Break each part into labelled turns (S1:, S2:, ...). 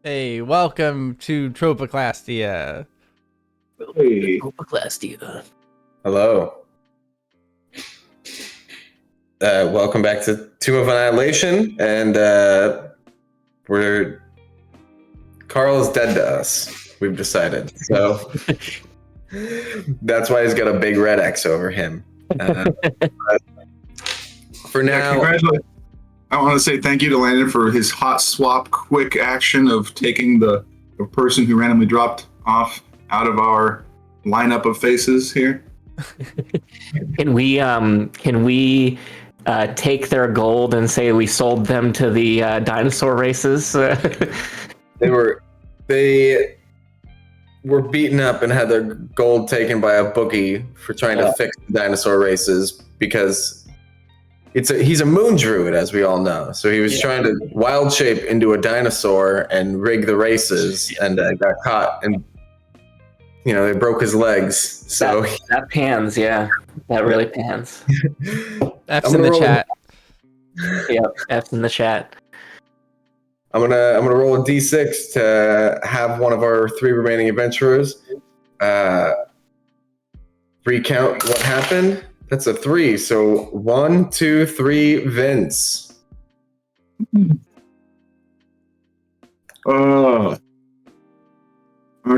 S1: Hey, welcome to Tropiclastia.
S2: Hey,
S3: Tropiclastia.
S2: hello. Welcome back to Tomb of Annihilation, and we're Carl is dead to us. We've decided, so that's why he's got a big red X over him. For now,
S4: Congratulations. I want to say thank you to Landon for his hot swap quick action of taking the person who randomly dropped off out of our lineup of faces here.
S3: Can we take their gold and say we sold them to the dinosaur races?
S2: they were beaten up and had their gold taken by a bookie for trying to fix the dinosaur races because he's a moon druid, as we all know. So he was trying to wild shape into a dinosaur and rig the races, and got caught, and they broke his legs. So
S3: that pans, yeah, that really pans.
S1: F's in the chat.
S3: Yep, F's in the chat.
S2: I'm gonna roll a d6 to have one of our 3 remaining adventurers recount what happened. That's a 3. So 1, 2, 3, Vince.
S4: I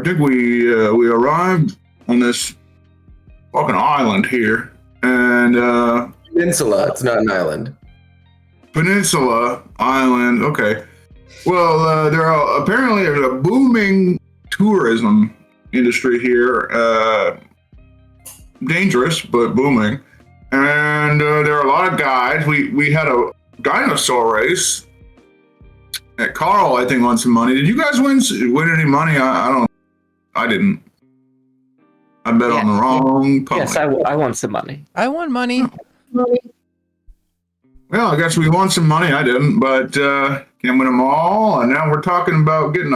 S4: think we arrived on this fucking island here, and
S2: Peninsula. It's not an island.
S4: Peninsula Island. Okay. Well, there's a booming tourism industry here. Dangerous, but booming. And there are a lot of guides. We had a dinosaur race. Carl, I think, won some money. Did you guys win any money? I didn't. I bet on the wrong pony.
S3: Yes, I won some money.
S1: I won money.
S4: Well, I guess we won some money. I didn't, but can't win them all. And now we're talking about getting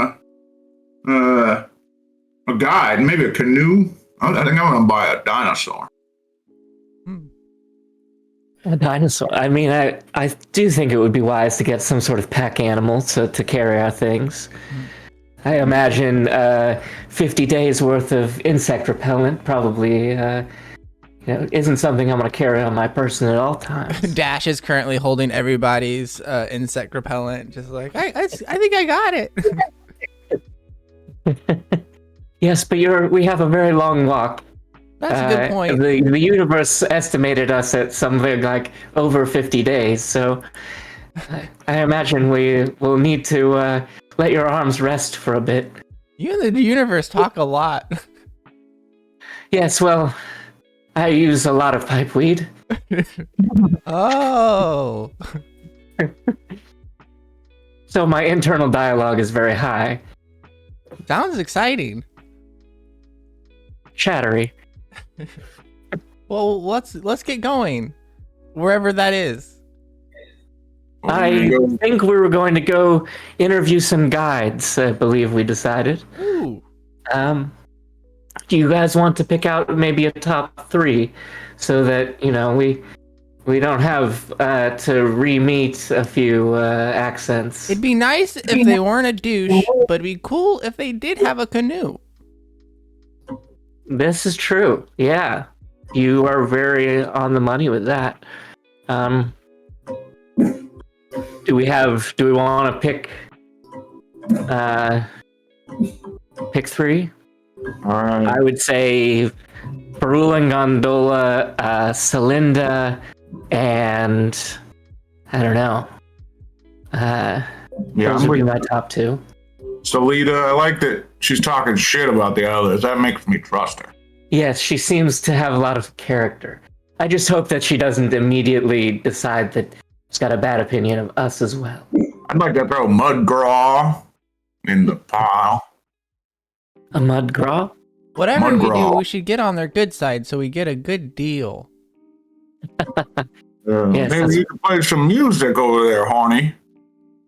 S4: a guide, maybe a canoe. I think I'm gonna buy a dinosaur.
S3: A dinosaur. I mean, I do think it would be wise to get some sort of pack animal to carry our things. I imagine 50 days worth of insect repellent probably isn't something I'm going to carry on my person at all times.
S1: Dash is currently holding everybody's insect repellent, just like, I think I got it.
S3: Yes, but we have a very long walk.
S1: That's a good point.
S3: The universe estimated us at something like over 50 days, so I imagine we will need to let your arms rest for a bit.
S1: You and the universe talk a lot.
S3: Yes, well, I use a lot of pipeweed.
S1: Oh.
S3: So my internal dialogue is very high.
S1: Sounds exciting.
S3: Chattery.
S1: Well, let's get going. Wherever that is.
S3: I think we were going to go interview some guides, I believe we decided.
S1: Ooh.
S3: Do you guys want to pick out maybe a top 3 so that, we don't have to re-meet a few accents?
S1: It'd be nice if they weren't a douche, but it'd be cool if they did have a canoe.
S3: This is true. Yeah. You are very on the money with that. Do we want to pick 3?
S4: All right.
S3: I would say Perulan Gondola, Celinda, and I don't know. Those would be my top 2.
S4: Salida, I like that she's talking shit about the others. That makes me trust her.
S3: Yes, she seems to have a lot of character. I just hope that she doesn't immediately decide that she's got a bad opinion of us as well.
S4: I'd like to throw Mudgraw in the pile.
S3: A Mudgraw?
S1: Whatever we do,
S4: Mudgraw.
S1: we should get on their good side so we get a good deal.
S3: Yes,
S4: Maybe you could play some music over there, Horny.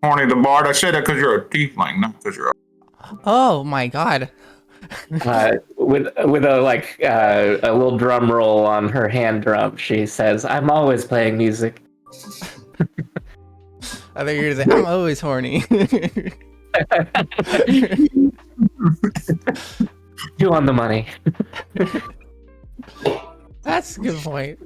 S4: Horny the Bard. I said that because you're a tiefling, not because you're a...
S1: Oh my god.
S3: With a little drum roll on her hand drum, she says, "I'm always playing music."
S1: I think you're gonna say, I'm always horny.
S3: You on the money.
S1: That's a good point.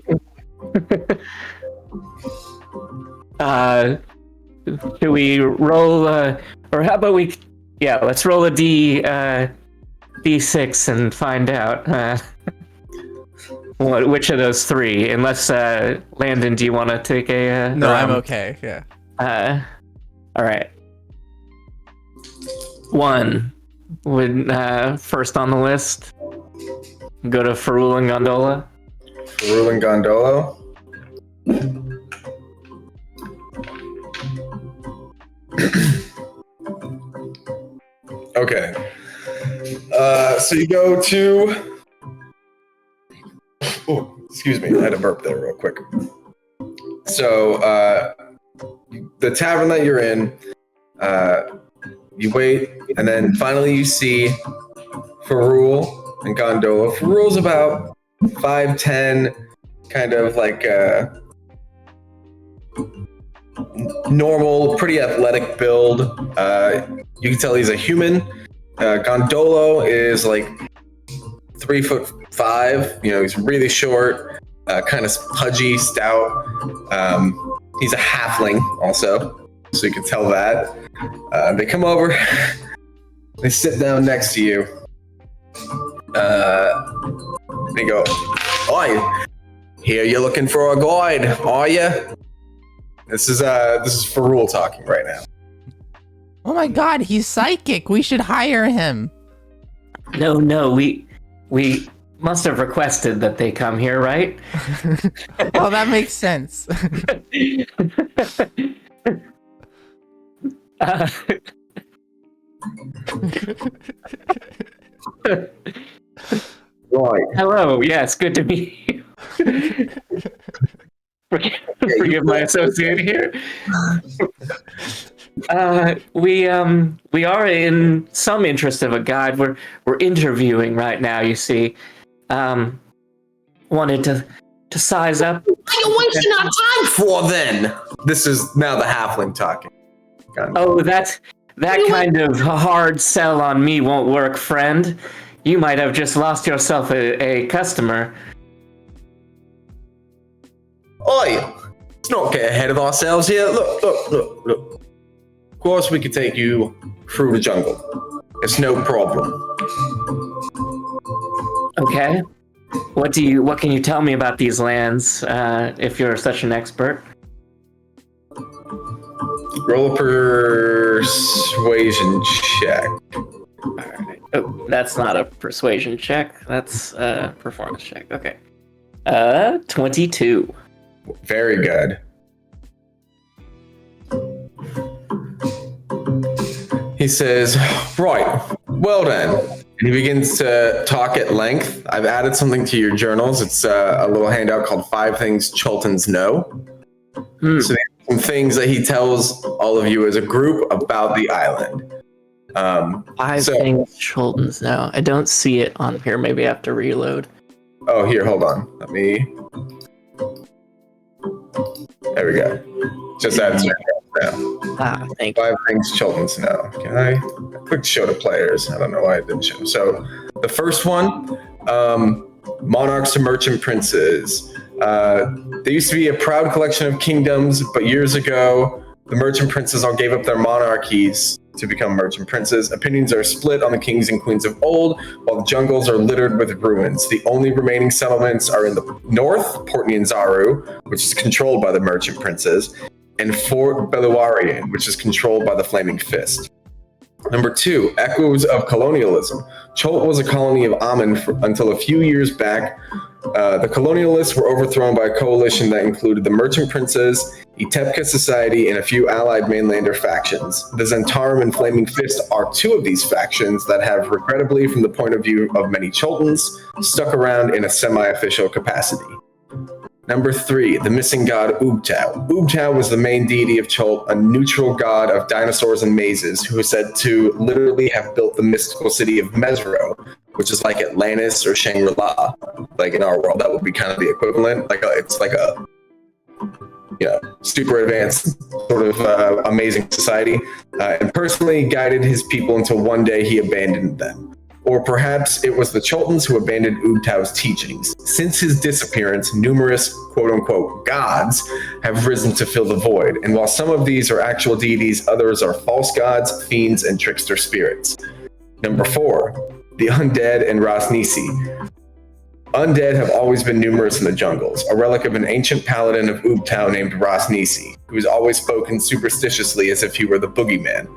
S3: Should we roll, or how about we, let's roll a D6 and find out which of those three, unless, Landon, do you want to take a...
S1: No, I'm okay, yeah.
S3: All right. 1 would, first on the list, go to Ferul and Gondola.
S2: Ferul and Gondola. Okay. So you go to... Oh, excuse me. I had a burp there real quick. So the tavern that you're in, you wait, and then finally you see Ferul and Gondola. Ferul's about 5'10", kind of like normal, pretty athletic build. You can tell he's a human. Gondolo is like 3'5". You know, he's really short, kind of pudgy, stout. He's a halfling also, so you can tell that. They come over, they sit down next to you. They go, "Oi, here you're looking for a guide, are you?" This is Ferul talking right now.
S1: Oh my god, he's psychic. We should hire him.
S3: No, we must have requested that they come here, right?
S1: Oh, that makes sense.
S2: Right.
S3: Hello, yes, good to meet you. Forgive my associate here. We are in some interest of a guide. We're interviewing right now, you see. Wanted to size up.
S2: What are you wasting our time for then? This is now the halfling talking.
S3: Oh, that kind of hard sell on me won't work, friend. You might have just lost yourself a customer.
S2: Oi! Let's not get ahead of ourselves here. Look. Of course we could take you through the jungle. It's no problem.
S3: Okay. What can you tell me about these lands, if you're such an expert?
S2: Roll a persuasion check.
S3: Alright. Oh, that's not a persuasion check. That's a performance check. Okay. 22.
S2: Very good. He says, "Right, well then." And he begins to talk at length. I've added something to your journals. It's a little handout called 5 Things Chultans Know. So these are some things that he tells all of you as a group about the island.
S3: 5 things Chultans know. I don't see it on here. Maybe I have to reload.
S2: Oh, here, hold on. Let me... There we go. Just add some now.
S3: Thank you.
S2: 5 things Chultans know. Can I? Quick show to players. I don't know why I didn't show. So the first one, monarchs to merchant princes. There used to be a proud collection of kingdoms, but years ago, the merchant princes all gave up their monarchies to become merchant princes. Opinions are split on the kings and queens of old, while the jungles are littered with ruins. The only remaining settlements are in the north, Port Nyanzaru, which is controlled by the merchant princes, and Fort Beluarian, which is controlled by the Flaming Fist. Number 2, echoes of colonialism. Chult was a colony of Amun until a few years back. The colonialists were overthrown by a coalition that included the merchant princes, Itepka Society, and a few allied mainlander factions. The Zentarum and Flaming Fist are 2 of these factions that have, regrettably, from the point of view of many Chultans, stuck around in a semi-official capacity. Number 3, the missing god Ubtao. Ubtao was the main deity of Chult, a neutral god of dinosaurs and mazes, who is said to literally have built the mystical city of Mesro, which is like Atlantis or Shangri-La. Like in our world, that would be kind of the equivalent. super advanced, sort of amazing society, and personally guided his people until one day he abandoned them. Or perhaps it was the Choltons who abandoned Ubtau's teachings. Since his disappearance, numerous quote-unquote gods have risen to fill the void, and while some of these are actual deities, others are false gods, fiends, and trickster spirits. Number 4, the undead and Ras Nisi. Undead have always been numerous in the jungles, a relic of an ancient paladin of Ubtau named Ras Nisi, who has always spoken superstitiously as if he were the boogeyman.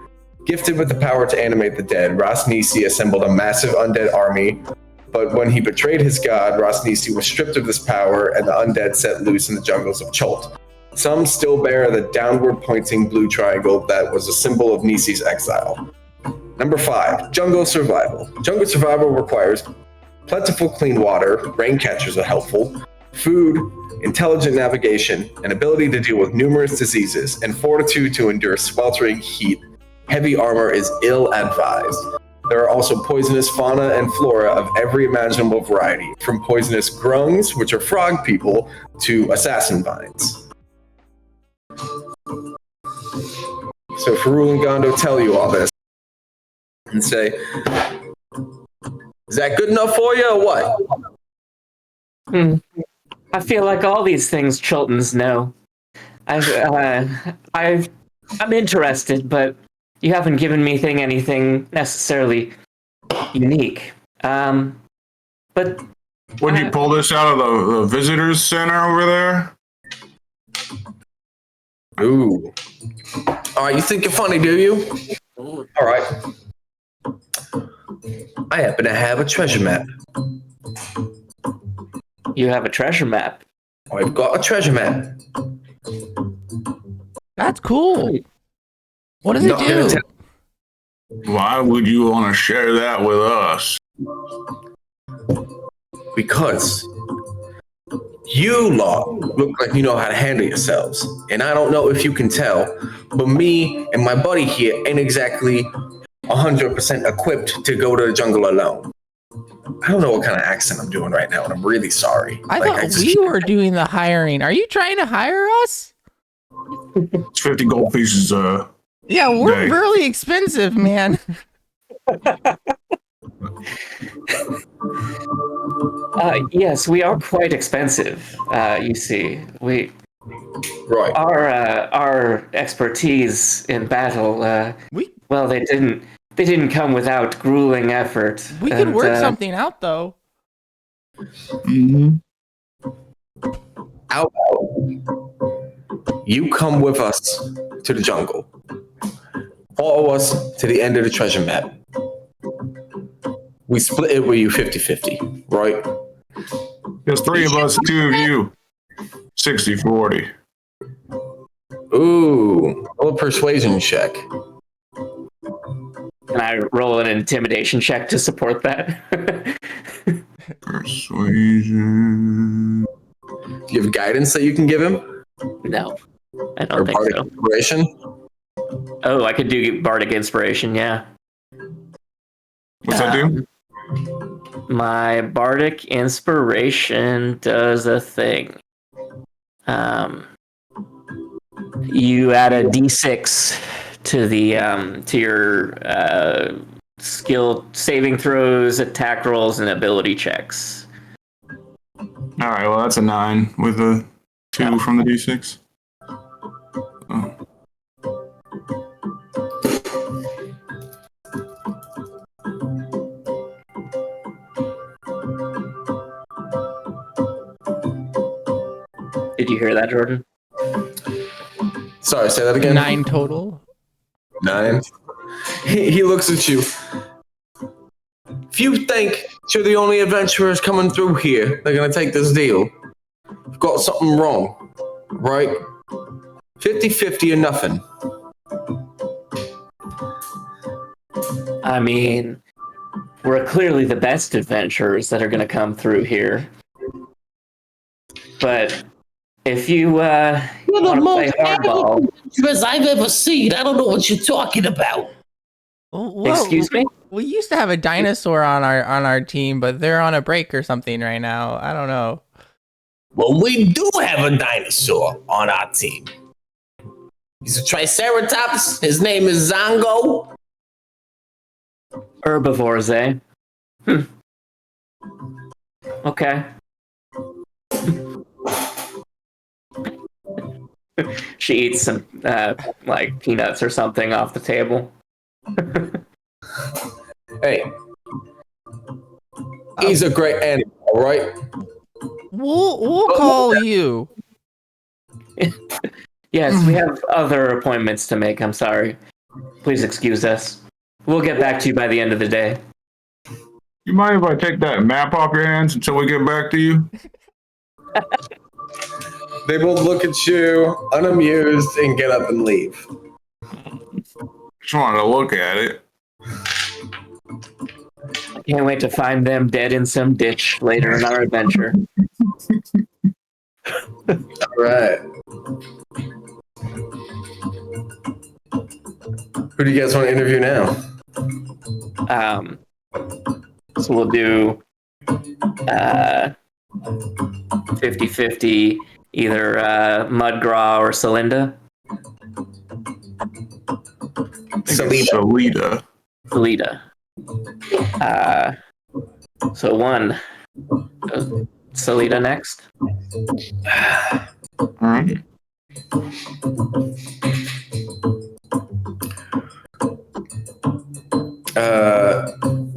S2: Gifted with the power to animate the dead, Ras Nisi assembled a massive undead army, but when he betrayed his god, Ras Nisi was stripped of this power and the undead set loose in the jungles of Cholt. Some still bear the downward-pointing blue triangle that was a symbol of Nisi's exile. Number 5, jungle survival. Jungle survival requires plentiful clean water, rain catchers are helpful, food, intelligent navigation, an ability to deal with numerous diseases, and fortitude to endure sweltering heat. Heavy armor is ill-advised. There are also poisonous fauna and flora of every imaginable variety, from poisonous grungs, which are frog people, to assassin vines. So Farul and Gondo tell you all this and say, is that good enough for you or what?
S3: I feel like all these things Chiltons know. I'm interested, but you haven't given me anything necessarily unique. But
S4: Would you pull this out of the visitors center over there?
S2: Ooh. All right, you think you're funny, do you? All right. I happen to have a treasure map.
S3: You have a treasure map.
S2: I've got a treasure map.
S1: That's cool. What does
S2: Not
S1: it
S2: gonna
S1: do?
S2: tell-
S4: Why would you want to share that with us?
S2: Because you lot look like you know how to handle yourselves. And I don't know if you can tell, but me and my buddy here ain't exactly 100% equipped to go to the jungle alone. I don't know what kind of accent I'm doing right now, and I'm really sorry.
S1: I thought we were doing the hiring. Are you trying to hire us?
S4: It's 50 gold pieces.
S1: Yeah, we're
S4: Dang.
S1: really expensive, man.
S3: Yes, we are quite expensive. You see,
S2: Right.
S3: our expertise in battle. Well, they didn't come without grueling effort.
S1: We could work something out, though.
S4: Mm-hmm.
S2: Out. You come with us to the jungle. Follow us to the end of the treasure map. We split it with you 50-50, right?
S4: There's 3 of us, 2 of you. 60-40.
S2: Ooh, roll a persuasion check.
S3: Can I roll an intimidation check to support that?
S4: Persuasion.
S2: Do you have guidance that you can give him?
S3: No, I
S2: Or
S3: don't think
S2: bardic
S3: so.
S2: inspiration?
S3: Oh, I could do bardic inspiration. Yeah.
S4: What's that do?
S3: My bardic inspiration does a thing. You add a d6 to the to your skill saving throws, attack rolls, and ability checks.
S4: All right, well, that's a 9 with a 2 from the d6. Oh.
S3: Did you hear that, Jordan?
S2: Sorry, say that again.
S1: 9 total.
S2: 9. He looks at you. If you think you're the only adventurers coming through here, they're gonna take this deal. You've got something wrong, right? 50-50 or nothing.
S3: I mean, we're clearly the best adventurers that are going to come through here. But if you want to play hardball,
S5: As I've ever seen. I don't know what you're talking about.
S1: Whoa,
S3: excuse me?
S1: We used to have a dinosaur on our team, but they're on a break or something right now. I don't know.
S5: Well, we do have a dinosaur on our team. He's a Triceratops. His name is Zongo.
S3: Herbivores, eh? Okay. She eats some like peanuts or something off the table.
S2: Hey, he's a great animal, all right?
S1: We'll call you.
S3: Yes, we have other appointments to make. I'm sorry. Please excuse us. We'll get back to you by the end of the day.
S4: You mind if I take that map off your hands until we get back to you?
S2: They will look at you, unamused, and get up and leave.
S4: Just wanted to look at it.
S3: I can't wait to find them dead in some ditch later in our adventure.
S2: All right. Who do you guys want to interview now?
S3: So we'll do 50-50, either Mudgraw or Celinda.
S4: Salida.
S3: Celinda. So one. Celinda next.
S4: All right.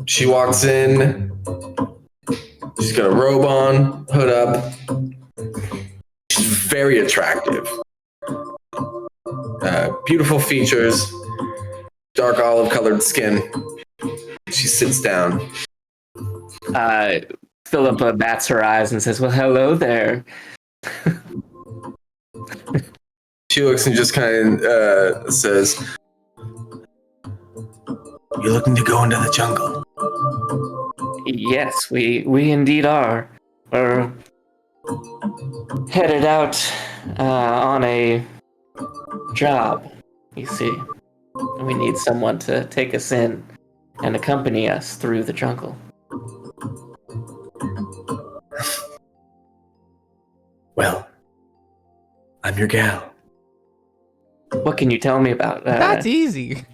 S2: She walks in. She's got a robe on, hood up. She's very attractive. Beautiful features, dark olive colored skin. She sits down.
S3: Philippa bats her eyes and says, "Well, hello there."
S2: She looks and just kind of says, "You're looking to go into the jungle?"
S3: Yes, we indeed are. We're headed out on a job, you see. We need someone to take us in and accompany us through the jungle.
S2: Well, I'm your gal.
S3: What can you tell me about
S1: That's easy.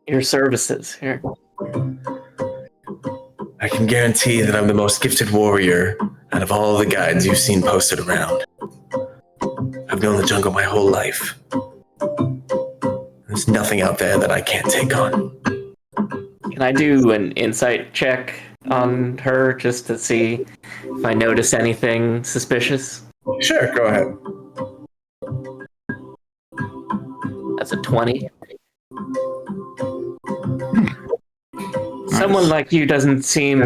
S3: your services here?
S2: I can guarantee that I'm the most gifted warrior out of all the guides you've seen posted around. I've known the jungle my whole life. There's nothing out there that I can't take on.
S3: Can I do an insight check on her just to see if I notice anything suspicious?
S2: Sure, go ahead.
S3: That's a 20. Someone like you doesn't seem,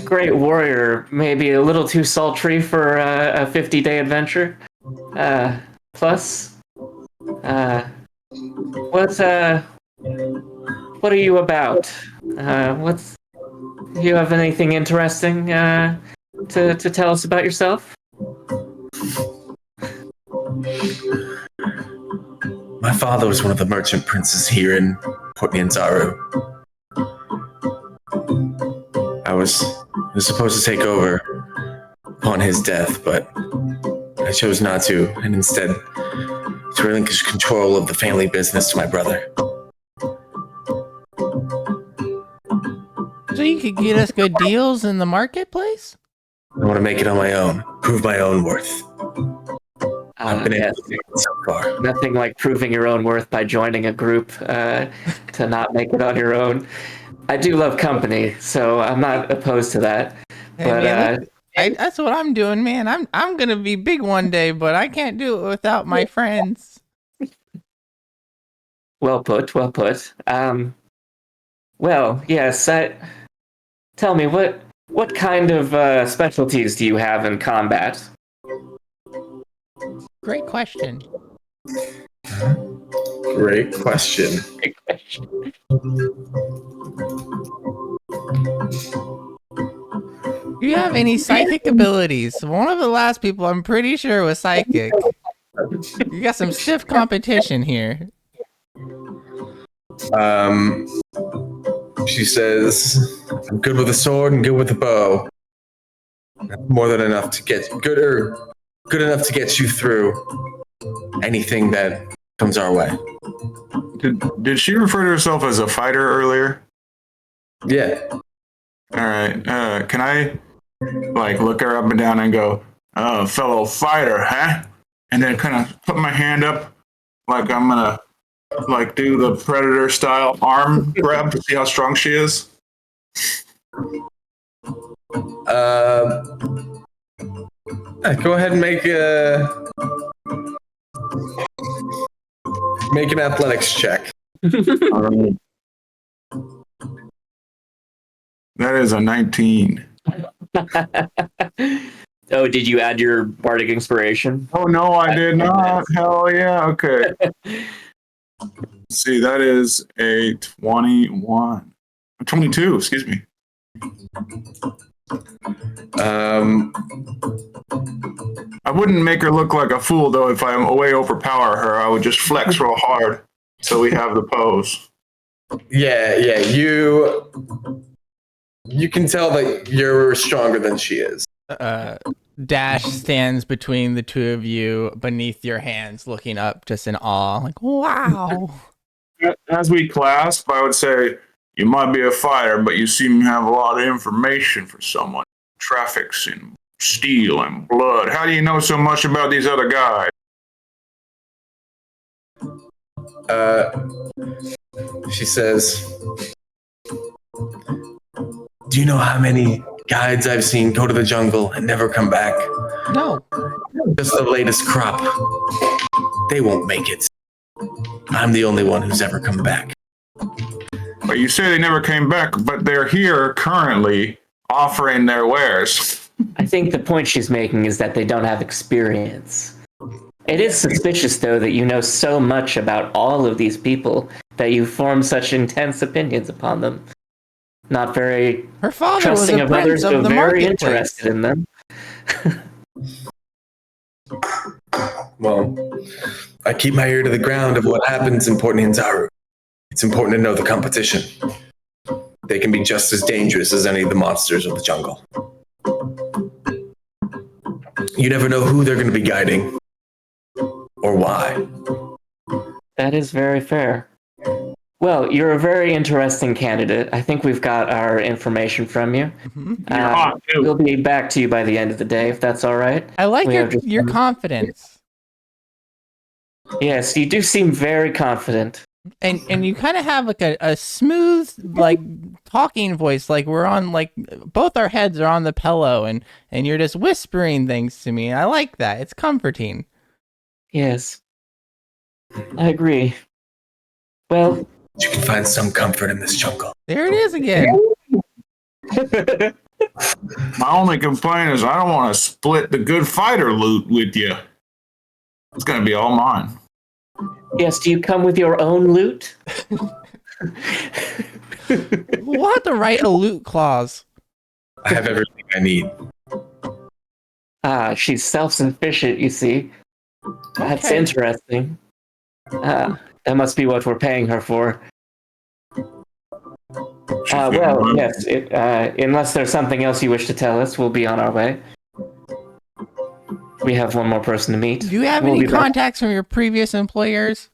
S3: great warrior, maybe a little too sultry for a 50-day adventure. Plus, what are you about? Do you have anything interesting to tell us about yourself?
S2: My father was one of the merchant princes here in Port Nyanzaru. I was supposed to take over upon his death, but I chose not to, and instead to relinquish control of the family business to my brother.
S1: So you could get us good deals in the marketplace?
S2: I want to make it on my own, prove my own worth. I've been able to do it so far.
S3: Nothing like proving your own worth by joining a group to not make it on your own. I do love company, so I'm not opposed to that.
S1: Hey,
S3: But
S1: man, that's what I'm doing, man. I'm gonna be big one day, but I can't do it without my friends.
S3: well put, well put. Well, yes. Tell me, what kind of specialties do you have in combat?
S1: Great question.
S2: Great question.
S1: Do you have any psychic abilities? One of the last people I'm pretty sure was psychic. You got some stiff competition here.
S2: She says, I'm good with a sword and good with a bow. more than enough to get good enough to get you through anything that comes our way.
S4: Did she refer to herself as a fighter earlier?
S2: Yeah.
S4: All right. Can I look her up and down and go, "Oh, fellow fighter, huh?" And then kind of put my hand up, like I'm gonna do the predator style arm grab to see how strong she is.
S2: Go ahead and make an athletics check.
S4: All right. That is a 19.
S3: Oh, did you add your bardic inspiration?
S4: Oh no, I did not. Hell yeah. Okay. Let's see, that is a 21. 22, excuse me. I wouldn't make her look like a fool though if I way overpower her. I would just flex real hard so we have the pose.
S2: Yeah, you can tell that you're stronger than she is.
S1: Dash stands between the two of you beneath your hands, looking up just in awe. Like, wow.
S4: As we clasp, I would say, you might be a fighter, but you seem to have a lot of information for someone who traffics in steel and blood. How do you know so much about these other guys?
S2: She says, "Do you know how many guides I've seen go to the jungle and never come back?
S1: No.
S2: Just the latest crop. They won't make it. I'm the only one who's ever come back."
S4: But you say they never came back, but they're here currently offering their wares.
S3: I think the point she's making is that they don't have experience. It is suspicious, though, that you know so much about all of these people that you form such intense opinions upon them. Not very
S1: Her father
S3: trusting
S1: was a
S3: of
S1: prince
S3: others,
S1: of
S3: but
S1: the
S3: very
S1: marketplace.
S3: interested in them.
S2: Well, I keep my ear to the ground of what happens in Port Ninzaru. It's important to know the competition. They can be just as dangerous as any of the monsters of the jungle. You never know who they're going to be guiding or why.
S3: That is very fair. Well, you're a very interesting candidate. I think we've got our information from you.
S1: Mm-hmm.
S3: We'll be back to you by the end of the day, if that's all right.
S1: I like
S3: We have
S1: your confidence.
S3: Yes, you do seem very confident.
S1: And you kind of have like a smooth talking voice, like we're on both our heads are on the pillow and you're just whispering things to me. I like that. It's comforting.
S3: Yes, I agree. Well,
S2: You can find some comfort in this jungle.
S1: there it is again.
S4: My only complaint is I don't want to split the good fighter loot with you. It's going to be all mine.
S3: yes, do you come with your own loot?
S1: We'll have to write a loot clause.
S2: I have everything I need.
S3: She's self-sufficient, you see. That's
S1: Okay.
S3: interesting. That must be what we're paying her for. Well, yes, unless there's something else you wish to tell us, we'll be on our way. We have one more person to meet.
S1: Do you have
S3: We'll
S1: any
S3: be back.
S1: contacts from your previous employers?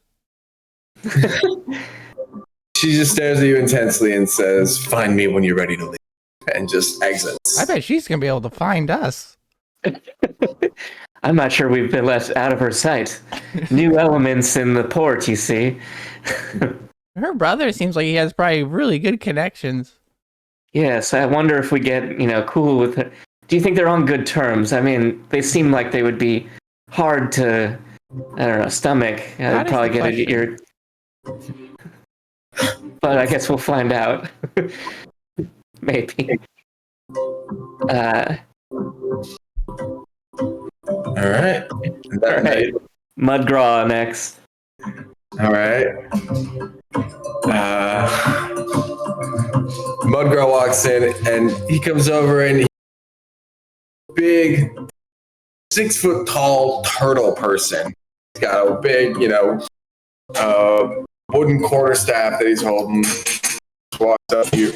S2: She just stares at you intensely and says, "Find me when you're ready to leave," and just exits.
S1: I bet she's gonna be able to find us.
S3: I'm not sure we've been left out of her sight. New elements in the port, you see.
S1: Her brother seems like he has probably really good connections.
S3: Yes, I wonder if we get, cool with her. Do you think they're on good terms? I mean, they seem like they would be hard to, stomach.
S1: That is
S3: Probably
S1: the
S3: get
S1: question.
S3: your... But I guess we'll find out. Maybe.
S2: All right.
S3: All right. Mudgraw next.
S2: All right. Mudgirl walks in and he comes over and big 6 foot tall turtle person. He's got a big, wooden quarterstaff that he's holding. Walks up to you.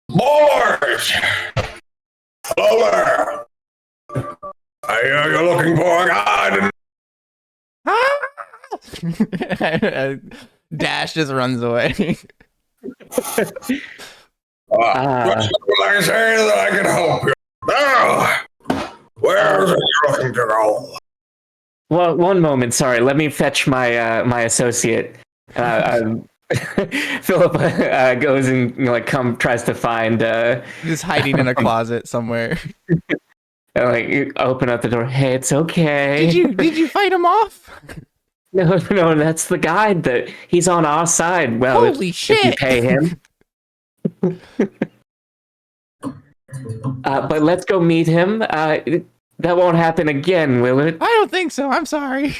S2: Board! Over! I hear you're looking for a guide.
S1: Dash just runs away.
S3: Ah.
S2: Will I say that I can help you? Now, where is it you're looking to go?
S3: Well, one moment. Sorry, let me fetch my my associate. Philip goes and tries to find.
S1: Just hiding in a closet somewhere.
S3: You open up the door. Hey, it's okay.
S1: Did you fight him off?
S3: No, that's the guide. That he's on our side. Well,
S1: Holy
S3: if you
S1: shit.
S3: pay him. But let's go meet him. That won't happen again, will it?
S1: I don't think so. I'm sorry.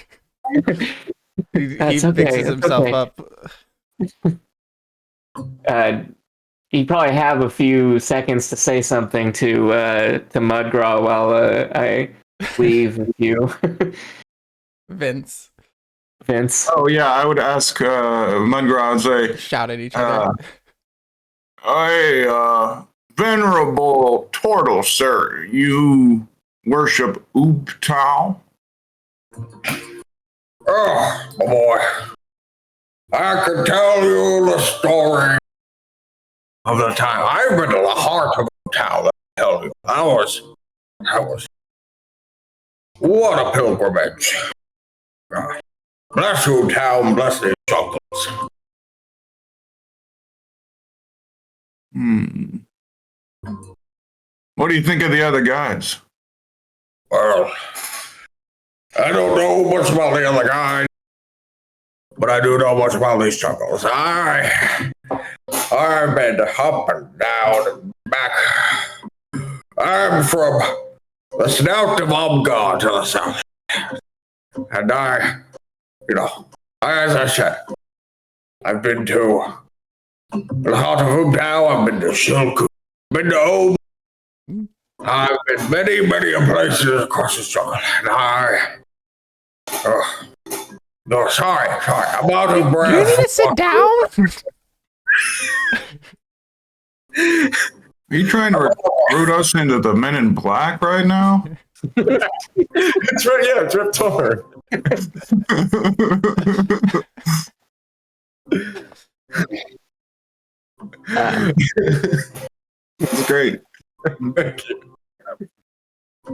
S1: he
S3: That's okay,
S1: fixes
S3: that's
S1: himself
S3: okay.
S1: up.
S3: You probably have a few seconds to say something to Mudgraw while I leave with you,
S1: Vince
S3: Vince.
S4: Oh yeah, I would ask Mudgraw and say,
S1: shout at each other.
S4: "Hey, venerable turtle, sir, you worship Oobtao?"
S2: Oh, my boy. I could tell you the story of the time. I've been to the heart of town. I tell you, that was. What a pilgrimage. Bless you, town. Bless these jungles.
S4: What do you think of the other guys?
S2: Well, I don't know much about the other guy, but I do know much about these jungles. I've been up and down and back. I'm from the snout of Umgar to the south. And as I said, I've been to the heart of Umtao, I've been to Shilku, I've been to Om. I've been many, many places across this jungle, and no, sorry, I'm out of breath.
S1: You need to sit down.
S4: Are you trying to recruit us into the Men in Black right now?
S2: It's right, yeah, it's Rip Torn.
S4: That's great.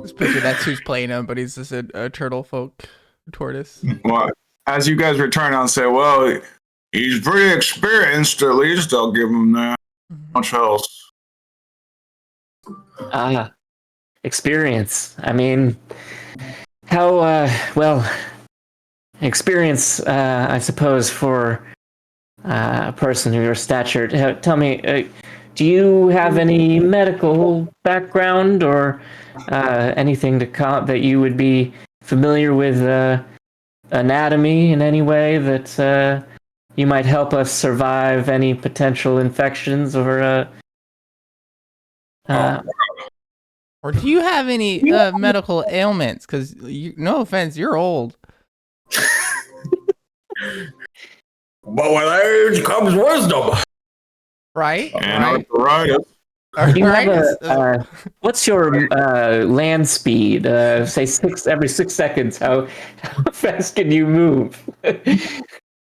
S1: Just picture that's who's playing him, but he's just a turtle folk tortoise.
S4: Well, as you guys return, I'll say, well, he's pretty experienced, at least. I'll give him that. Much else.
S3: Experience. I mean, how experience, I suppose, for a person of your stature. Tell me, do you have any medical background or anything that you would be familiar with anatomy in any way that you might help us survive any potential infections or
S1: Or do you have any medical ailments? Because, no offense, you're old.
S2: But with age comes wisdom.
S1: Right?
S4: And
S1: Right?
S4: arthritis.
S3: do you
S1: Right?
S3: have what's your land speed? Say every 6 seconds. How fast can you move?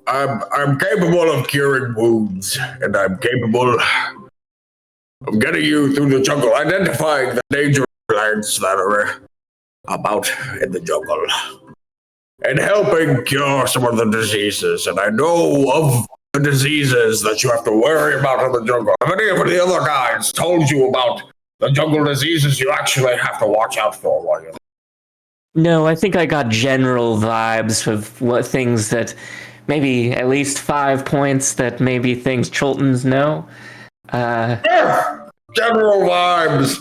S2: I'm capable of curing wounds, and I'm capable of getting you through the jungle, identifying the danger plants that are about in the jungle, and helping cure some of the diseases. And I know of the diseases that you have to worry about in the jungle. Have any of the other guys told you about the jungle diseases you actually have to watch out for while you're there?
S3: No, I think I got general vibes of what things that maybe at least 5 points that maybe things Chultons know.
S2: General vibes.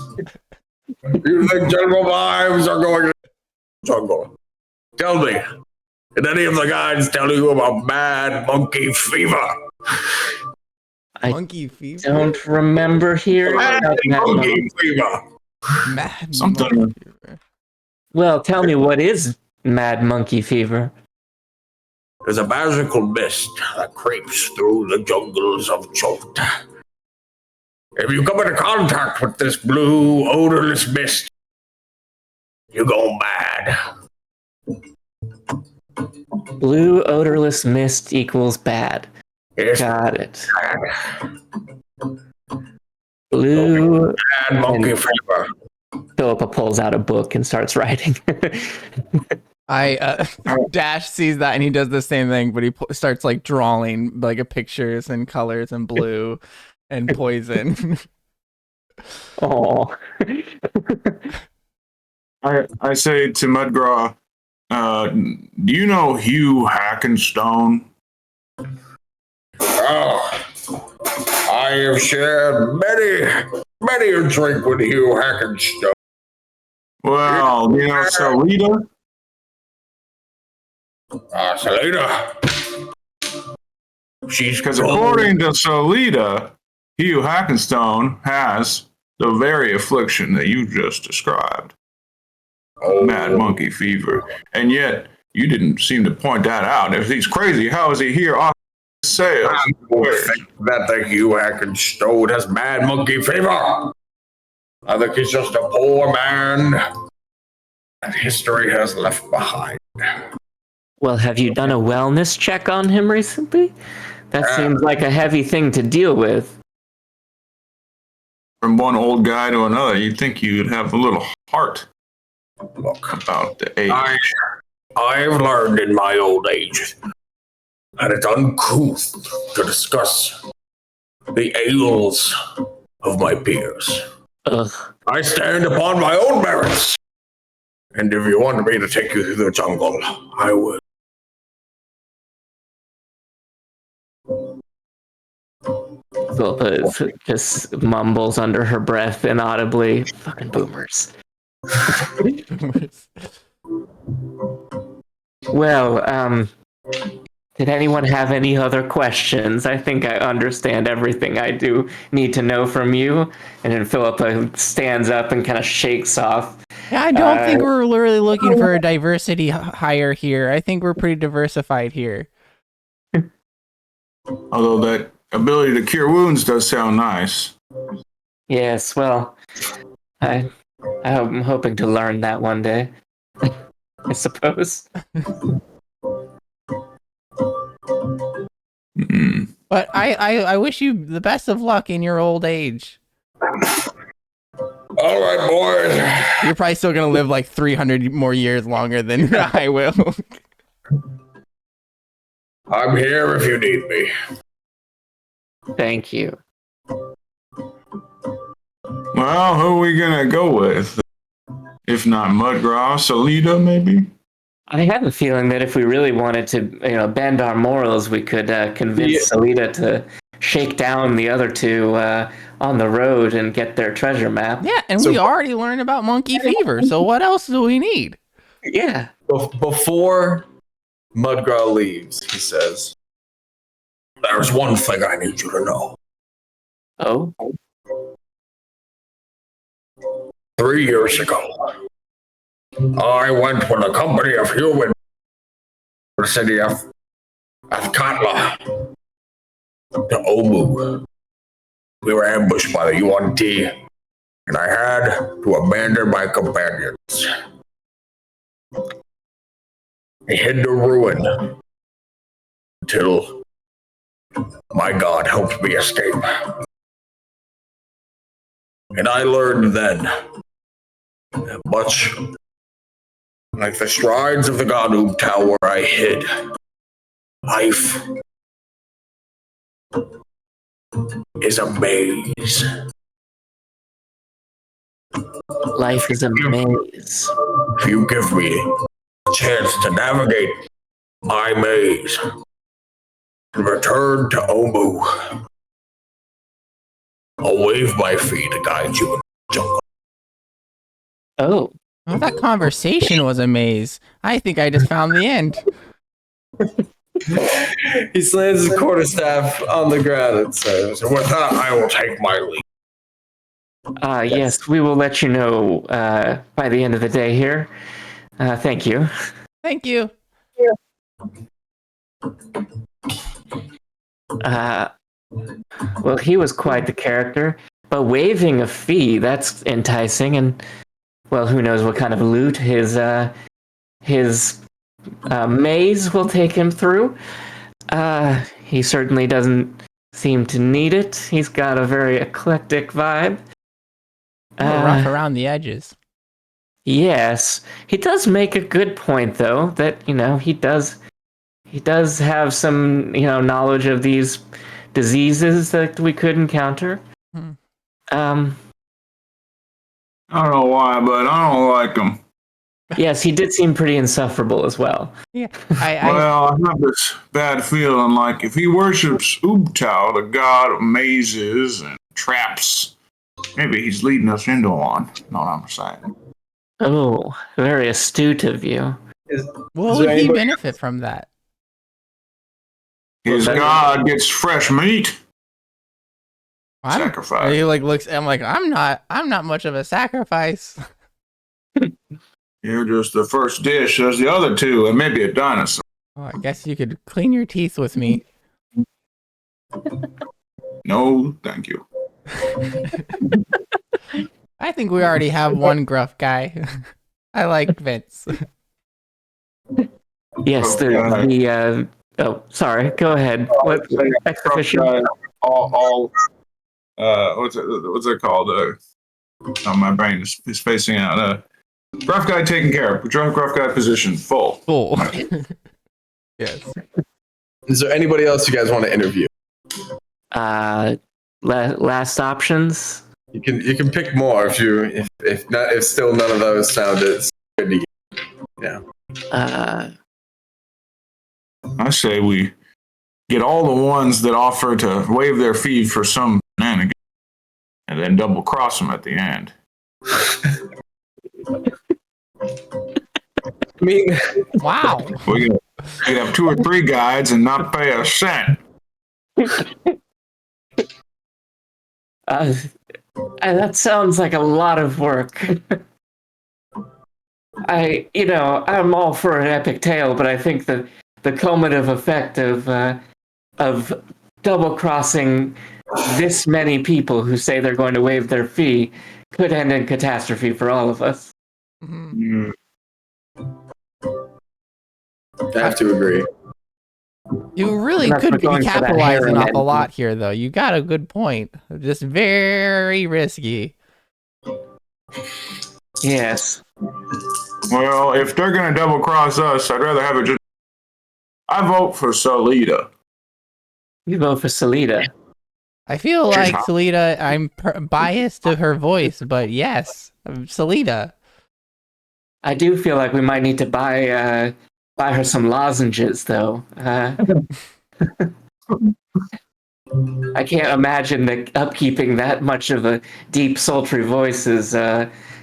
S2: You think general vibes are going to the jungle? Tell me, did any of the guys tell you about mad monkey fever?
S1: Monkey fever?
S3: Don't remember hearing
S2: Mad
S3: about that.
S2: monkey fever.
S1: Mad
S4: Something.
S1: monkey fever.
S3: Well, tell me, what is mad monkey fever?
S2: There's a magical mist that creeps through the jungles of Chota. If you come into contact with this blue, odorless mist,
S5: You're going bad.
S3: Blue odorless mist equals bad.
S5: It's
S3: Got it.
S5: bad.
S3: Blue.
S5: Bad monkey fever.
S3: Philippa pulls out a book and starts writing.
S1: Dash sees that and he does the same thing, but he starts like drawing like a pictures and colors and blue and poison.
S3: Oh.
S4: I say to Mudgraw, do you know Hugh Hackenstone?
S5: Oh, I have shared many a drink with Hugh Hackenstone.
S4: Well, you know Salida?
S5: Selena. She's
S4: Because
S5: gold.
S4: according to Salida, Hugh Hackenstone has the very affliction that you just described. Mad monkey fever. And yet, you didn't seem to point that out. If he's crazy, how is he here off sales?
S5: I don't think that the Hugh Hackenstone has mad monkey fever. I think he's just a poor man that history has left behind.
S3: Well, have you done a wellness check on him recently? That seems like a heavy thing to deal with.
S4: From one old guy to another, you'd think you'd have a little heart.
S5: Look,
S4: About the age.
S5: I've learned in my old age that it's uncouth to discuss the ails of my peers.
S3: Ugh.
S5: I stand upon my own merits. And if you want me to take you through the jungle, I will.
S3: Philippa just mumbles under her breath inaudibly. Fucking boomers. Well, did anyone have any other questions? I think I understand everything I do need to know from you. And then Philippa stands up and kind of shakes off.
S1: Yeah, I don't think we're really looking for a diversity hire here. I think we're pretty diversified here.
S4: Although that ability to cure wounds does sound nice.
S3: Yes, well, I'm hoping to learn that one day. I suppose.
S4: Mm.
S1: But I wish you the best of luck in your old age.
S5: All right, boys.
S1: You're probably still gonna live like 300 more years longer than I will.
S5: I'm here if you need me.
S3: Thank you.
S4: Well, who are we gonna go with? If not Mudgraw, Salida, maybe?
S3: I have a feeling that if we really wanted to, bend our morals, we could convince Salida to shake down the other two on the road and get their treasure map.
S1: Yeah, and we already learned about monkey fever, so what else do we need?
S3: Yeah.
S2: Before Mudgraw leaves, he says,
S5: There's one thing I need you to know.
S3: Oh?
S5: 3 years ago, I went with a company of humans to the city of Katla to Omu. We were ambushed by the UNT, and I had to abandon my companions. I hid the ruin until my god helped me escape. And I learned then that much like the strides of the Godoob Tower I hid, life is a maze.
S3: Life is a maze.
S5: If you give me a chance to navigate my maze and return to Omu, I'll wave my feet to guide you in the jungle.
S3: Oh.
S1: Well, that conversation was a maze. I think I just found the end.
S2: he slams his quarterstaff on the ground and says,
S5: So with that, I will take my leave.
S3: Yes, we will let you know by the end of the day here. Thank you.
S1: Thank you.
S3: Well, he was quite the character, but waiving a fee, that's enticing, and well, who knows what kind of loot his maze will take him through. He certainly doesn't seem to need it. He's got a very eclectic vibe.
S1: Rough around the edges.
S3: Yes, he does make a good point, though, that he does have some knowledge of these diseases that we could encounter.
S4: I don't know why, but I don't like him.
S3: Yes, he did seem pretty insufferable as well.
S1: Yeah.
S4: Well, I have this bad feeling like if he worships Ubtao, the god of mazes and traps, maybe he's leading us into one. Know what I'm saying?
S3: Oh, very astute of you.
S1: What would he benefit from that?
S4: His god gets fresh meat. Sacrifice.
S1: He looks. I'm like, I'm not much of a sacrifice.
S4: You're just the first dish. There's the other two, and maybe a dinosaur.
S1: Well, I guess you could clean your teeth with me.
S4: No, thank you.
S1: I think we already have one gruff guy. I like Vince.
S3: Yes, the oh, sorry. Go ahead. What exhibition?
S4: All what's it called? My brain is facing out. Gruff guy taken care of. Gruff guy position full.
S1: Full. Yes.
S2: Is there anybody else you guys want to interview?
S3: Last options.
S2: You can pick more if still none of those sounded good to you. Yeah.
S4: I say we get all the ones that offer to waive their fee for some shenanigans, and then double cross them at the end.
S2: I mean,
S1: Wow.
S4: We could have 2 or 3 guides and not pay a cent.
S3: That sounds like a lot of work. I'm all for an epic tale, but I think that the cumulative effect of double crossing this many people who say they're going to waive their fee could end in catastrophe for all of us.
S1: Mm-hmm.
S2: I have to agree.
S1: You really could be capitalizing off a lot here, though. You got a good point. Just very risky.
S3: Yes.
S4: Well, if they're going to double cross us, I'd rather have it just. I vote for Salida.
S3: You vote for Salida.
S1: I feel like Salida, I'm biased to her voice, but yes, Salida.
S3: I do feel like we might need to buy her some lozenges, though. I can't imagine that upkeeping that much of a deep, sultry voice is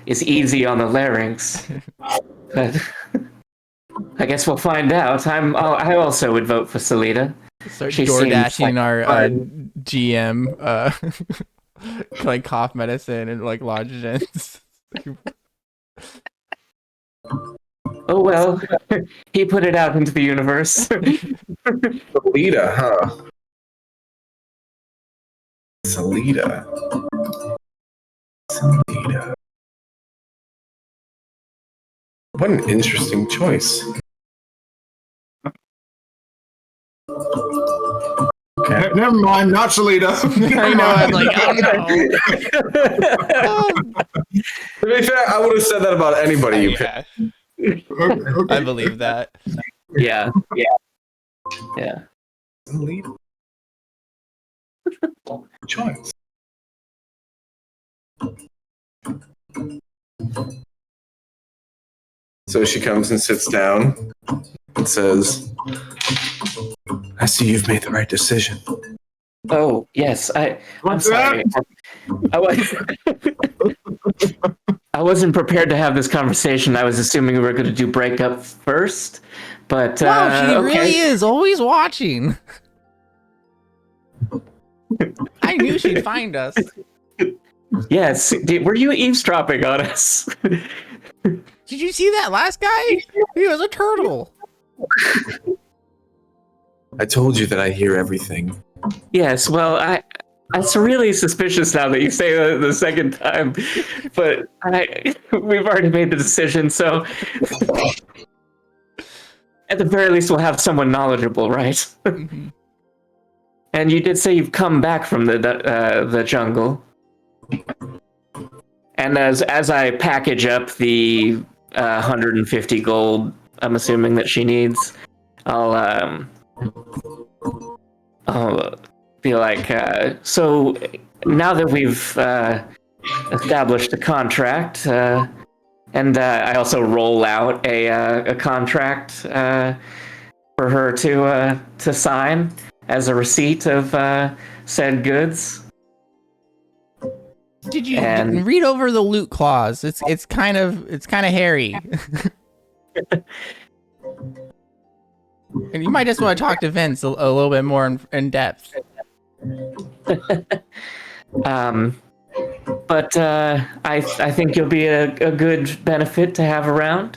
S3: easy on the larynx. But I guess we'll find out. I also would vote for Salida.
S1: Start DoorDashing our GM like cough medicine and like lozenges.
S3: Oh well, he put it out into the universe.
S2: Salida, huh? Salida. What an interesting choice. Okay.
S4: Never mind, not Salida.
S1: I know, I'm like, oh no.
S2: To be fair, I would have said that about anybody you picked.
S1: I believe that.
S3: Yeah.
S2: Salida. Choice. So she comes and sits down and says, I see you've made the right decision.
S3: Oh yes, I'm
S4: What's
S3: sorry. I wasn't prepared to have this conversation. I was assuming we were going to do breakup first, but
S1: Wow, she
S3: okay.
S1: really is always watching. I knew she'd find us.
S3: Yes, were you eavesdropping on us?
S1: Did you see that last guy? He was a turtle.
S2: I told you that I hear everything.
S3: Yes, well, It's really suspicious now that you say that the second time, but we've already made the decision, so at the very least we'll have someone knowledgeable, right?
S1: Mhm.
S3: And you did say you've come back from the jungle. And as I package up the 150 gold, I'm assuming that she needs, I'll be like, so now that we've established a contract, and I also roll out a contract for her to sign as a receipt of said goods.
S1: Did you
S3: And-
S1: read over the loot clause? It's kind of hairy. And you might just want to talk to Vince a little bit more in depth.
S3: But I think you'll be a good benefit to have around.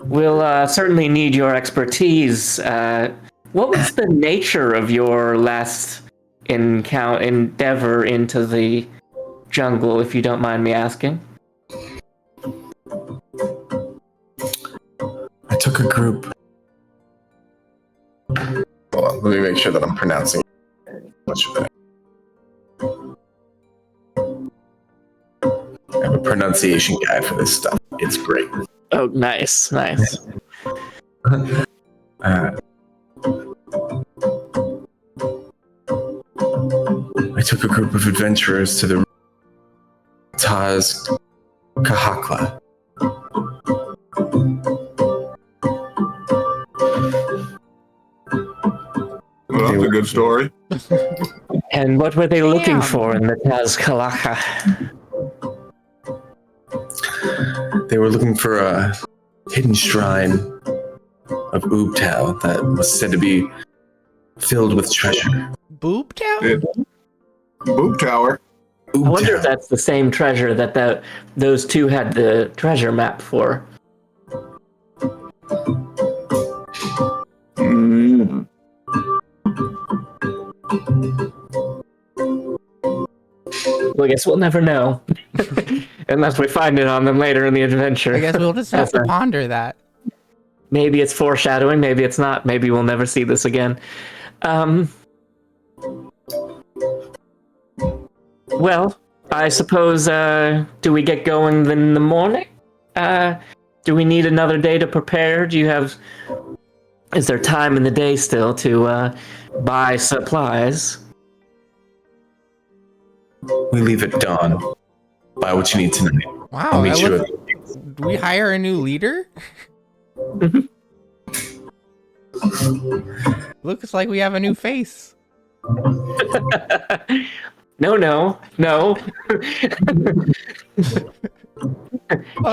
S3: We'll certainly need your expertise. What was the nature of your last endeavor into the jungle, if you don't mind me asking?
S2: I took a group. Hold on, let me make sure that I'm pronouncing it. Much better. I have a pronunciation guide for this stuff. It's great.
S3: Oh, nice.
S2: I took a group of adventurers to the Taz Kahakla.
S4: Well, that's a good story.
S3: And what were they looking
S1: Damn.
S3: for in the Tazkalaka?
S2: They were looking for a hidden shrine of Oobtao that was said to be filled with treasure.
S1: Boob town?
S4: It, Boop Tower.
S3: I wonder if
S2: Oobtao.
S3: that's the same treasure that those two had the treasure map for.
S4: Mm.
S3: Well, I guess we'll never know. Unless we find it on them later in the adventure.
S1: I guess we'll just have to
S3: That's
S1: ponder that.
S3: Maybe it's foreshadowing, maybe it's not. Maybe we'll never see this again. Well, I suppose, do we get going in the morning? Do we need another day to prepare? Is there time in the day still to buy supplies?
S2: We leave at dawn. Buy what you need tonight.
S1: Wow.
S2: I'll meet you
S1: Do we hire a new leader? Looks like we have a new face.
S3: No.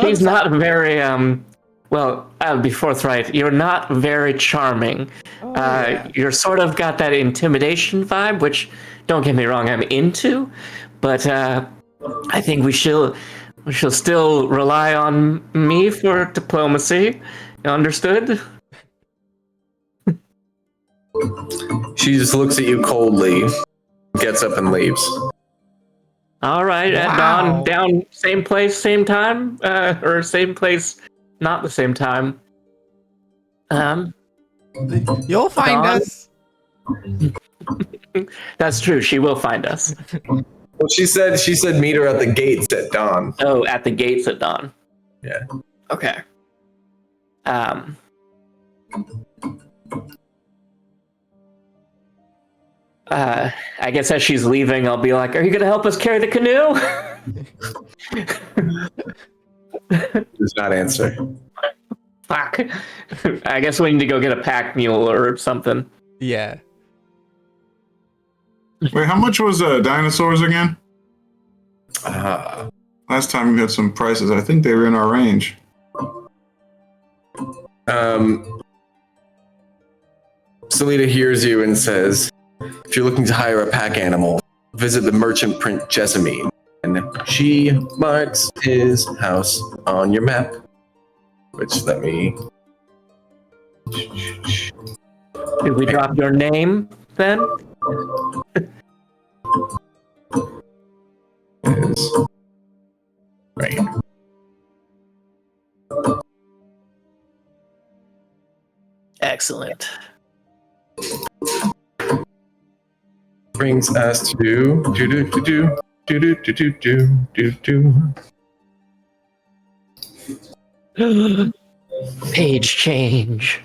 S3: He's not very, well, I'll be forthright. You're not very charming.
S1: Yeah.
S3: You're sort of got that intimidation vibe, which, don't get me wrong, I'm into, but I think we shall still rely on me for diplomacy. Understood?
S2: She just looks at you coldly, gets up and leaves.
S3: All right, at
S1: Wow.
S3: down, same place, same time, or same place, not the same time.
S1: You'll find
S3: Dawn?
S1: us.
S3: That's true. She will find us.
S2: Well, she said meet her at the gates at dawn.
S3: Oh, at the gates at dawn.
S2: Yeah.
S3: Okay. I guess as she's leaving, I'll be like, "Are you gonna help us carry the canoe?"
S2: Does not answer.
S3: Fuck. I guess we need to go get a pack mule or something.
S1: Yeah.
S4: Wait, how much was dinosaurs again?
S2: Ah.
S4: Last time we had some prices. I think they were in our range.
S2: Salita hears you and says, if you're looking to hire a pack animal, visit the merchant Prince Jessamine. And she marks his house on your map. Which, let me...
S3: Did we drop your name then?
S2: Is rain.
S3: Excellent.
S2: Brings us to do.
S3: Page change.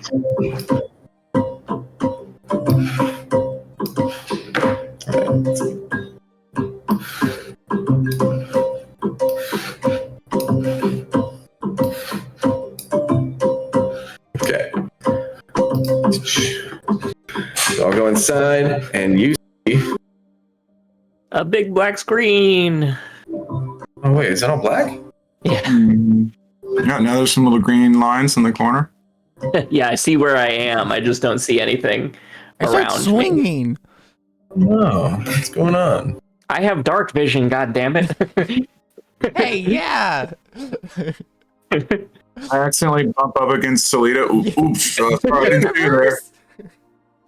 S2: Okay. So I'll go inside, and you see.
S3: A big black screen.
S2: Oh wait, is that all black?
S3: Yeah.
S4: Yeah, now there's some little green lines in the corner.
S3: Yeah, I see where I am. I just don't see anything
S1: I start
S3: around me.
S1: swinging.
S2: No, what's going on?
S3: I have dark vision, god damn it.
S1: Hey, yeah.
S4: I accidentally bump up against Solita. Oops. Sorry, I didn't see you there.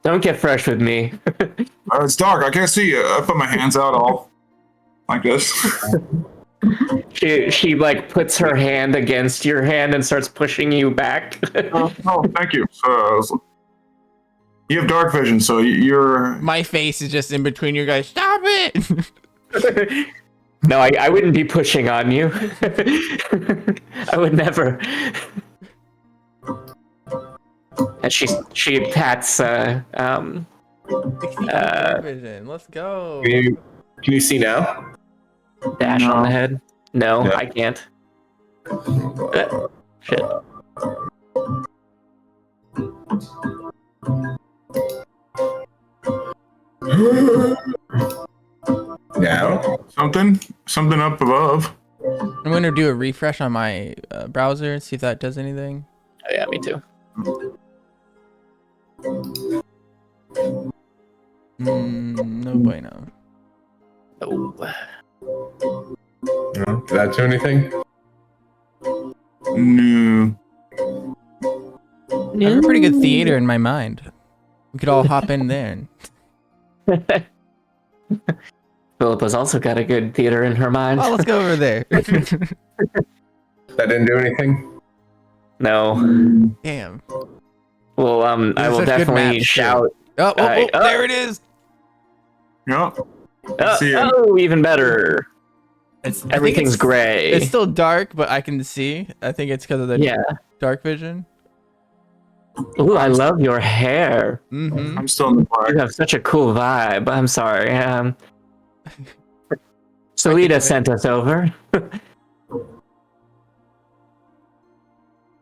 S3: Don't get fresh with me.
S4: It's dark. I can't see you. I put my hands out all like this.
S3: She like puts her hand against your hand and starts pushing you back.
S4: Oh, thank you. You have dark vision, so you're.
S1: My face is just in between you guys. Stop it.
S3: No, I wouldn't be pushing on you. I would never. And she pats
S1: Vision. Let's go.
S2: Can you see now?
S3: Dash
S4: No.
S3: on the head. No,
S2: No.
S3: I can't. Shit.
S2: Now?
S4: Something up above.
S1: I'm going to do a refresh on my browser and see if that does anything.
S3: Oh, yeah, me too.
S1: No bueno.
S3: Oh.
S2: No? Did that do anything?
S4: No.
S1: I have a pretty good theater in my mind. We could all hop in there.
S3: Philippa's also got a good theater in her mind.
S1: Oh, let's go over there.
S2: That didn't do anything?
S3: No.
S1: Damn.
S3: Well, I
S1: These are
S3: will
S1: such good
S3: definitely
S1: maps, too.
S3: shout.
S1: Oh,
S3: Oh.
S1: there it is.
S4: Yep.
S3: Oh,
S4: See it.
S3: even better.
S1: I think
S3: Everything's
S1: it's-
S3: gray.
S1: It's still dark, but I can see. I think it's because of the
S3: Yeah.
S1: dark vision.
S3: Ooh, I love your hair.
S1: Mm-hmm.
S4: I'm still in the
S3: You
S4: black.
S3: have such a cool vibe. I'm sorry. Solita sent us over.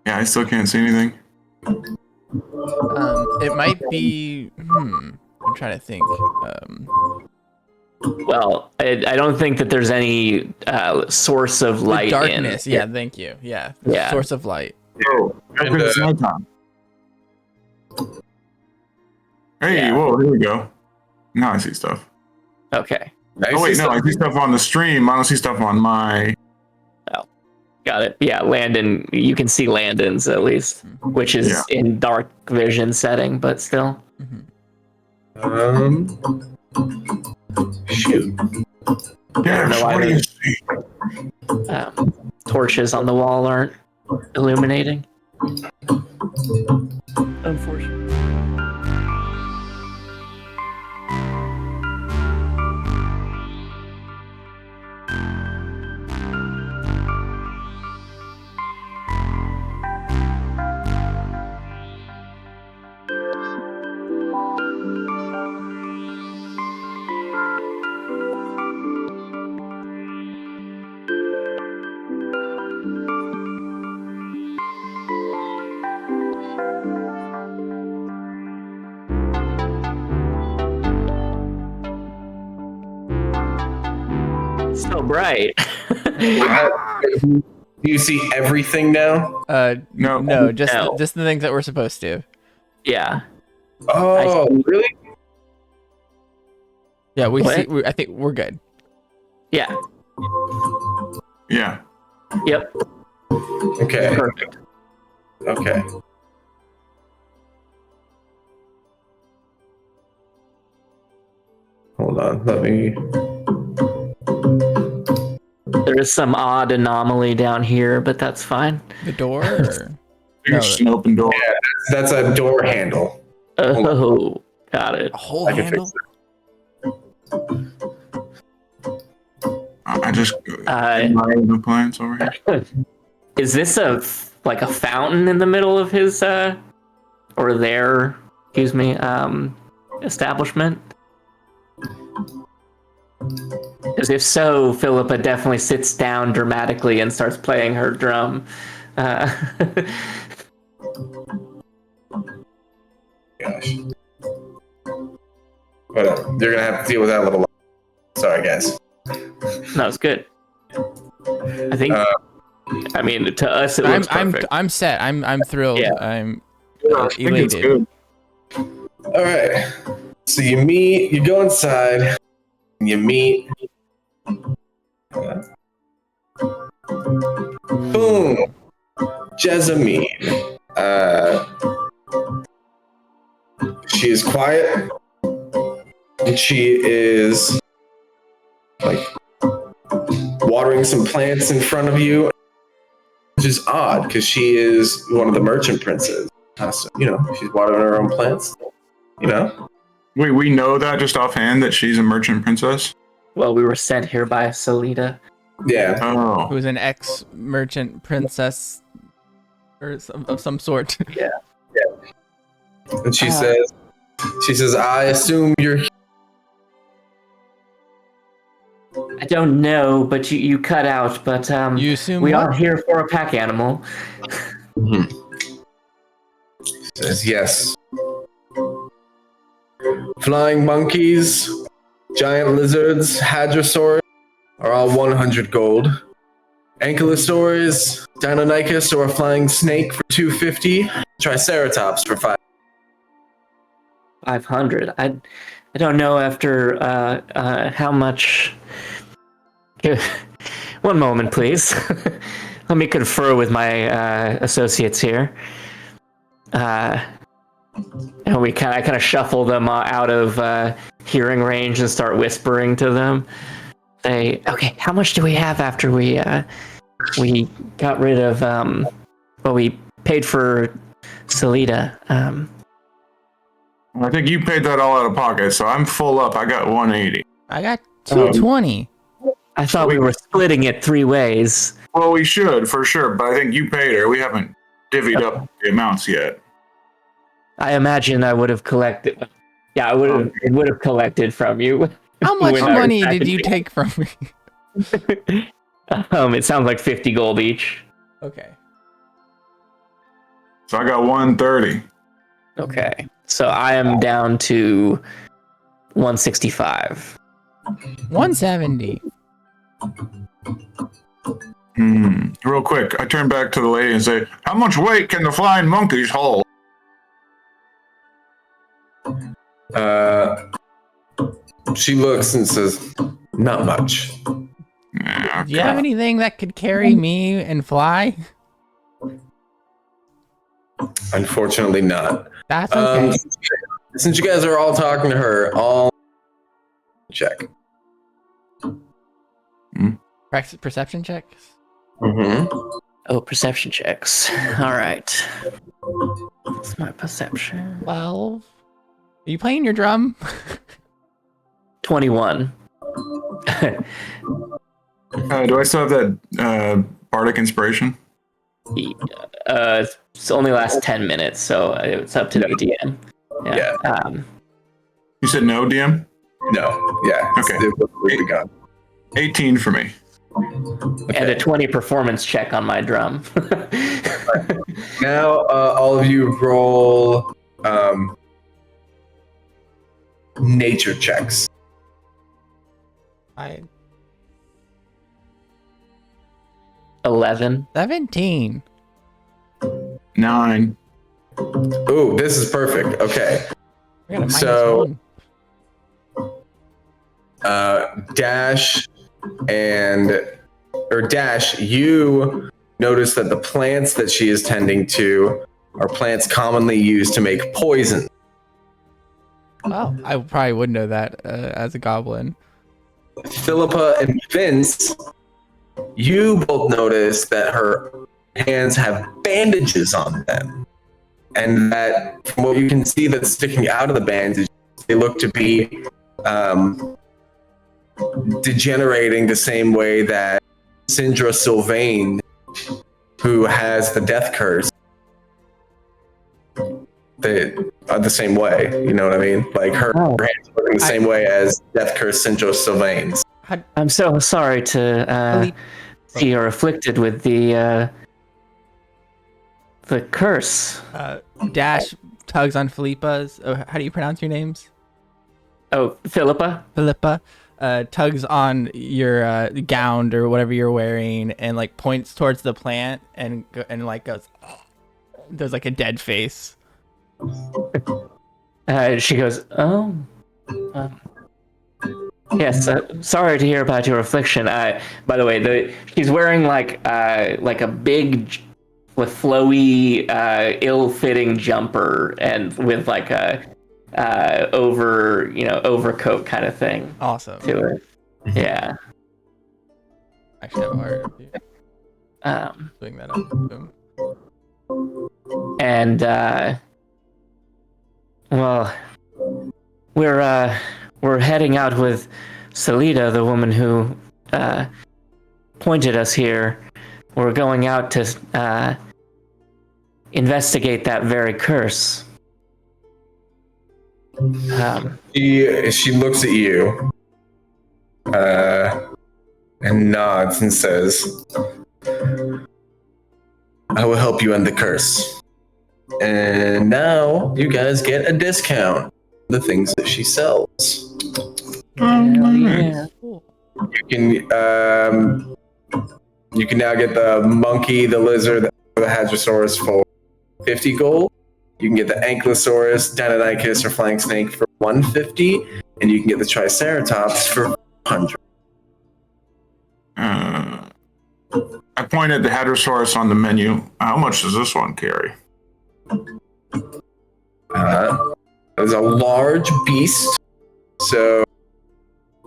S4: Yeah, I still can't see anything.
S1: It might be. I'm trying to think.
S3: Well, I don't think that there's any source of
S1: The
S3: light
S1: darkness.
S3: in.
S1: Yeah, thank you. Yeah.
S3: Yeah.
S1: Source of light.
S4: Oh,
S2: And,
S4: it's nighttime. Hey,
S3: Yeah.
S4: whoa, here we go. Now I see stuff.
S3: Okay,
S4: Oh wait, no, I see stuff on the stream. I don't see stuff on my.
S3: got it. Yeah, Landon. You can see Landon's at least, which is
S4: Yeah.
S3: in dark vision setting, but still.
S2: Shoot.
S4: Yeah,
S3: know
S4: what
S3: why
S4: do
S3: they-
S4: you see?
S3: Torches on the wall aren't illuminating. Unfortunately. So bright.
S2: Do you see everything now?
S4: No.
S1: No, just
S3: No.
S1: just the things that we're supposed to.
S3: Yeah.
S2: Oh, really?
S1: Yeah, we
S3: What?
S1: see. I think we're good.
S3: Yeah.
S4: Yeah.
S3: Yep.
S2: Okay.
S3: Perfect.
S2: Okay. Hold on, let me.
S3: There is some odd anomaly down here, but that's fine.
S1: The door? Or...
S4: It's just an open door.
S2: Yeah, that's a door handle.
S3: Oh, got it.
S1: A whole
S2: I can
S1: handle?
S4: I just
S3: Uh,
S4: my appliance over here.
S3: Is this a fountain in the middle of his or their, excuse me, establishment? Because if so, Philippa definitely sits down dramatically and starts playing her drum.
S2: Gosh. Whatever. You're gonna have to deal with that little. Sorry, guys.
S3: No, it's good. I think. I mean, to us, it looks perfect.
S1: I'm set. I'm thrilled.
S3: Yeah.
S1: I'm
S4: I think it's
S1: elated.
S4: good.
S2: All right. So you go inside, and you meet. Boom. Jessamine. She is quiet, and she is like watering some plants in front of you, which is odd because she is one of the merchant princes. So, she's watering her own plants.
S4: We know that just offhand that she's a merchant princess.
S3: Well, we were sent here by Salida.
S2: Yeah.
S4: Oh,
S1: Who's an ex-merchant princess or of some sort.
S3: Yeah.
S2: And she says, I assume you're.
S3: I don't know, but you cut out. But
S1: You assume
S3: we
S1: what?
S3: are here for a pack animal.
S2: Says yes. Flying monkeys, giant lizards, hadrosaurs are all 100 gold. Ankylosaurs, Deinonychus, or a flying snake for 250. Triceratops for 5.
S3: 500. I don't know after how much. One moment, please. Let me confer with my associates here. And I kind of shuffle them out of hearing range and start whispering to them. Say, okay, how much do we have after we got rid of we paid for Salida.
S4: I think you paid that all out of pocket, so I'm full up. I got 180.
S1: I got 220.
S3: I thought we were splitting it 3 ways.
S4: Well, we should for sure, but I think you paid her. We haven't divvied up the amounts yet.
S3: I imagine I would have collected. Yeah, it would have collected from you.
S1: How much
S3: When I was
S1: money
S3: back
S1: did
S3: in
S1: you
S3: the-
S1: take from me?
S3: It sounds like 50 gold each.
S1: Okay.
S4: So I got 130.
S3: Okay, so I am down to 165.
S1: 170.
S4: Real quick, I turn back to the lady and say, how much weight can the flying monkeys hold?
S2: She looks and says, not much.
S4: Yeah,
S1: Do you have anything that could carry me and fly?
S2: Unfortunately not.
S1: That's okay.
S2: Since you guys are all talking to her, all check.
S1: Perception checks?
S2: Mm-hmm.
S3: Oh, perception checks. All right. What's my perception?
S1: 12. Are you playing your drum?
S3: 21.
S4: do I still have that bardic inspiration?
S3: It's only lasts 10 minutes, so it's up to the DM.
S2: Yeah.
S4: You said no, DM?
S2: No. Yeah.
S4: Okay.
S2: It was begun.
S4: 18 for me.
S3: And a 20 performance check on my drum.
S2: Now, all of you roll nature checks.
S3: 11.
S1: 17.
S4: 9.
S2: Ooh, this is perfect. Okay.
S1: I got a minus
S2: So-
S1: 1.
S2: Dash, you notice that the plants that she is tending to are plants commonly used to make poison.
S1: Oh, I probably would know that as a goblin.
S2: Philippa and Vince, you both notice that her hands have bandages on them. And that, from what you can see that's sticking out of the bandages, they look to be degenerating the same way that Sindra Sylvain, who has the death curse, they are the same way. You know what I mean? Like her hands look in the same way as death curse Sindra Sylvain's.
S3: I'm so sorry to see you're afflicted with the curse.
S1: Dash tugs on Philippa's. Oh, how do you pronounce your names?
S3: Oh, Philippa?
S1: Philippa. Tugs on your gown or whatever you're wearing, and like points towards the plant, and like goes. There's like a dead face.
S3: She goes, "Oh, yes. Sorry to hear about your affliction. By the way, she's wearing like a big, with flowy, ill-fitting jumper, and with like a overcoat kind of thing.
S1: Awesome.
S3: To it. Yeah.
S1: Actually, I have a art of you. Doing that up. Boom.
S3: And well, we're heading out with Salida, the woman who pointed us here. We're going out to investigate that very curse.
S2: She looks at you and nods and says, I will help you end the curse. And now you guys get a discount on the things that she sells.
S3: Yeah.
S2: You can now get the monkey, the lizard, the hadrosaurus for 50 gold. You can get the ankylosaurus, deinonychus, or flying snake for 150, and you can get the triceratops for 100.
S4: I point at the hadrosaurus on the menu. How much does this one carry?
S2: It's a large beast, so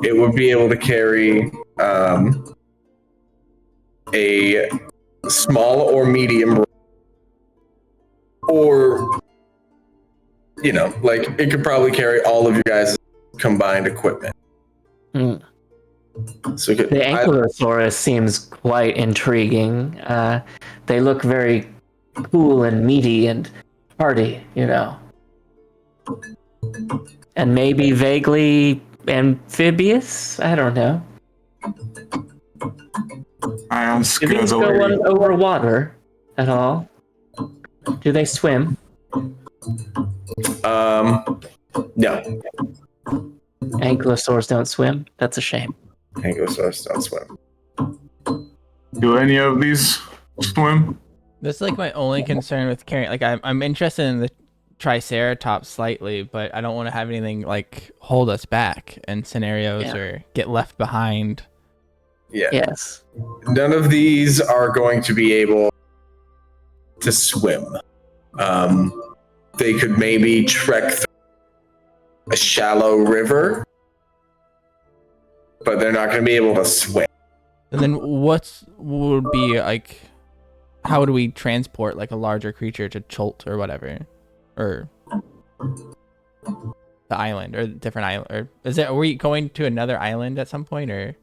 S2: it would be able to carry a small or medium, or like it could probably carry all of your guys' combined equipment.
S3: Mm.
S2: So
S3: The ankylosaurus seems quite intriguing. They look very cool and meaty and hearty, and maybe vaguely amphibious. I don't know.
S4: I ask
S3: Do these
S4: the
S3: go
S4: lady.
S3: over water at all? Do they swim?
S2: No,
S3: Ankylosaurs don't swim. That's a shame.
S2: ankylosaurus don't swim.
S4: Do any of these swim?
S1: That's like my only concern with carrying. Like I'm interested in the Triceratops slightly, but I don't want to have anything like hold us back in scenarios or get left behind.
S2: Yeah.
S3: Yes.
S2: None of these are going to be able to swim. They could maybe trek through a shallow river, but they're not going to be able to swim.
S1: And then what would be like? How would we transport like a larger creature to Cholt or whatever, or the island or different island? Or are we going to another island at some point, or?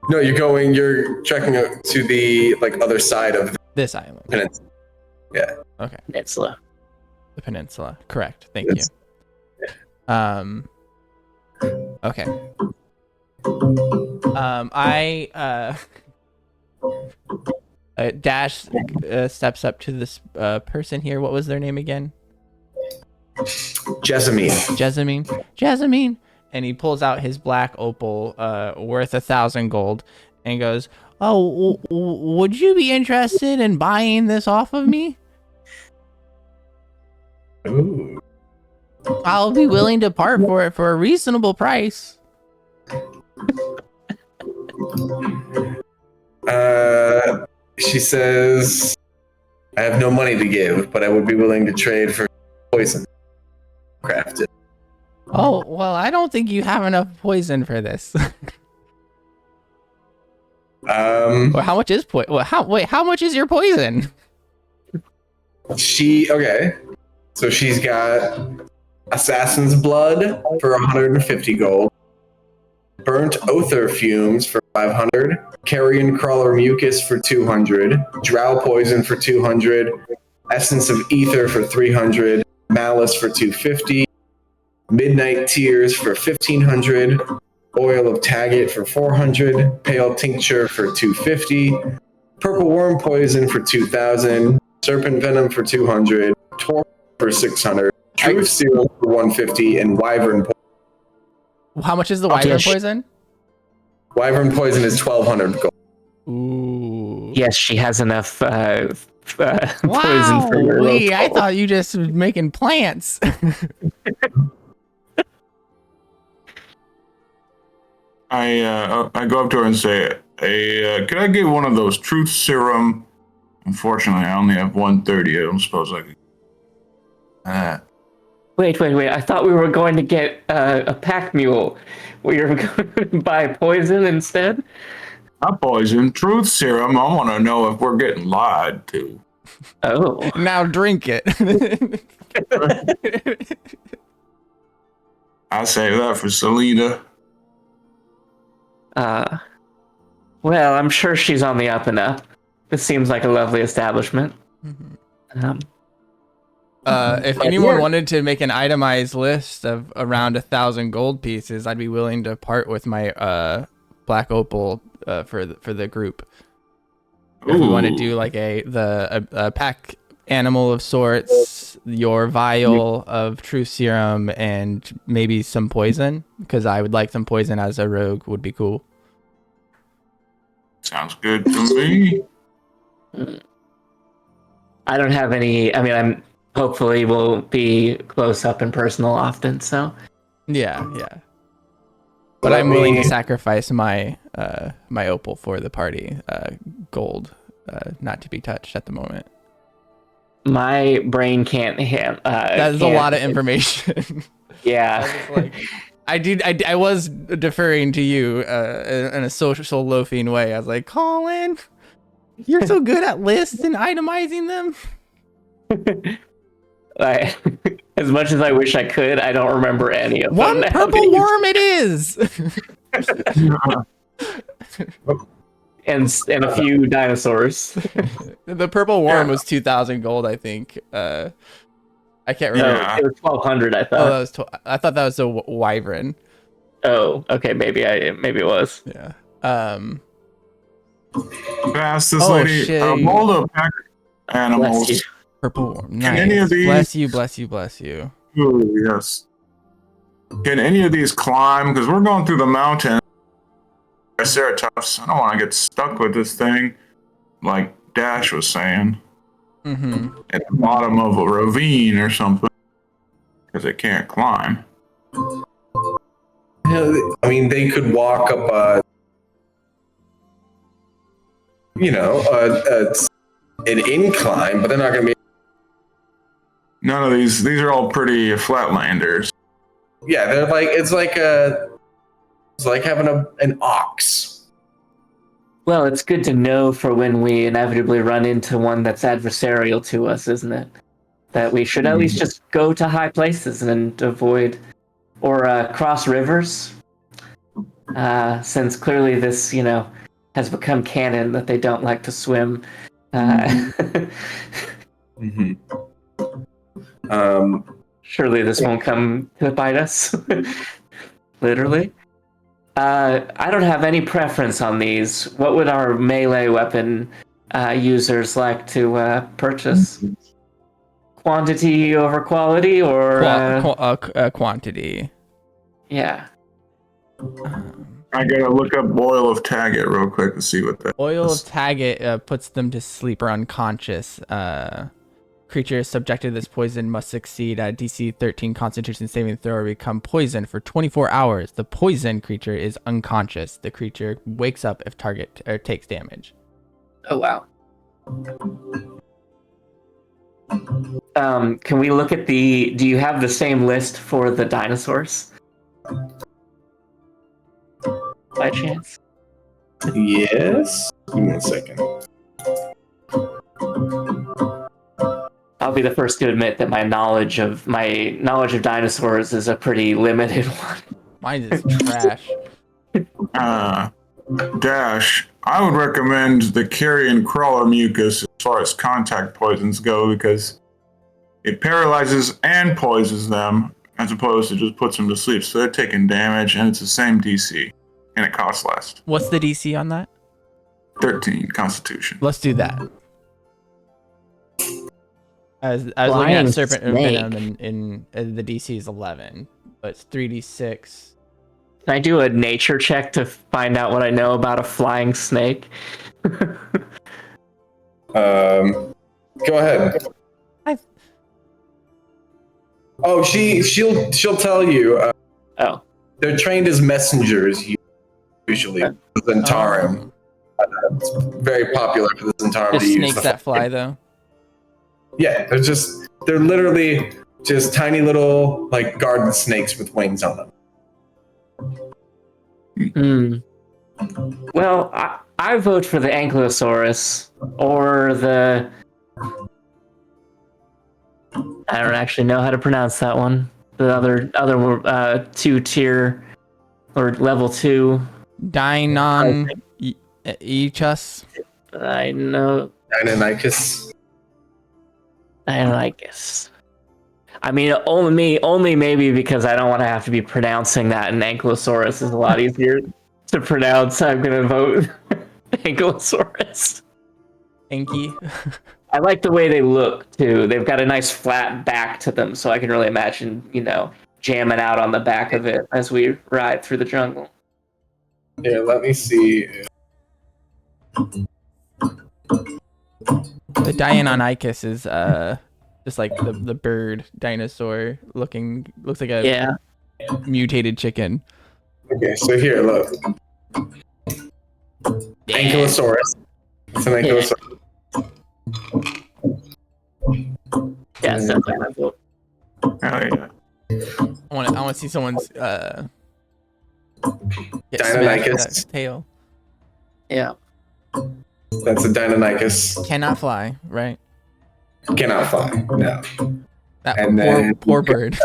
S2: No, you're trekking to the other side of
S1: This island.
S2: the peninsula. Yeah.
S1: Okay.
S3: Peninsula.
S1: The peninsula. Correct. Thank you. Okay. Dash steps up to this person here. What was their name again? Jessamine. And he pulls out his black opal, worth 1,000 gold, and goes, "Oh, would you be interested in buying this off of me?
S2: Ooh.
S1: I'll be willing to part for it for a reasonable price."
S2: She says, I have no money to give, but I would be willing to trade for poison. crafted.
S1: Oh, well, I don't think you have enough poison for this. Or how much is poison? Well, how much is your poison?
S2: Okay. So she's got Assassin's Blood for 150 gold, Burnt Othar Fumes for 500, Carrion Crawler Mucus for 200, Drow Poison for 200, Essence of Ether for 300, Malice for 250, Midnight Tears for 1500, Oil of Taggart for 400, Pale Tincture for 250, Purple Worm Poison for 2000, Serpent Venom for 200, Torp for 600, Truth Seal for 150, and Wyvern Poison.
S1: How much is the wyvern poison?
S2: Wyvern Poison is 1200 gold.
S1: Ooh.
S3: Yes, she has enough poison
S1: Wow,
S3: for your
S1: I thought you just was making plants.
S4: I go up to her and say, "Hey, could I get one of those truth serum?" Unfortunately, I only have 130. I don't suppose I could.
S3: Wait. I thought we were going to get a pack mule. We were going to buy poison instead?
S4: Not poison, truth serum. I want to know if we're getting lied to.
S3: Oh.
S1: Now drink it.
S4: I save that for Selena.
S3: Well, I'm sure she's on the up and up. This seems like a lovely establishment.
S1: If anyone wanted to make an itemized list of around 1,000 gold pieces, I'd be willing to part with my black opal for the group. If we want to do like a pack animal of sorts, your vial of truth serum, and maybe some poison, because I would like some poison as a rogue would be cool.
S4: Sounds good to me.
S3: I don't have any. I mean, I'm hopefully will be close up and personal often. So
S1: Yeah. But I'm willing to sacrifice my my opal for the party. Gold, not to be touched at the moment.
S3: my brain can't handle.
S1: That is a lot of information.
S3: Yeah.
S1: I was deferring to you in a social loafing way. I was like, Colin, you're so good at lists and itemizing them.
S3: As much as I wish I could, I don't remember any of them.
S1: One purple worm it is.
S3: and a few dinosaurs.
S1: The purple worm was 2,000 gold, I think. I can't remember.
S4: Yeah.
S3: It was 1,200, I thought.
S1: Oh, that was I thought that was a wyvern.
S3: Oh, okay, maybe it was.
S1: Yeah.
S4: Ask this
S1: Oh,
S4: lady,
S1: shit.
S4: all the pack animals.
S3: Bless you.
S1: Purple worm.
S4: Can
S1: Nice.
S4: any of these-
S1: Bless you.
S4: Ooh, yes. Can any of these climb? Because we're going through the mountain. Triceratops. I don't want to get stuck with this thing, like Dash was saying,
S1: Mm-hmm.
S4: at the bottom of a ravine or something, because it can't climb.
S2: I mean, they could walk up an incline, but they're not going to be.
S4: None of these are all pretty flatlanders.
S2: Yeah, they're like it's like having an ox.
S3: Well, it's good to know for when we inevitably run into one that's adversarial to us, isn't it? That we should at least just go to high places and avoid, or cross rivers. Since clearly this, has become canon that they don't like to swim.
S2: Mm-hmm.
S3: Surely this won't come to bite us. Literally. I don't have any preference on these. What would our melee weapon users like to purchase? Quantity over quality, or
S1: quantity.
S3: Yeah.
S4: I gotta look up Oil of Taggart real quick to see what that
S1: Oil
S4: is.
S1: of Taggart puts them to sleep or unconscious. Creatures subjected to this poison must succeed at DC 13 Constitution saving throw or become poisoned for 24 hours. The poisoned creature is unconscious. The creature wakes up if target or takes damage.
S3: Oh wow. Can we look at the? Do you have the same list for the dinosaurs? By chance?
S2: Yes. Give me 1 second.
S3: I'll be the first to admit that my knowledge of dinosaurs is a pretty limited one.
S1: Mine is trash.
S4: Dash, I would recommend the carrion crawler mucus as far as contact poisons go because it paralyzes and poisons them as opposed to just puts them to sleep. So they're taking damage and it's the same DC and it costs less.
S1: What's the DC on that?
S4: 13 Constitution.
S1: Let's do that. I was looking
S3: Flying
S1: at Serpent
S3: snake.
S1: Venom and the DC is 11, but it's 3d6.
S3: Can I do a nature check to find out what I know about a flying snake?
S2: Go ahead. Oh, she'll tell you.
S3: Oh,
S2: They're trained as messengers usually. Zentarum. It's very popular for the Zentarum
S1: Just
S2: to use.
S1: snakes that fly though.
S2: Yeah, they're literally just tiny little like garden snakes with wings on them.
S3: Well, I vote for the Ankylosaurus or the. I don't actually know how to pronounce that one. The other 2-tier or level 2.
S1: Dinon Echus.
S3: I know.
S2: Deinonychus.
S3: I guess. I mean, only maybe because I don't want to have to be pronouncing that, and Ankylosaurus is a lot easier to pronounce. I'm gonna vote Ankylosaurus.
S1: Enki.
S3: I like the way they look too. They've got a nice flat back to them, so I can really imagine, jamming out on the back of it as we ride through the jungle.
S2: Yeah, let me see.
S1: The Deinonychus is just like the bird dinosaur looking, looks like a mutated chicken.
S2: Okay, so here, look. Ankylosaurus. It's an ankylosaurus.
S3: Yeah, so that's my vote.
S4: Oh, yeah.
S1: I want to see someone's get smashed with
S2: Deinonychus.
S1: that tail.
S3: Yeah.
S2: That's a Deinonychus.
S1: Cannot fly, right?
S2: Cannot fly. No.
S1: That
S2: And then-
S1: poor bird.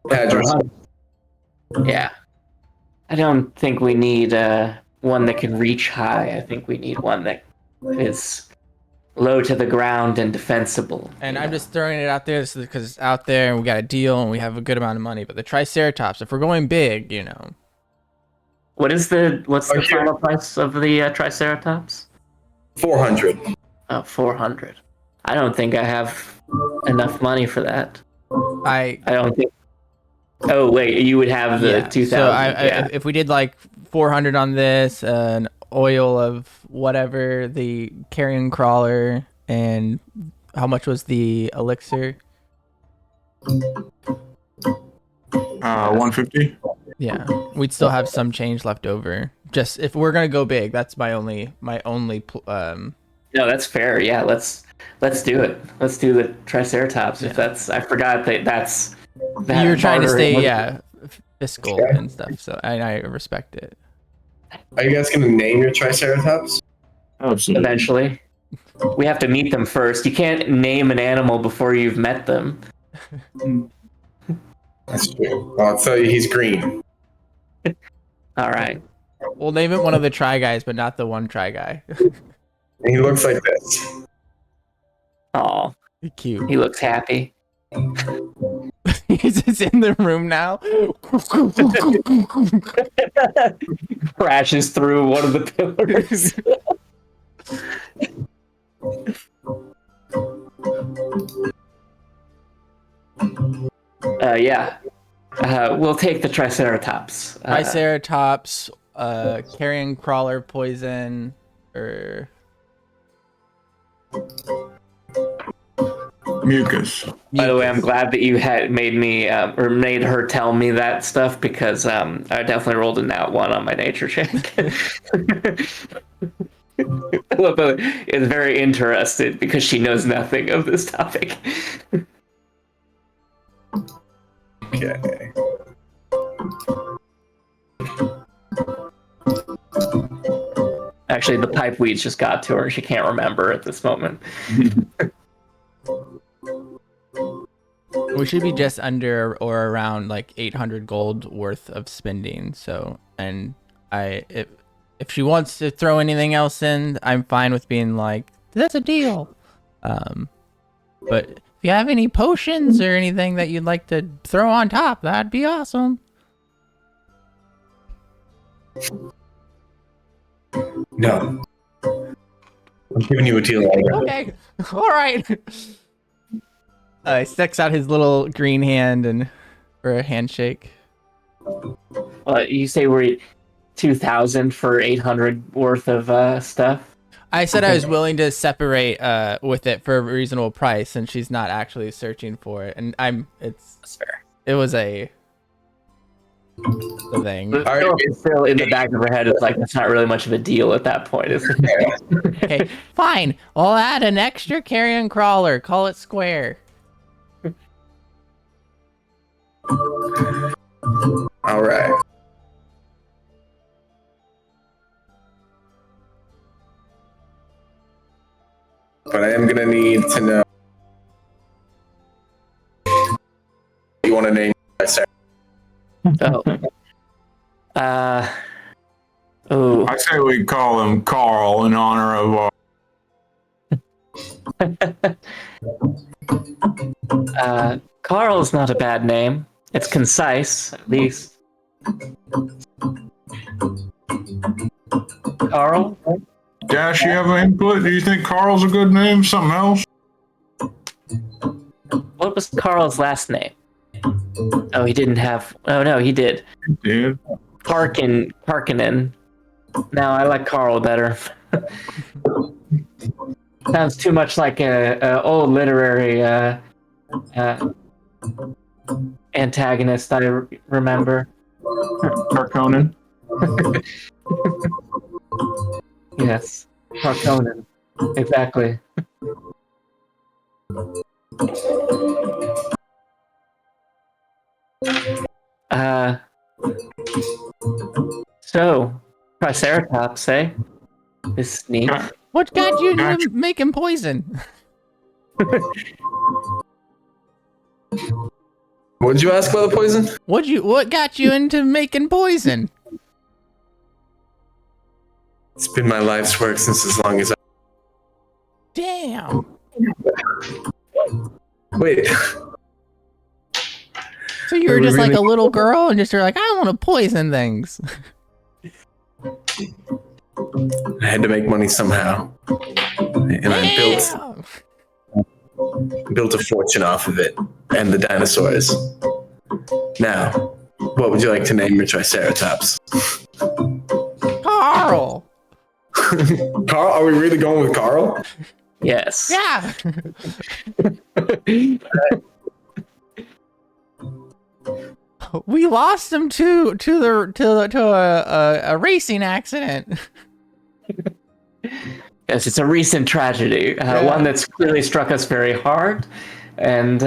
S2: Hadros.
S3: Yeah. I don't think we need one that can reach high. I think we need one that is low to the ground and defensible.
S1: And I'm just throwing it out there because it's out there and we got a deal and we have a good amount of money. But the Triceratops, if we're going big,
S3: What's the
S2: here.
S3: final price of the Triceratops?
S2: 400.
S3: Oh, 400. I don't think I have enough money for that. I don't think. Oh wait, you would have the 2,000.
S1: So if we did like 400 on this, an oil of whatever, the carrion crawler, and how much was the elixir?
S4: 150.
S1: Yeah, we'd still have some change left over. Just if we're gonna go big, that's my only.
S3: No, that's fair. Yeah, let's do it. Let's do the Triceratops. If that's, I forgot that's.
S1: You were trying to
S3: bartering-
S1: stay, fiscal and stuff. So I respect it.
S2: Are you guys going to name your Triceratops?
S4: Absolutely.
S3: Eventually, we have to meet them first. You can't name an animal before you've met them.
S2: That's true. Well, I'll tell you, he's green.
S3: All right.
S1: We'll name it one of the Try Guys, but not the one Try Guy.
S2: And he looks like this.
S3: Oh,
S1: Cute.
S3: he looks happy.
S1: He's just in the room now.
S3: Crashes through one of the pillars. Yeah. We'll take the Triceratops.
S1: Triceratops, carrion crawler, poison, or
S4: Mucus.
S3: By the way, I'm glad that you had made me or made her tell me that stuff because I definitely rolled a nat 1 on my nature check. Philippa is very interested because she knows nothing of this topic.
S2: Okay.
S3: Actually, the pipe weeds just got to her. She can't remember at this moment.
S1: We should be just under or around like 800 gold worth of spending. So, and if she wants to throw anything else in, I'm fine with being like, that's a deal. But if you have any potions or anything that you'd like to throw on top, that'd be awesome.
S2: No. I'm giving you a deal.
S1: Okay, all right. He sticks out his little green hand and for a handshake.
S3: You say we're 2,000 for 800 worth of stuff?
S1: I said I was willing to separate with it for a reasonable price, and she's not actually searching for it. And
S3: That's fair.
S1: it was a thing.
S3: Still in the back of her head, it's like, that's not really much of a deal at that point, is it?
S1: Okay, fine. I'll add an extra carrion crawler. Call it square.
S2: All right. But I am gonna need to know. You want to name Sarah?
S3: Oh.
S4: I say we call him Carl in honor of
S3: Carl's not a bad name. It's concise, at least. Carl?
S4: Dash. You have an input? Do you think Carl's a good name? Something else?
S3: What was Carl's last name? Oh, he didn't have... Oh, no, he did.
S4: Dude.
S3: Parkinen. No, I like Carl better. Sounds too much like a old literary antagonist I remember.
S4: Harkonnen.
S3: Yes, Harkonnen. Exactly. So, Triceratops, eh? This is neat.
S1: What got you to making poison?
S2: What did you ask about the poison?
S1: What got you into making poison?
S2: It's been my life's work since as long as I.
S1: Damn.
S2: Wait.
S1: So you were just like a little girl and just were like, I want to poison things.
S2: I had to make money somehow, and I built a fortune off of it and the dinosaurs. Now, what would you like to name your Triceratops?
S1: Carl.
S2: Carl? Are we really going with Carl?
S3: Yes.
S1: Yeah. We lost him to a racing accident.
S3: Yes, it's a recent tragedy, one that's clearly struck us very hard, and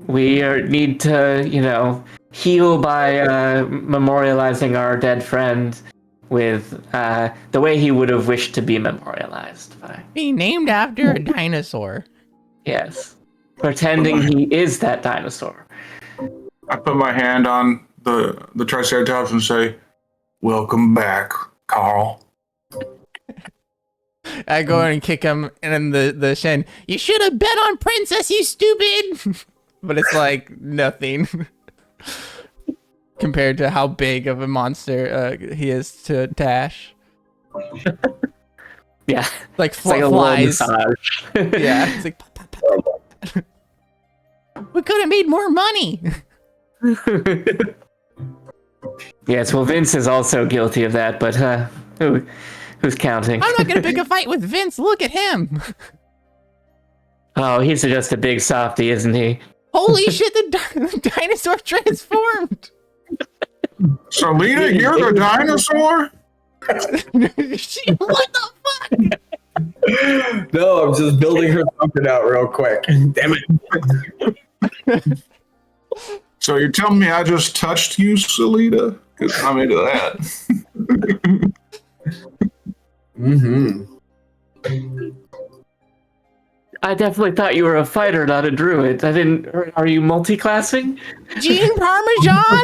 S3: we need to, heal by memorializing our dead friend with the way he would have wished to be memorialized by.
S1: Be named after a dinosaur.
S3: Yes, pretending he is that dinosaur.
S4: I put my hand on the Triceratops and say, "Welcome back, Carl."
S1: I go in and kick him in the shin. You should have bet on Princess, you stupid! But it's like nothing compared to how big of a monster he is to Dash.
S3: Yeah,
S1: like
S3: it's like a
S1: flies.
S3: massage.
S1: Yeah, it's like pop, pop, pop. We could have made more money.
S3: Yes, well, Vince is also guilty of that, but who's counting?
S1: I'm not gonna pick a fight with Vince. Look at him.
S3: Oh, he's just a big softy, isn't he?
S1: Holy shit! The dinosaur transformed.
S4: Selena, you're the dinosaur?
S1: What the fuck?
S2: No, I'm just building her something out real quick. Damn it.
S4: So you're telling me I just touched you, Salita? Because I'm into that.
S2: Mm-hmm.
S3: I definitely thought you were a fighter, not a druid. I didn't. Are you multi-classing?
S1: Gene Parmesan?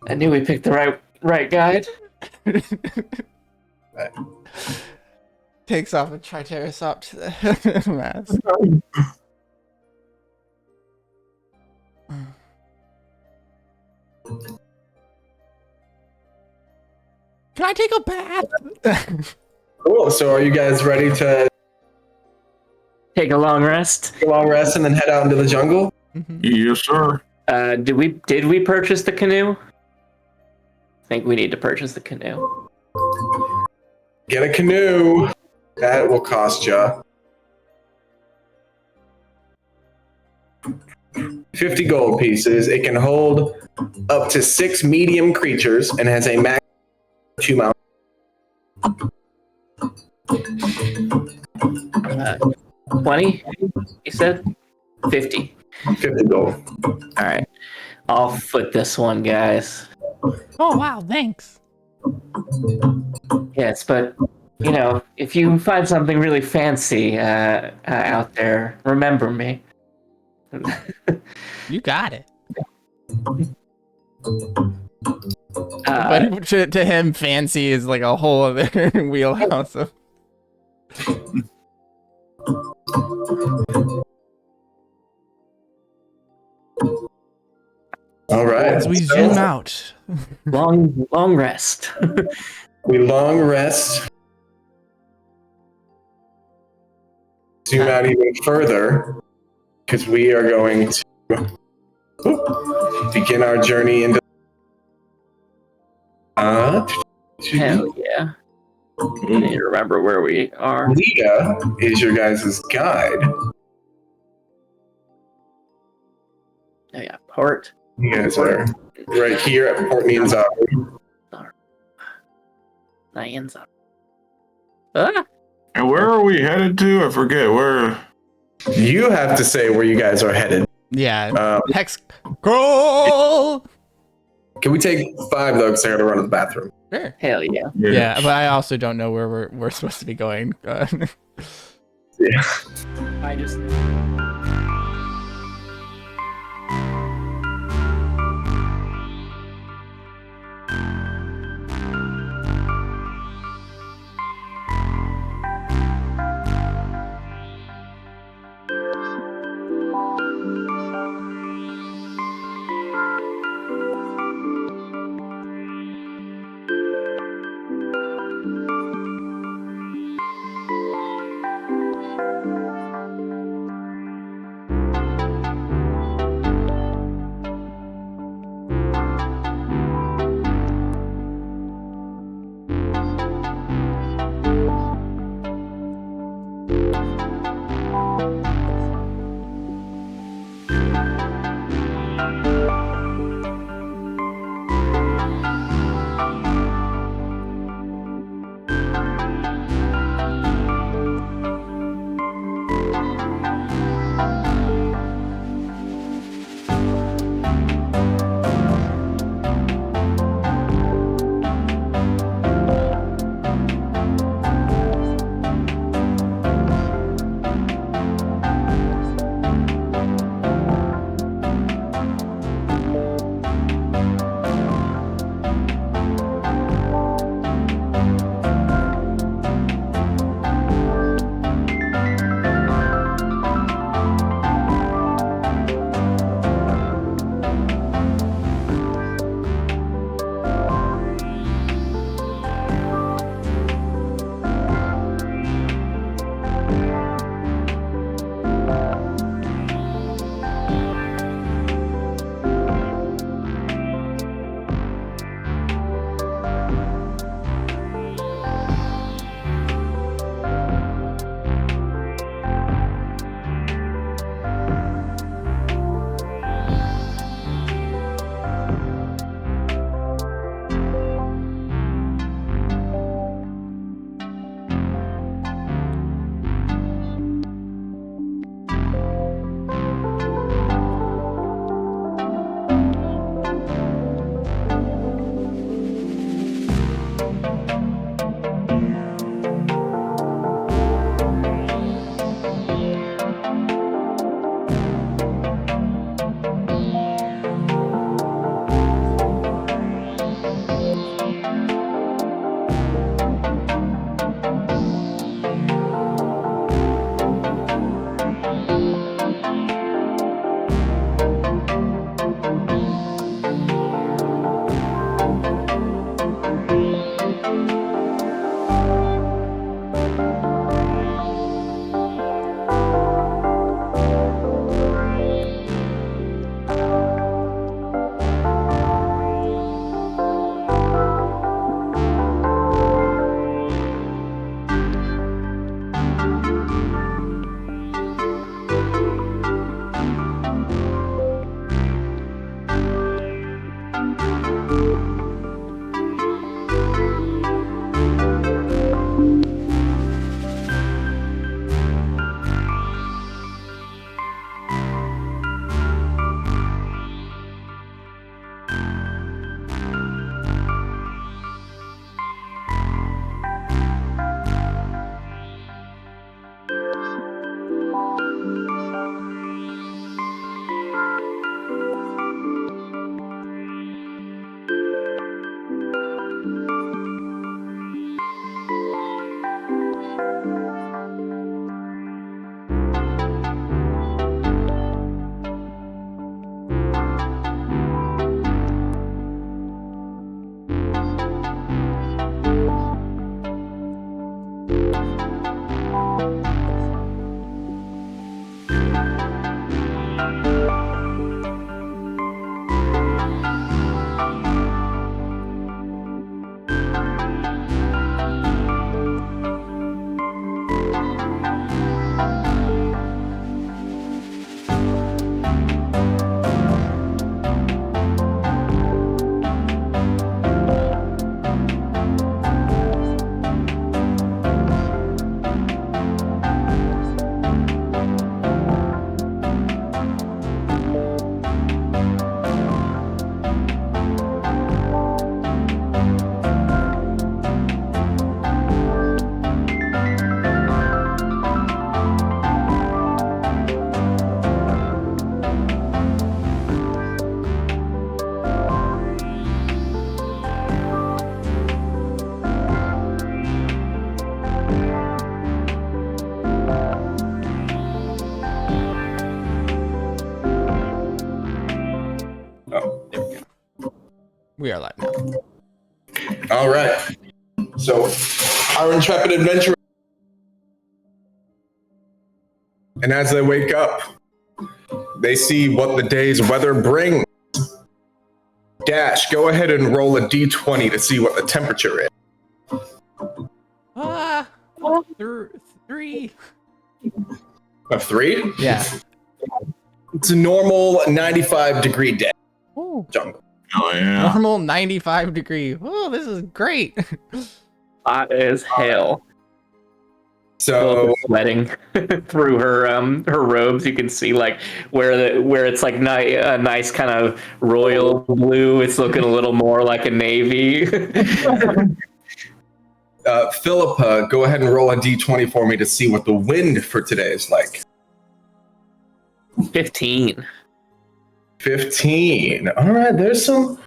S3: I knew we picked the right guide.
S1: Takes off a Triceratops mask. Can I take a bath?
S2: Cool. So, are you guys ready to
S3: Take a long rest.
S2: take a long rest and then head out into the jungle?
S4: Yes, sir.
S3: Did we purchase the canoe? I think we need to purchase the canoe.
S2: Get a canoe. That will cost you 50 gold pieces. It can hold up to 6 medium creatures and has a max of 2 mounts.
S3: 20? You said 50.
S2: 50 gold.
S3: All right, I'll foot this one, guys.
S1: Oh wow, thanks.
S3: Yes, but you know, if you find something really fancy out there, remember me.
S1: You got it.
S3: Uh,
S1: But to him, fancy is like a whole other wheelhouse of.
S2: All right.
S1: As we
S2: So,
S1: zoom out.
S3: long rest.
S2: we long rest. Zoom out even further because we are going to begin our journey into.
S3: Hell yeah! I need to remember where we are.
S2: Leah is your guys' guide.
S3: Oh, yeah, port.
S2: You guys are right here at Port Nianzaro.
S3: Nianzaro. Ah,
S4: And where are we headed to? I forget. Where?
S2: You have to say where you guys are headed.
S1: Yeah. Hex. Go!
S2: Can we take 5 though? Because I gotta run to the bathroom.
S1: Sure.
S3: hell yeah!
S1: Yeah, but I also don't know where we're supposed to be going.
S2: Yeah.
S3: I just.
S1: We are live now.
S2: All right. So, our intrepid adventurer. And as they wake up, they see what the day's weather brings. Dash, go ahead and roll a d20 to see what the temperature is.
S1: Three.
S2: A 3?
S1: Yeah.
S2: It's a normal 95-degree day.
S1: Ooh.
S2: Jungle.
S4: Oh yeah.
S1: Normal 95 degree. Oh, this is great.
S3: Hot as hell.
S2: So,
S3: Sweating through her robes. You can see like where it's like a nice kind of royal blue. It's looking a little more like a navy.
S2: Philippa, go ahead and roll a d20 for me to see what the wind for today is like.
S3: 15.
S2: 15. All right, there's some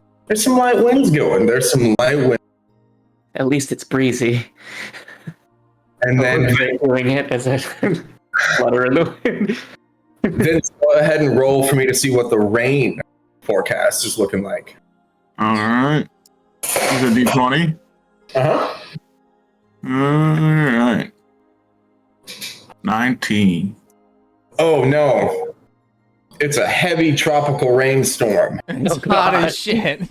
S2: light winds going. There's some light winds.
S3: At least it's breezy.
S2: And then
S3: doing it as a flutter in the wind.
S2: Vince, go ahead and roll for me to see what the rain forecast is looking like.
S4: All right. Is it D20?
S2: Uh-huh.
S4: All right. 19.
S2: Oh no. It's a heavy tropical rainstorm.
S1: It's hot as shit.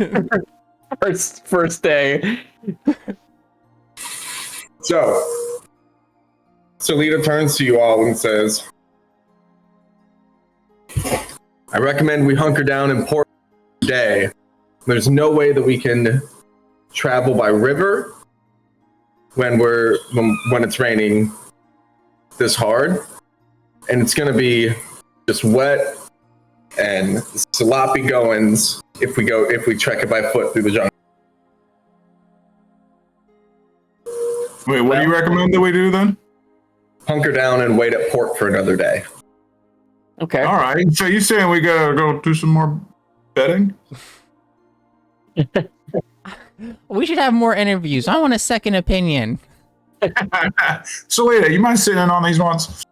S3: First day.
S2: So Lita turns to you all and says, I recommend we hunker down in port today. There's no way that we can travel by river when it's raining this hard. And it's gonna be just wet and sloppy goings if we trek it by foot through the jungle.
S4: Wait, what do you recommend that we do then?
S2: Hunker down and wait at port for another day.
S3: Okay.
S4: All right. So you saying we gotta go do some more betting?
S1: We should have more interviews. I want a second opinion.
S4: So Lita, you mind sitting in on these ones?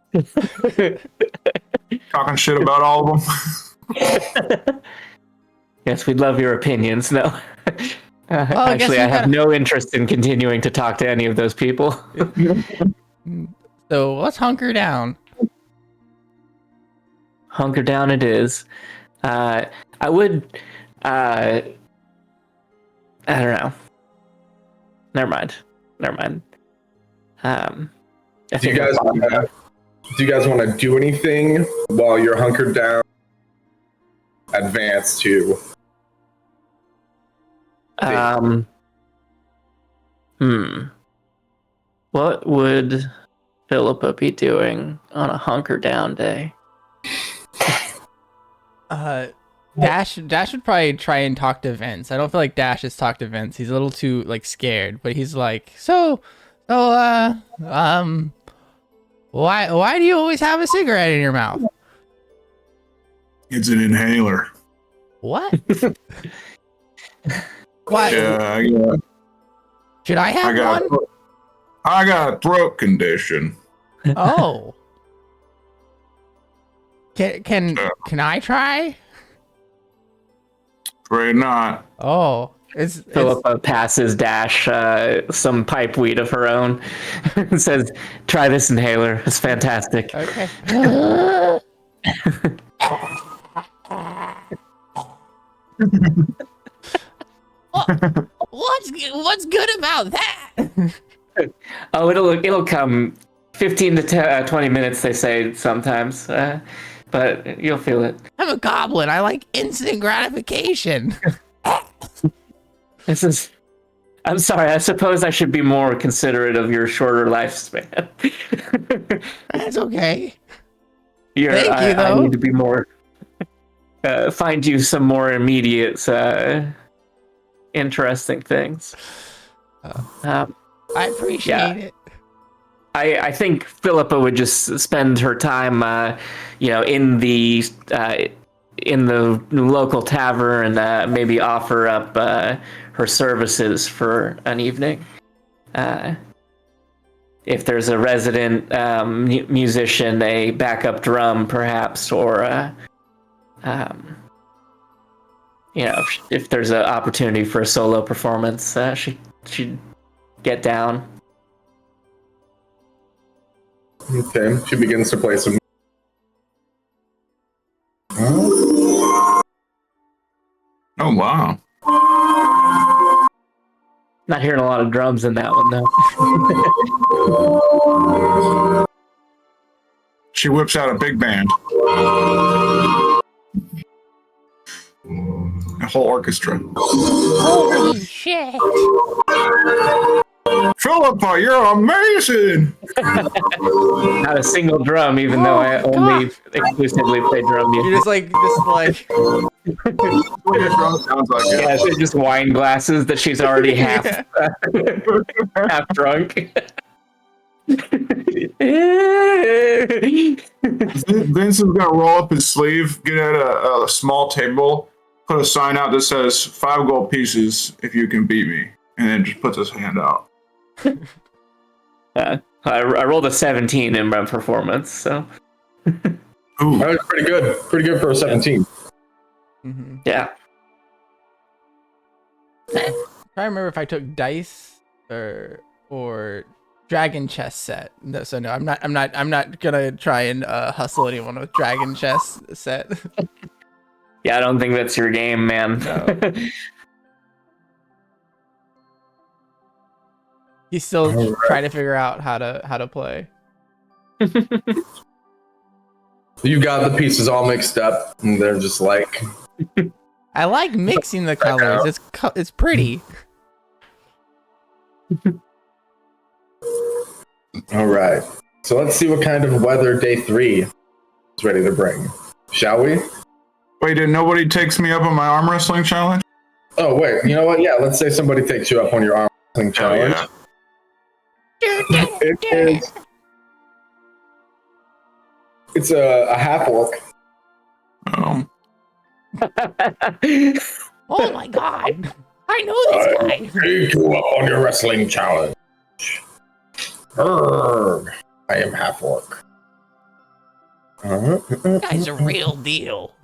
S4: Talking shit about all of them.
S3: Yes, we'd love your opinions. No.
S1: I guess
S3: Actually,
S1: we
S3: I have
S1: gotta-
S3: no interest in continuing to talk to any of those people.
S1: So let's hunker down.
S3: Hunker down it is. I would. I don't know. Never mind. I
S2: Do
S3: think
S2: you guys want to do anything while you're hunkered down? Advance to.
S3: What would Philippa be doing on a hunker down day?
S1: Dash would probably try and talk to Vince. I don't feel like Dash has talked to Vince. He's a little too like scared, but he's like, why do you always have a cigarette in your mouth?
S4: It's an inhaler.
S1: What? Why?
S4: Yeah,
S1: Should I have one?
S4: I got a throat condition.
S1: Oh. Can I try?
S4: Afraid not.
S1: Oh, it's
S3: Philippa passes Dash some pipe weed of her own and says, "Try this inhaler. It's fantastic."
S1: okay. What's good about that?
S3: Oh, it'll come 15 to 20 minutes, they say sometimes, but you'll feel it.
S1: I'm a goblin. I like instant gratification.
S3: I'm sorry. I suppose I should be more considerate of your shorter lifespan.
S1: That's okay.
S3: Thank
S1: you,
S3: I
S1: though.
S3: need to be more. Find you some more immediate, interesting things.
S1: I appreciate it.
S3: I think Philippa would just spend her time, in the local tavern and maybe offer up her services for an evening. If there's a resident musician, a backup drum, perhaps, or you know, if there's an opportunity for a solo performance, she'd get down.
S2: Okay, she begins to play some.
S4: Oh wow.
S3: Not hearing a lot of drums in that one though.
S4: She whips out a big band. A whole orchestra.
S1: Holy shit!
S4: Philippa, you're amazing!
S3: Not a single drum, even though I only exclusively play drum
S1: You're
S3: music.
S1: just like.
S4: What your drum sounds like.
S3: Yeah, they're just wine glasses that she's already half half drunk.
S4: Vince is gonna roll up his sleeve, get at a small table, put a sign out that says 5 gold pieces if you can beat me, and then just puts his hand out.
S3: I rolled a 17 in my performance, so
S4: Ooh.
S2: That was pretty good. Pretty good for a 17.
S1: Mm-hmm.
S3: yeah.
S1: Trying to remember if I took dice or dragon chess set. No, so no, I'm not gonna try and hustle anyone with dragon chess set.
S3: Yeah, I don't think that's your game, man.
S1: No. He's still trying to figure out how to play.
S2: You got the pieces all mixed up, and they're just like.
S1: I like mixing the colors. It's pretty.
S2: All right. So let's see what kind of weather day 3 is ready to bring. Shall we?
S4: Wait, did nobody takes me up on my arm wrestling challenge?
S2: Oh, wait. You know what? Yeah, let's say somebody takes you up on your arm wrestling challenge.
S4: yeah.
S2: It's a half orc.
S4: Oh.
S1: Oh my god! I know this guy.
S2: Take you up on your wrestling challenge. Urgh. I am half orc.
S1: This guy's a real deal.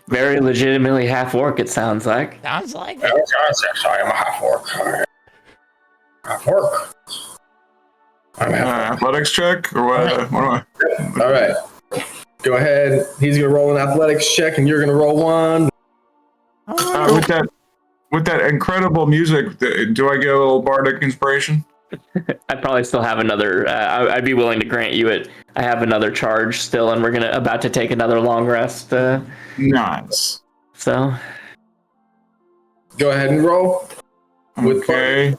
S3: Very legitimately half orc, it sounds like.
S1: Sounds like
S2: Yes, yes, I am a half orc. I am half orc. I'm half orc.
S4: Athletics check or what? What do
S2: All right. Go ahead. He's gonna roll an athletics check, and you're gonna roll one.
S4: with that incredible music, do I get a little bardic inspiration?
S3: I probably still have another. I'd be willing to grant you it. I have another charge still, and we're about to take another long rest.
S4: Nice.
S3: So
S2: Go ahead and roll. With
S4: Okay.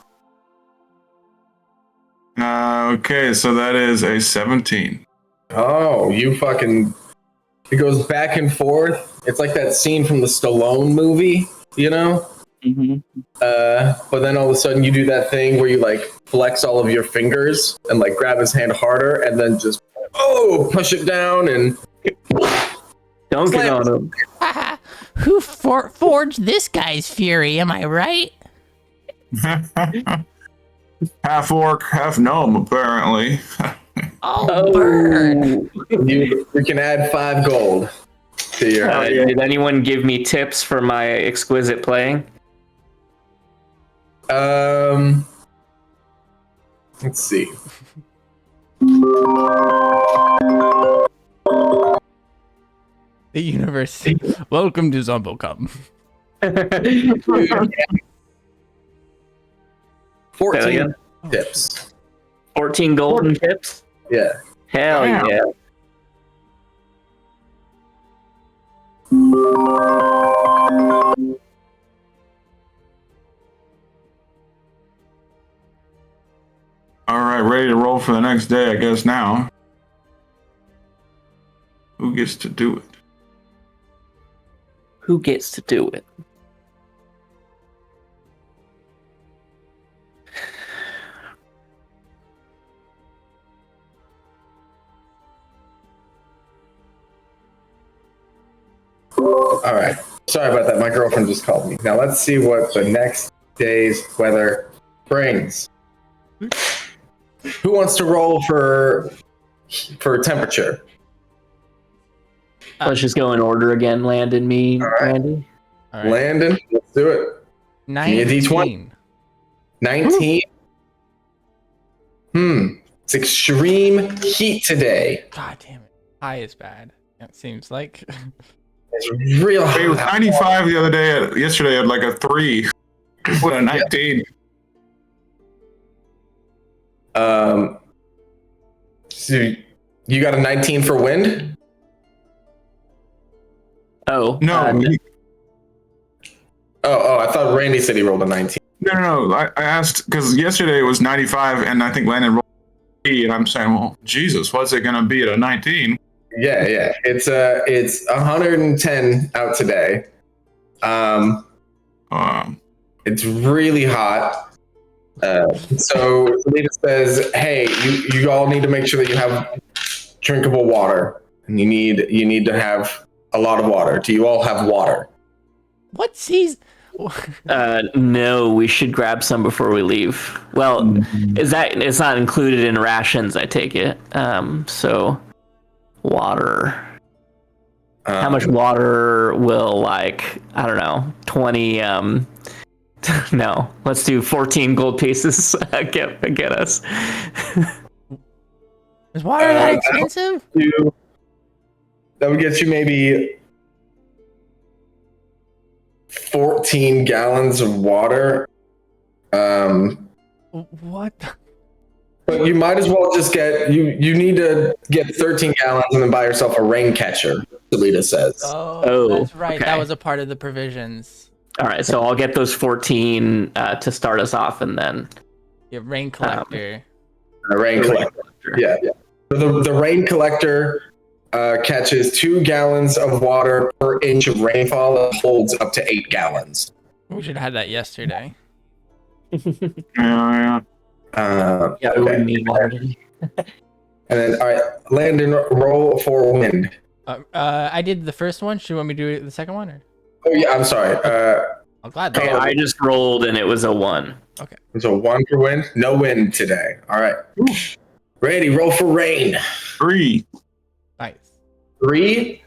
S4: Okay, so that is a 17.
S2: Oh, you fucking. It goes back and forth. It's like that scene from the Stallone movie, you know? But then all of a sudden you do that thing where you like flex all of your fingers and like grab his hand harder and then just push it down and
S3: don't get on him.
S1: who forged this guy's fury? Am I right?
S4: Half orc, half gnome, apparently.
S1: Oh, burn!
S2: you can add 5 gold to your.
S3: Did anyone give me tips for my exquisite playing?
S2: Let's see.
S1: The universe. Welcome to Zombocom.
S2: 14 tips.
S3: 14 golden tips?
S2: Yeah.
S3: Hell
S4: Wow.
S3: yeah.
S4: All right, ready to roll for the next day, I guess now. Who gets to do it?
S3: Who gets to do it?
S2: All right. Sorry about that. My girlfriend just called me. Now let's see what the next day's weather brings. Who wants to roll for temperature?
S3: Let's just go in order again. Landon, me,
S2: right.
S3: Randy.
S1: All right.
S2: Landon, let's do it. me a D20.
S1: 19.
S2: 19. It's extreme heat today.
S1: God damn it. High is bad. It seems like.
S2: It's real hot.
S4: It was 95 the other day. Yesterday, at like a 3. What a 19.
S2: So you got a 19 for wind?
S3: Oh
S4: No,
S2: Oh, I thought Randy said he rolled a 19.
S4: no. I asked because yesterday it was 95, and I think Landon rolled 3, and I'm saying, well, Jesus, what's it going to be at a 19?
S2: Yeah. It's 110 out today. It's really hot. So Lita says, "Hey, you all need to make sure that you have drinkable water, and you need to have a lot of water. Do you all have water?"
S1: What season?
S3: no, we should grab some before we leave. Well, it's not included in rations, I take it. So water. How much water will, like, I don't know, 20 no, let's do 14 gold pieces get us.
S1: Is water that expensive?
S2: That would get you maybe 14 gallons of water.
S1: What?
S2: But you might as well just get you need to get 13 gallons and then buy yourself a rain catcher, Salita says.
S1: Oh, that's right.
S3: okay.
S1: That was a part of the provisions.
S3: All right, so I'll get those 14 to start us off, and then
S1: Your rain collector.
S2: A rain collector. Yeah. So the rain collector catches 2 gallons of water per inch of rainfall and holds up to 8 gallons.
S1: We should have had that yesterday.
S4: Yeah.
S3: yeah, we wouldn't need water today.
S2: And then, all right, Landon, roll for wind.
S1: I did the first one. Should you want me to do the second one? Or?
S2: Oh yeah, I'm sorry.
S1: I'm glad.
S3: Okay, I just rolled and it was a 1.
S1: Okay.
S2: It's a 1 for wind. No wind today. All right. Randy, roll for rain.
S4: 3.
S1: Nice.
S2: 3,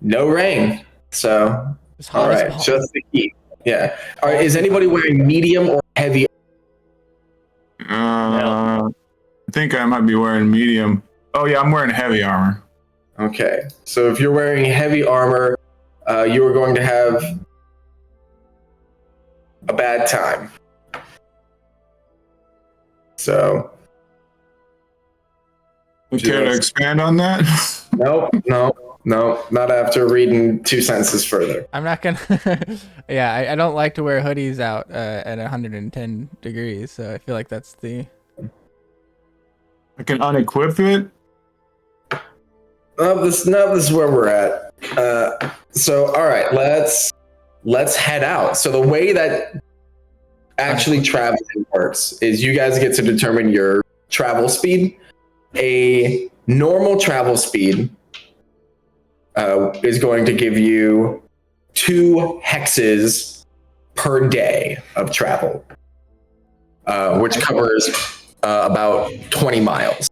S2: no rain. So,
S1: It's
S2: all
S1: hot as
S2: right,
S1: balls.
S2: just the heat. Yeah. All right. Is anybody wearing medium or heavy?
S4: I think I might be wearing medium. Oh yeah, I'm wearing heavy armor.
S2: Okay. So if you're wearing heavy armor, you are going to have a bad time. So.
S4: You care to expand on that?
S2: No, not after reading 2 sentences further.
S1: I'm not gonna. Yeah, I don't like to wear hoodies out at 110 degrees, so I feel like that's the.
S4: I can unequip it.
S2: This is where we're at. So all right, let's head out. So the way that actually traveling works is you guys get to determine your travel speed. A normal travel speed is going to give you 2 hexes per day of travel, which covers about 20 miles.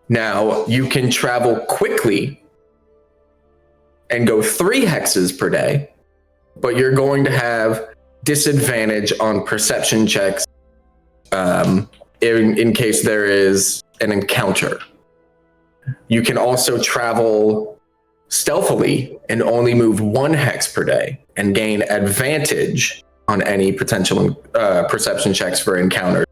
S2: Now, you can travel quickly and go 3 hexes per day, but you're going to have disadvantage on perception checks in case there is an encounter. You can also travel stealthily and only move 1 hex per day and gain advantage on any potential perception checks for encounters.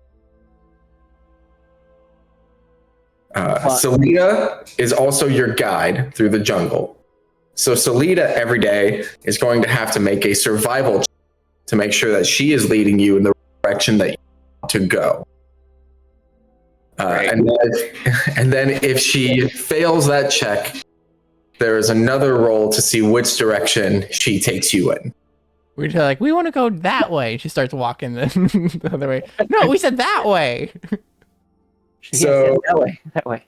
S2: Salita is also your guide through the jungle. So Salita every day is going to have to make a survival check to make sure that she is leading you in the direction that you want to go. And then if she fails that check, there is another roll to see which direction she takes you in.
S1: We're just like, we want to go that way. She starts walking the other way. No, we said that way.
S2: So
S3: that way.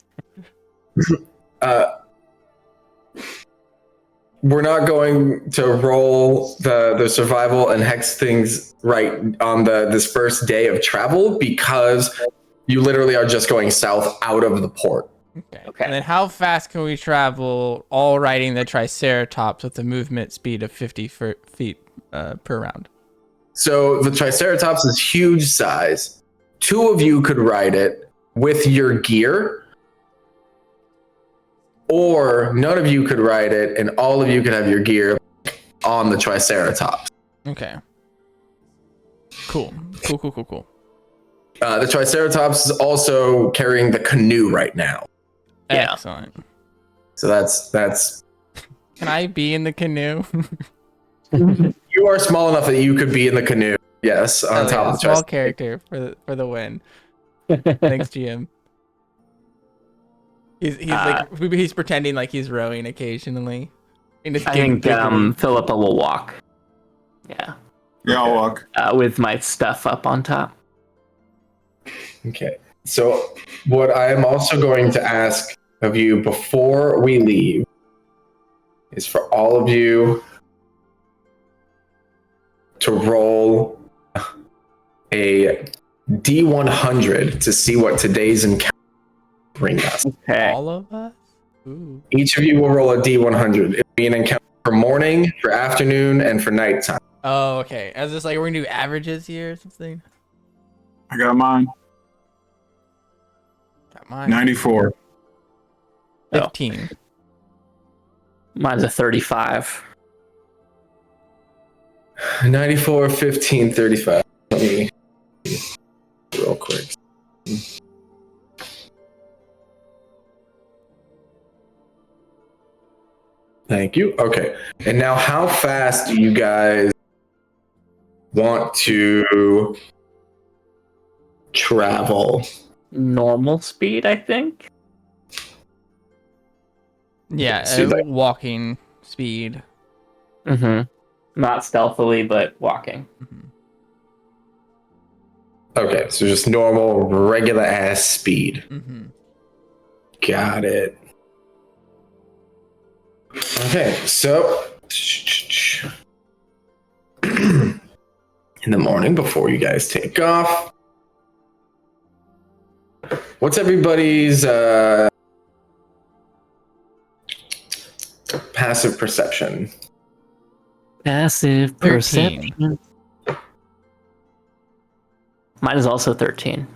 S2: we're not going to roll the survival and hex things right on this first day of travel because you literally are just going south out of the port.
S3: Okay.
S1: And then how fast can we travel all riding the Triceratops with a movement speed of 50 feet per round?
S2: So the Triceratops is huge size. 2 of you could ride it with your gear, or none of you could ride it, and all of you could have your gear on the Triceratops.
S1: Okay. Cool.
S2: The Triceratops is also carrying the canoe right now.
S3: Yeah.
S1: Excellent.
S2: So that's.
S1: Can I be in the canoe?
S2: You are small enough that you could be in the canoe. Yes, on top of the
S1: small
S2: Triceratops.
S1: character for the win. Thanks, GM. He's pretending like he's rowing occasionally.
S3: I think Philippa will walk. Yeah.
S4: Yeah, I'll walk.
S3: With my stuff up on top.
S2: Okay. So what I am also going to ask of you before we leave is for all of you to roll a D100 to see what today's encounter brings us.
S3: Okay.
S1: All of us? Ooh.
S2: Each of you will roll a D100. It'll be an encounter for morning, for afternoon, and for nighttime.
S1: Oh, okay. As this like we're gonna do averages here or something.
S4: I got mine.
S1: Got mine.
S4: 94.
S1: 15.
S3: Mine's a 35.
S2: 94, 15, 35. Let me real quick. Thank you. Okay. And now how fast do you guys want to travel?
S3: Normal speed, I think.
S1: Yeah,
S2: See that?
S1: walking speed.
S3: Mm-hmm. Not stealthily, but walking.
S2: Okay, so just normal, regular ass speed.
S1: Mm-hmm.
S2: Got it. Okay, so in the morning before you guys take off, what's everybody's passive perception?
S3: Passive
S1: 13.
S3: perception. Mine is also 13.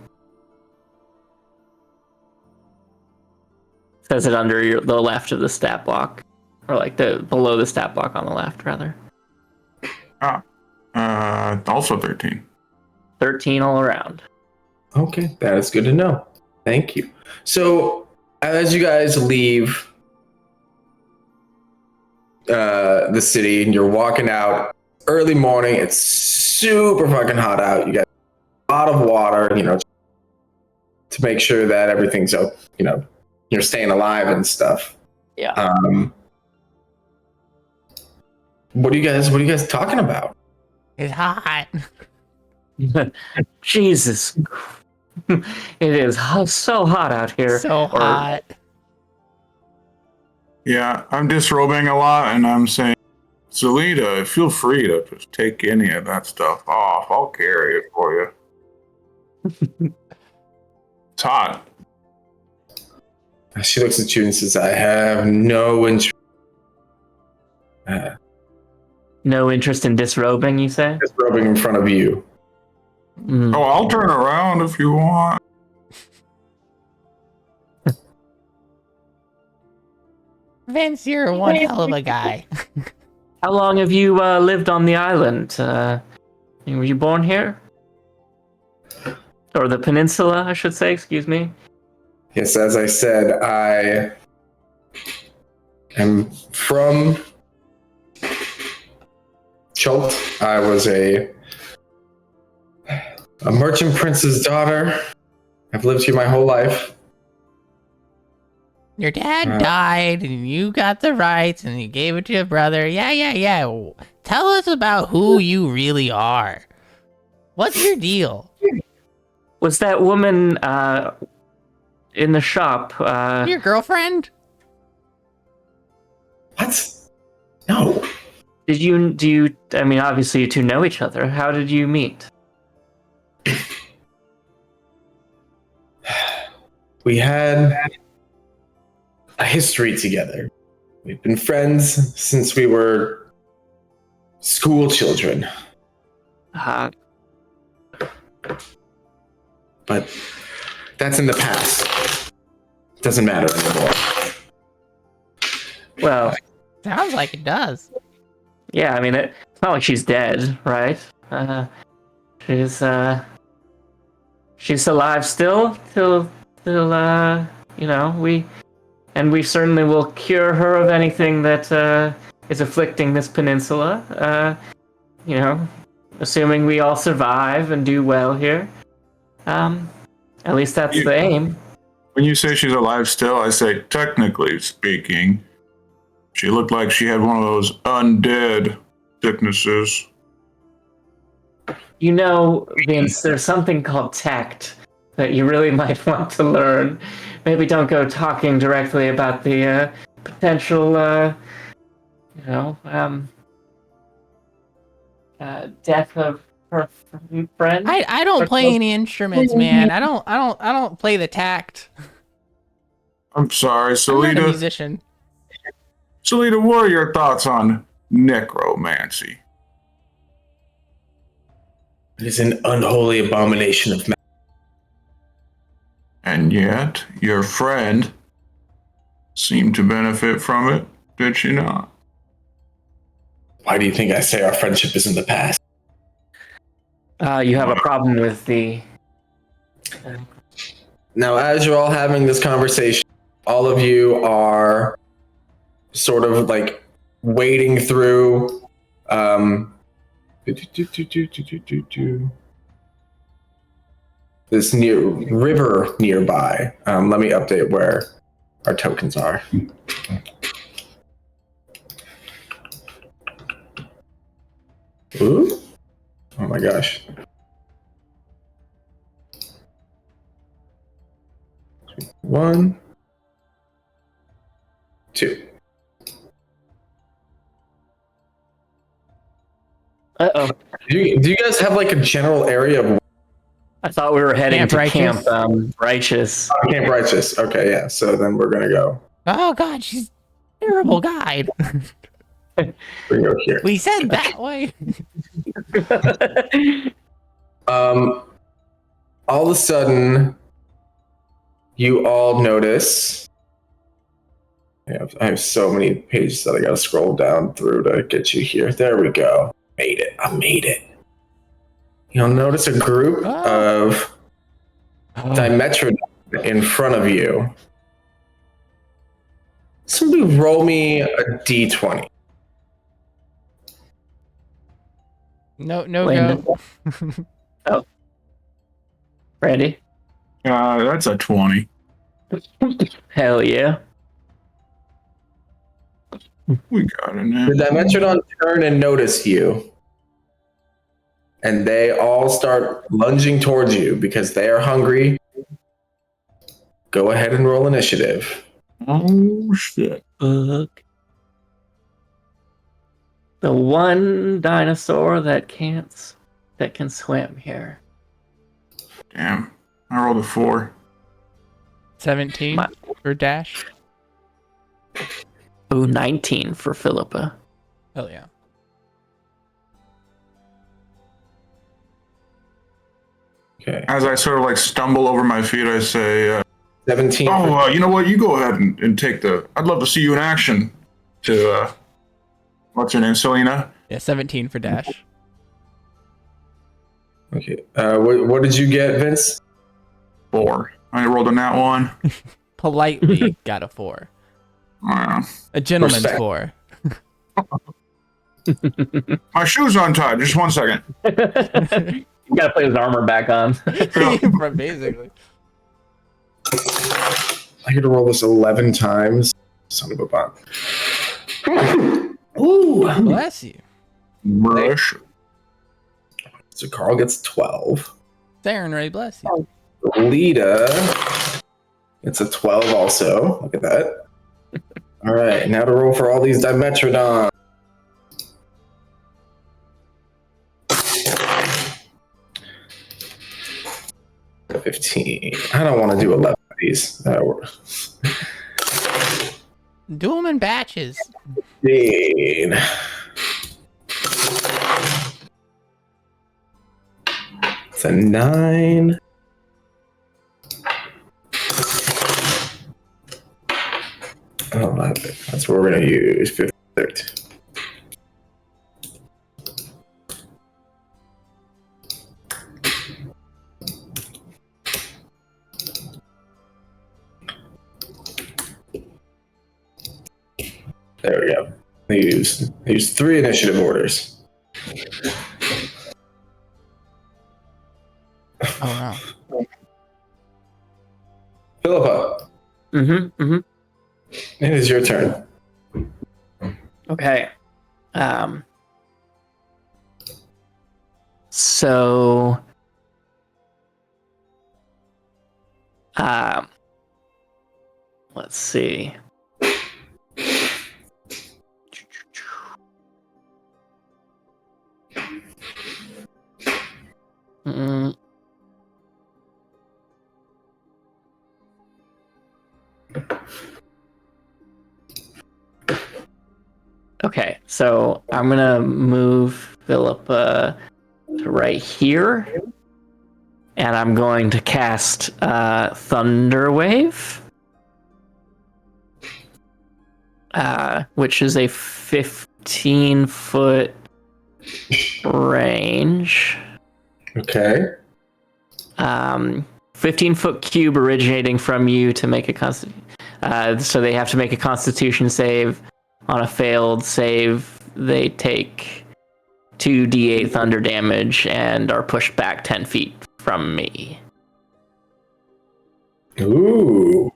S3: Says it under the left of the stat block. Or like below the stat block on the left, rather.
S4: Also 13.
S3: 13 all around.
S2: Okay, that is good to know. Thank you. So as you guys leave the city and you're walking out early morning, it's super fucking hot out. You got a lot of water, to make sure that everything's you're staying alive and stuff.
S3: Yeah.
S2: What are you guys talking about?
S1: It's hot.
S3: Jesus. It is so hot out here.
S1: So hot.
S4: Yeah, I'm disrobing a lot, and I'm saying, Zelita, feel free to just take any of that stuff off. I'll carry it for you. It's hot.
S2: She looks at you and says, I have no interest.
S3: No interest in disrobing, you say?
S2: Disrobing in front of you.
S3: Mm.
S4: Oh, I'll turn around if you want.
S1: Vince, you're one hell of a guy.
S3: How long have you lived on the island? Were you born here? Or the peninsula, I should say, excuse me.
S2: Yes, as I said, I am from Chult. I was a merchant prince's daughter. I've lived here my whole life.
S1: Your dad died and you got the rights and you gave it to your brother. Yeah. Tell us about who you really are. What's your deal?
S3: Was that woman in the shop?
S1: Your girlfriend?
S2: What? No.
S3: Do you, I mean, obviously you two know each other. How did you meet?
S2: We had a history together. We've been friends since we were school children. But that's in the past. Doesn't matter anymore.
S3: Well,
S1: Sounds like it does.
S3: yeah, I mean, it's not like she's dead, right? She's alive still, till we certainly will cure her of anything that is afflicting this peninsula. Assuming we all survive and do well here. At least that's the aim.
S4: When you say she's alive still, I say, technically speaking, she looked like she had one of those undead sicknesses.
S3: Vince, there's something called tact that you really might want to learn. Maybe don't go talking directly about the potential, death of her friend.
S1: I don't play any instruments, man. I don't play the tact.
S4: I'm sorry,
S1: I'm not a
S4: Salita.
S1: musician.
S4: Salita, what are your thoughts on necromancy?
S2: It is an unholy abomination of man.
S4: And yet, your friend seemed to benefit from it, did she not?
S2: Why do you think I say our friendship is in the past?
S3: You have a problem with the...
S2: Now, as you're all having this conversation, all of you are sort of like wading through this river nearby. Let me update where our tokens are. Ooh. Oh my gosh. One, two.
S3: Uh-oh.
S2: Do you guys have like a general area of
S3: I thought we were heading
S1: Camp
S3: to
S1: Righteous?
S3: Camp Righteous.
S2: Camp Righteous? Okay, yeah. So then we're gonna go.
S1: Oh God, she's a terrible guide.
S2: We go here.
S1: We said that way.
S2: All of a sudden, you all notice. I have so many pages that I gotta scroll down through to get you here. There we go. Made it. I made it. You'll notice a group of Dimetrodon in front of you. Somebody roll me a d20.
S1: No
S3: Landon.
S1: go.
S3: Oh. Randy?
S4: That's a 20.
S3: Hell yeah.
S4: We got it now.
S2: The Dimetrodon turn and notice you. And they all start lunging towards you because they are hungry. Go ahead and roll initiative.
S4: Oh, shit.
S3: Fuck. The one dinosaur that can swim here.
S4: Damn. I rolled a 4.
S1: 17 for Dash.
S3: Ooh, 19 for Philippa.
S1: Hell yeah.
S2: Okay.
S4: As I sort of like stumble over my feet, I say,
S2: 17.
S4: you know what? You go ahead and take the... I'd love to see you in action. To, what's your name, Selena?
S1: Yeah, 17 for Dash.
S2: Okay. What did you get, Vince?
S4: 4. I rolled a nat 1.
S1: Politely got a 4. A gentleman's
S2: Respect.
S1: 4.
S4: My shoe's untied. Just 1 second.
S3: You gotta put his armor back on.
S1: Basically.
S2: I had to roll this 11 times. Son of a bot. Ooh.
S1: Bless you.
S4: Rush.
S2: So Carl gets 12.
S1: Darren Ray, bless you.
S2: Lita, it's a 12 also. Look at that. All right, now to roll for all these Dimetrodon. $15. I don't want to do 11 of these.
S1: Do them in batches.
S2: 15. It's a 9. Oh, that's what we're gonna use. 15, 13. There we go. Use 3 initiative orders.
S1: Oh no.
S2: Philippa, it is your turn.
S3: Okay. So, let's see. Mm. Okay, so I'm gonna move Philippa to right here, and I'm going to cast Thunder Wave, which is a 15-foot range.
S2: Okay.
S3: 15-foot cube originating from you to make a so they have to make a Constitution save. On a failed save, they take 2d8 thunder damage and are pushed back 10 feet from me.
S2: Ooh.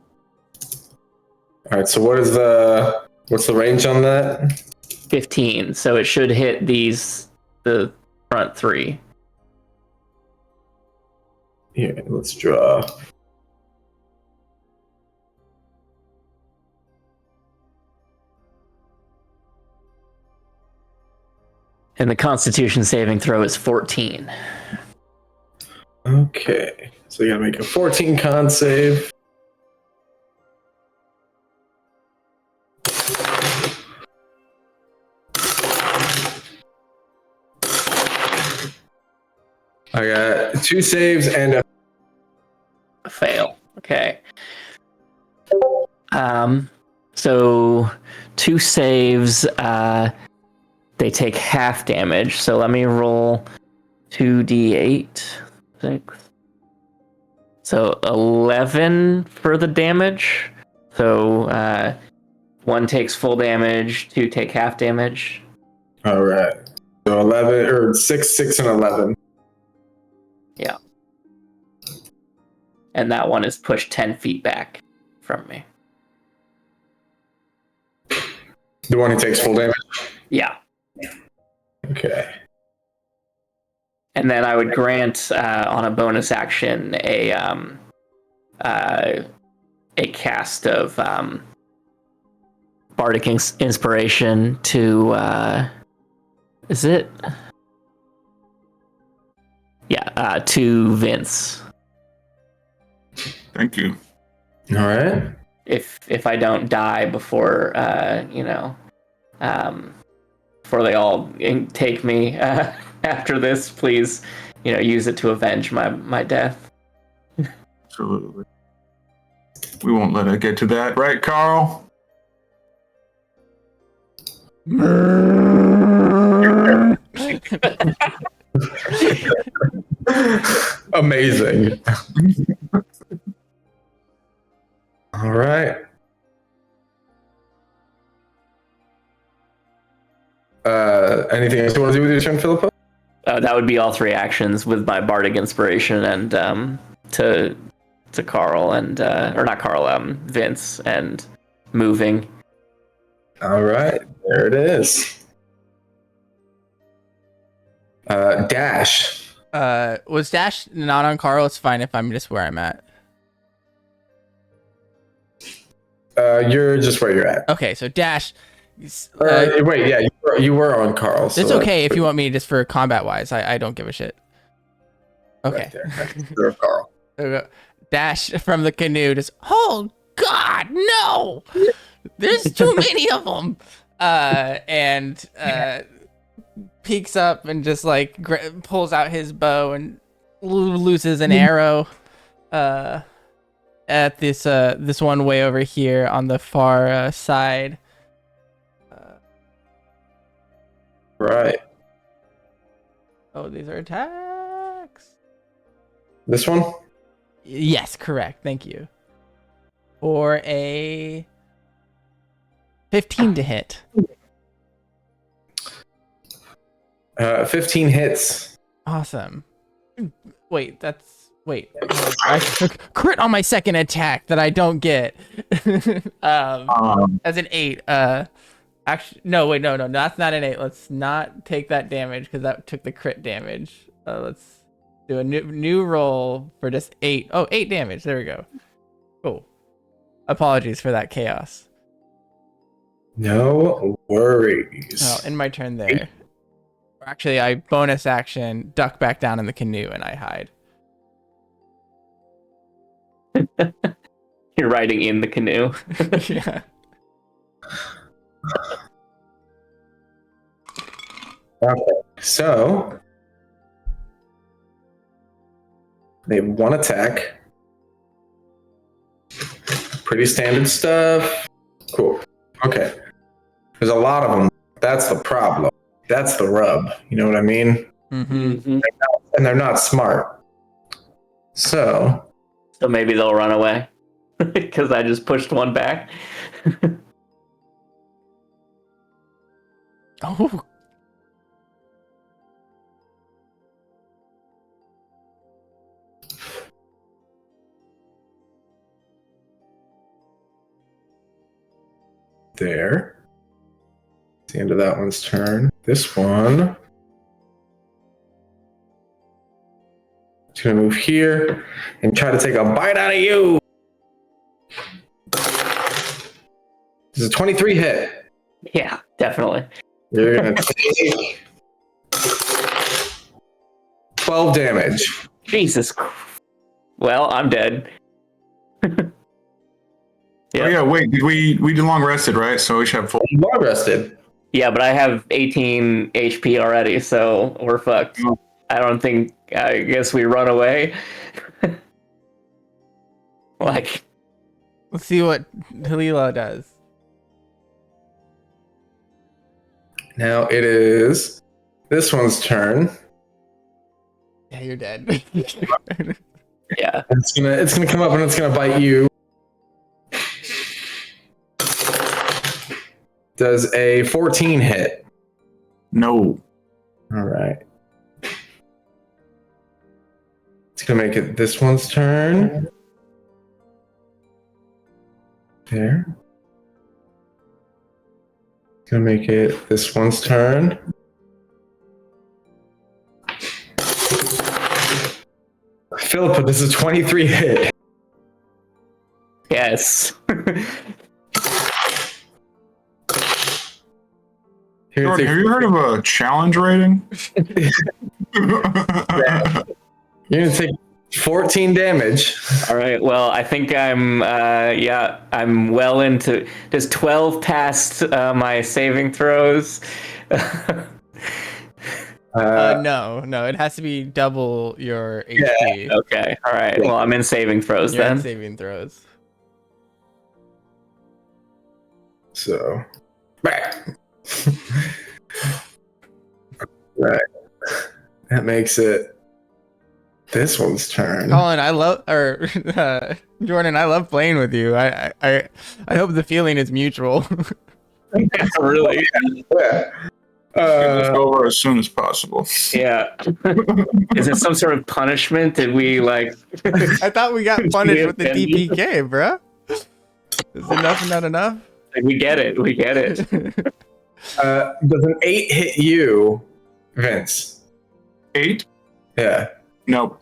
S2: All right. So what's the range on that?
S3: 15, so it should hit the front 3.
S2: Yeah. Let's draw.
S3: And the Constitution saving throw is 14.
S2: Okay. So you gotta make a 14 con save. I got 2 saves and a
S3: Fail. Okay. So 2 saves, they take half damage. So let me roll 2d8. 6. So 11 for the damage. So 1 takes full damage, 2 take half damage.
S2: All right. So 11 or 6, 6, and 11.
S3: Yeah. And that one is pushed 10 feet back from me.
S2: The one who takes full damage.
S3: Yeah.
S2: Okay.
S3: And then I would grant on a bonus action a cast of bardic inspiration to is it? Yeah, to Vince.
S4: Thank you.
S2: All right.
S3: If I don't die before before they all take me after this, please, use it to avenge my death.
S4: Absolutely. We won't let it get to that, right, Carl?
S2: Amazing. All right. Anything else you want to do with your turn, Philippa?
S3: That would be all 3 actions with my bardic inspiration and to Carl and or not Carl, Vince, and moving.
S2: All right, there it is. Dash.
S1: Was Dash not on Carl? It's fine if I'm just where I'm at.
S2: You're just where you're at.
S1: Okay, so Dash.
S2: Wait, yeah, you were on Carl. So
S1: It's okay if you want me just for combat wise. I don't give a shit. Okay.
S2: Right there, Carl.
S1: Dash from the canoe just, oh God, no! There's too many of them. And peeks up and just like pulls out his bow and looses an arrow at this one way over here on the far side.
S2: Right.
S1: Oh, these are attacks.
S2: This one?
S1: Yes, correct. Thank you. For a 15 to hit.
S2: 15 hits.
S1: Awesome. Wait. I crit on my second attack that I don't get. As an 8. Actually, no, that's not an 8. Let's not take that damage because that took the crit damage. Let's do a new roll for just 8. Oh, 8 damage. There we go. Cool. Apologies for that chaos.
S2: No worries.
S1: Oh, in my turn there. Actually, I bonus action, duck back down in the canoe, and I hide.
S3: You're riding in the canoe.
S1: Yeah.
S2: Okay, so they have one attack. Pretty standard stuff. Cool. Okay. There's a lot of them. That's the problem. That's the rub. You know what I mean?
S1: Mm-hmm.
S2: And they're not smart. So
S3: maybe they'll run away because I just pushed one back.
S1: Oh.
S2: there. It's the end of that one's turn. This one. It's gonna move here and try to take a bite out of you. This is a 23 hit.
S3: Yeah, definitely.
S2: You're gonna take 12 damage.
S3: Jesus. Well, I'm dead.
S4: Oh yeah, wait, we did long rested, right? So we should have full.
S2: Long rested.
S3: Yeah, but I have 18 HP already, so we're fucked.
S4: Oh.
S3: I guess we run away. Like,
S1: Let's see what Halila does.
S2: Now it is this one's turn.
S1: Yeah, you're dead.
S3: yeah.
S2: It's gonna come up and it's gonna bite you. Does a 14 hit?
S4: No.
S2: All right. It's gonna make it this one's turn. There. It's gonna make it this one's turn. Philippa, this is 23 hit.
S3: Yes.
S2: Here,
S4: Jordan,
S2: take-
S4: have you heard of a challenge rating?
S2: You're gonna take 14 damage.
S3: All right. Well, I think I'm well into. Does 12 past my saving throws?
S1: No, it has to be double your HP.
S3: Okay. All right. Well, I'm in saving throws
S1: You're in
S3: then.
S1: saving throws.
S2: So, right. That makes it this one's turn.
S1: Colin, Jordan, I love playing with you. I hope the feeling is mutual.
S3: Really?
S2: Yeah.
S4: Get this over as soon as possible.
S3: Yeah. Is it some sort of punishment? Did we like?
S1: I thought we got punished with the DPK, bruh. Is enough not enough?
S3: We get it. We get it.
S2: Does an 8 hit you, Vince?
S4: 8?
S2: Yeah.
S4: Nope.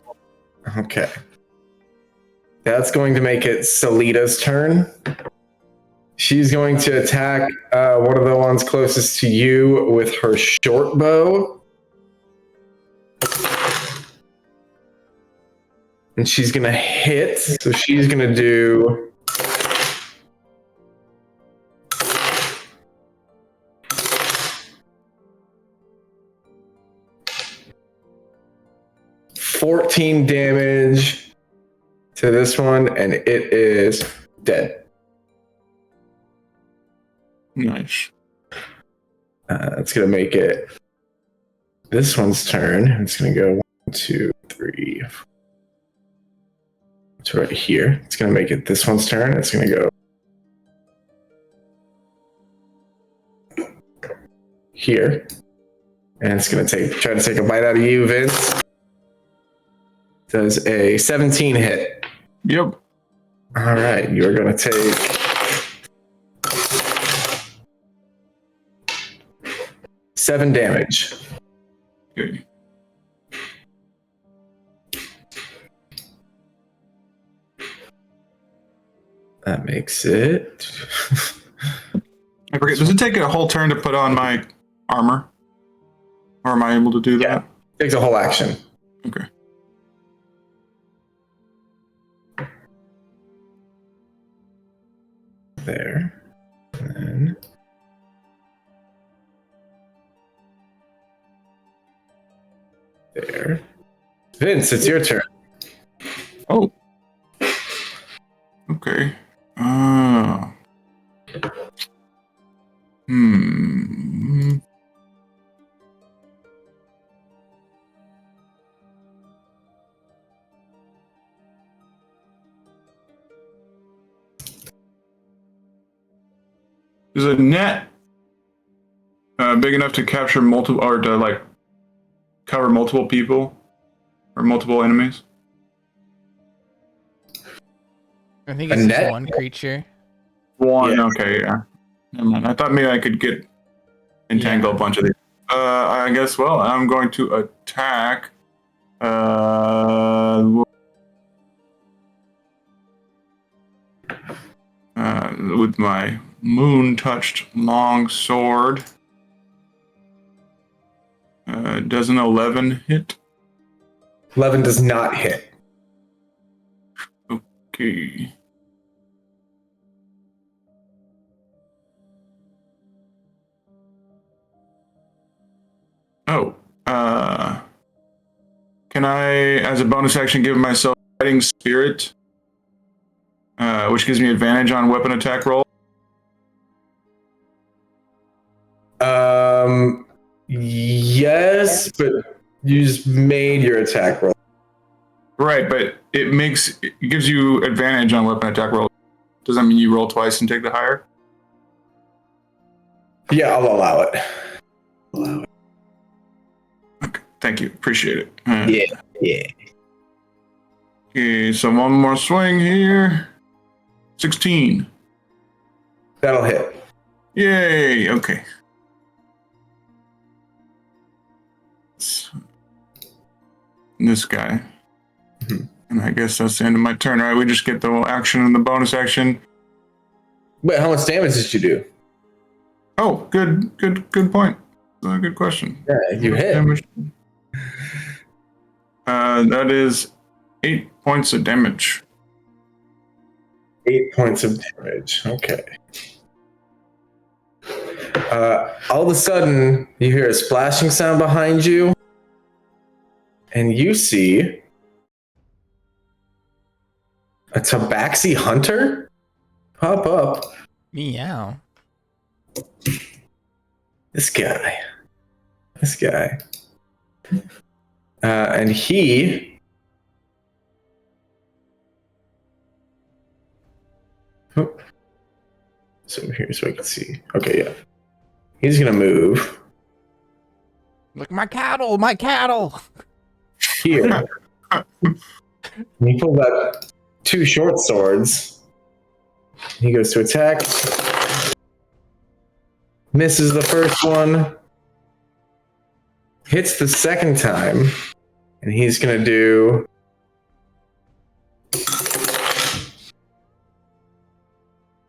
S2: Okay. That's going to make it Salita's turn. She's going to attack one of the ones closest to you with her short bow. And she's going to hit. So she's going to do 14 damage to this one, and it is dead.
S4: Nice.
S2: It's gonna make it this one's turn. It's gonna go 1, 2, 3. It's right here. It's gonna make it this one's turn. It's gonna go here, and it's gonna try to take a bite out of you, Vince. Does a 17 hit?
S4: Yep.
S2: All right, you are gonna take 7 damage.
S4: Okay.
S2: That makes it.
S4: I forget. Does it take a whole turn to put on my armor? Or am I able to do that?
S2: Takes a whole action.
S4: Okay.
S2: There. And then there. Vince, it's your turn.
S4: Oh. Okay. Is a net big enough to capture multiple, or to like cover multiple people or multiple enemies?
S1: I think
S2: A
S1: it's just
S2: net?
S1: one creature.
S4: One.
S2: Yeah.
S4: Okay. Yeah. Never mind. I thought maybe I could entangle a bunch of these. I guess. Well, I'm going to attack. With my moon-touched long sword. Does an 11 hit?
S2: 11 does not hit.
S4: Okay. Oh. Can I, as a bonus action, give myself Fighting Spirit, which gives me advantage on weapon attack roll?
S2: Yes, but you just made your attack roll.
S4: Right, but it gives you advantage on weapon attack roll. Does that mean you roll twice and take the higher?
S2: Yeah, I'll allow it. Allow it.
S4: Okay, thank you. Appreciate it.
S2: Yeah.
S4: Okay, so one more swing here. 16.
S2: That'll hit.
S4: Yay, okay. This guy. And I guess that's the end of my turn. All right, we just get the action and the bonus action.
S2: Wait, how much damage did you do?
S4: Oh, good point. Good question.
S2: Yeah, you hit.
S4: Damage. That is 8 points of damage.
S2: 8 points of damage. Okay. All of a sudden, you hear a splashing sound behind you, and you see a tabaxi hunter pop up.
S1: Meow.
S2: This guy. And he. Oh. So here's what I can see. Okay, yeah. He's gonna move
S1: Look, my cattle.
S2: here. He pulls out 2 short swords. He goes to attack. Misses the first one. Hits the second time. And he's gonna do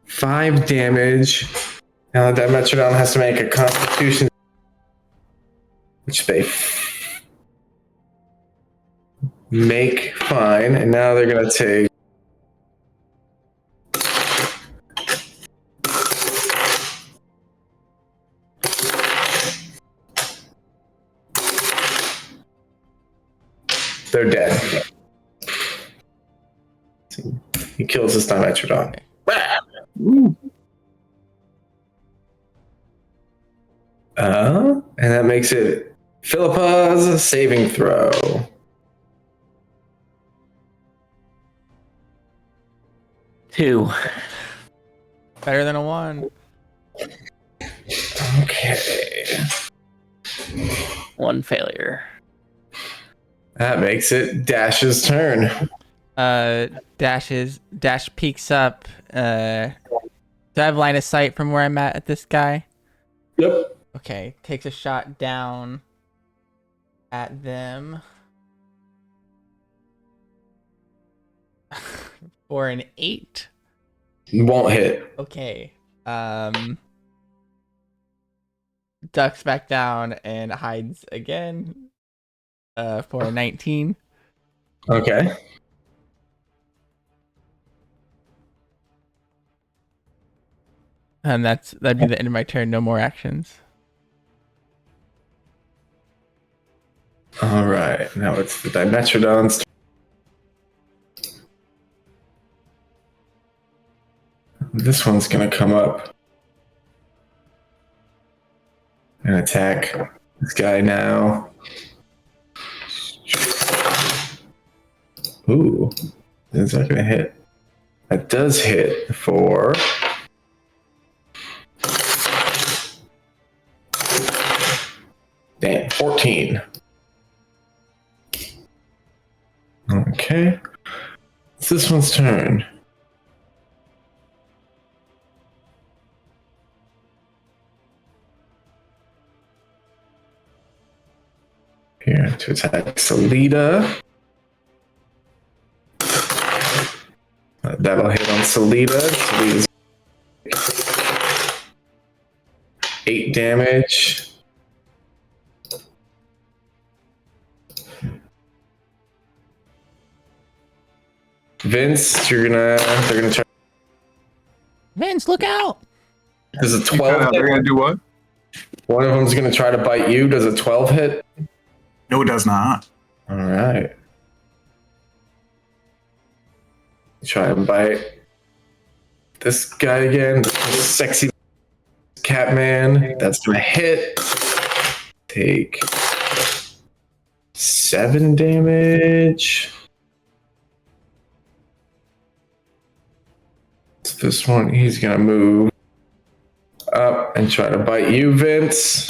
S2: 5 damage. Now the Dimetrodon has to make a Constitution, which they make fine. And now they're gonna take They're dead. He kills this Dimetrodon.
S4: Ooh.
S2: And that makes it Philippa's saving throw.
S3: Two.
S1: Better than a 1.
S2: Okay.
S3: 1 failure.
S2: That makes it Dash's turn.
S1: Dash peeks up. Do I have line of sight from where I'm at this guy?
S2: Yep.
S1: Okay, takes a shot down at them. For an 8.
S2: Won't hit.
S1: Okay. Ducks back down and hides again. For a 19.
S2: Okay.
S1: And that'd be the end of my turn. No more actions.
S2: All right. Now it's the Dimetrodon's turn. This one's going to come up and attack this guy now. Ooh. Is that going to hit? That does hit for... Damn, 14. Okay. It's this one's turn. Here to attack Salida. That'll hit on Salida. Salida's 8 damage. Vince, they're gonna try.
S1: Vince, look out!
S2: Does a 12
S4: They're
S2: hit?
S4: gonna do what?
S2: One of them's gonna try to bite you. Does a 12 hit?
S4: No, it does not.
S2: All right. Try and bite this guy again. This sexy cat man. That's gonna hit. Take 7 damage. This one, he's gonna move up and try to bite you, Vince.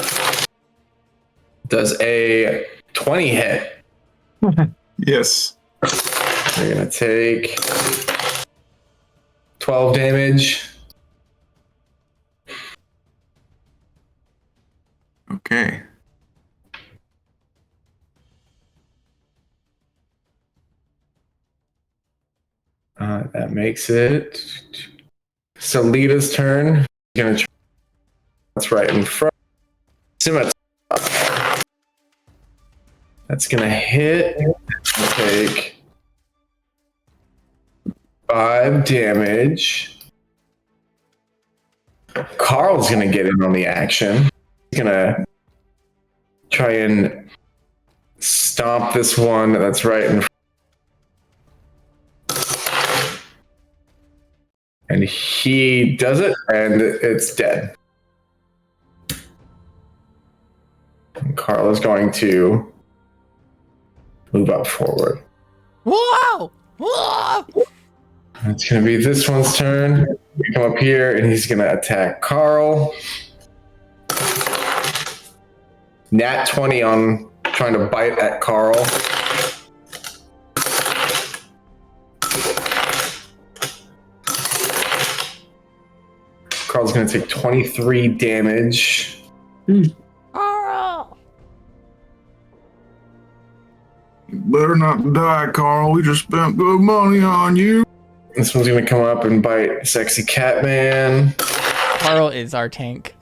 S2: Does a 20 hit?
S4: Yes.
S2: You're gonna take 12 damage.
S4: Okay.
S2: That makes it Salida's turn. Gonna try. That's right in front. Scimitar. That's gonna hit. Take 5 damage. Carl's gonna get in on the action. He's gonna try and stomp this one. That's right in front. And he does it, and it's dead. And Carl is going to move up forward.
S1: Whoa! Whoa!
S2: It's going to be this one's turn. We come up here, and he's going to attack Carl. Nat 20 on trying to bite at Carl. Carl's going to take 23 damage.
S1: Carl!
S4: You better not die, Carl. We just spent good money on you.
S2: This one's going to come up and bite Sexy Catman.
S1: Carl is our tank.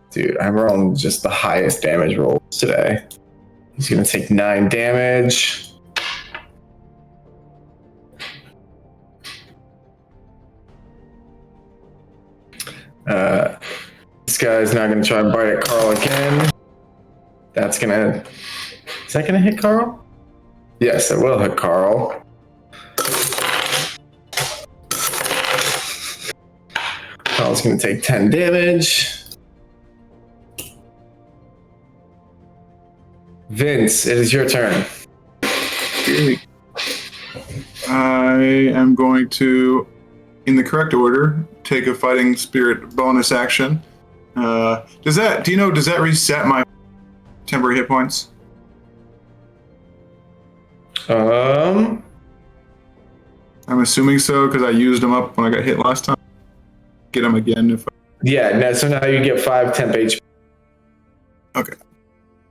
S2: Dude, I'm rolling just the highest damage rolls today. He's going to take 9 damage. This guy's not going to try and bite at Carl again. Is that gonna hit Carl? Yes, it will hit Carl. Carl's gonna take 10 damage. Vince, it is your turn.
S4: Okay. I am going to, in the correct order, take a fighting spirit bonus action. Does that reset my temporary hit points? I'm assuming so because I used them up when I got hit last time. Get them again if
S2: So now you get 5 temp HP.
S4: Okay.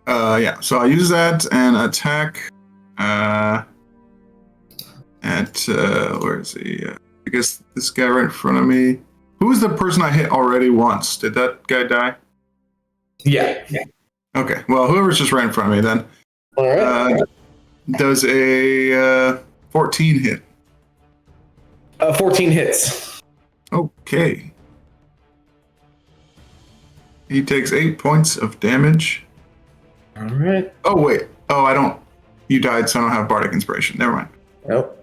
S4: Yeah, so I use that and attack where is he? I guess this guy right in front of me. Who's the person I hit already once? Did that guy die?
S2: Yeah.
S4: Okay, well, whoever's just right in front of me then.
S2: All right.
S4: Does a 14 hit?
S2: 14 hits.
S4: Okay. He takes 8 points of damage.
S2: All right.
S4: Oh, wait. Oh, I don't. You died, so I don't have Bardic Inspiration. Never mind.
S2: Nope.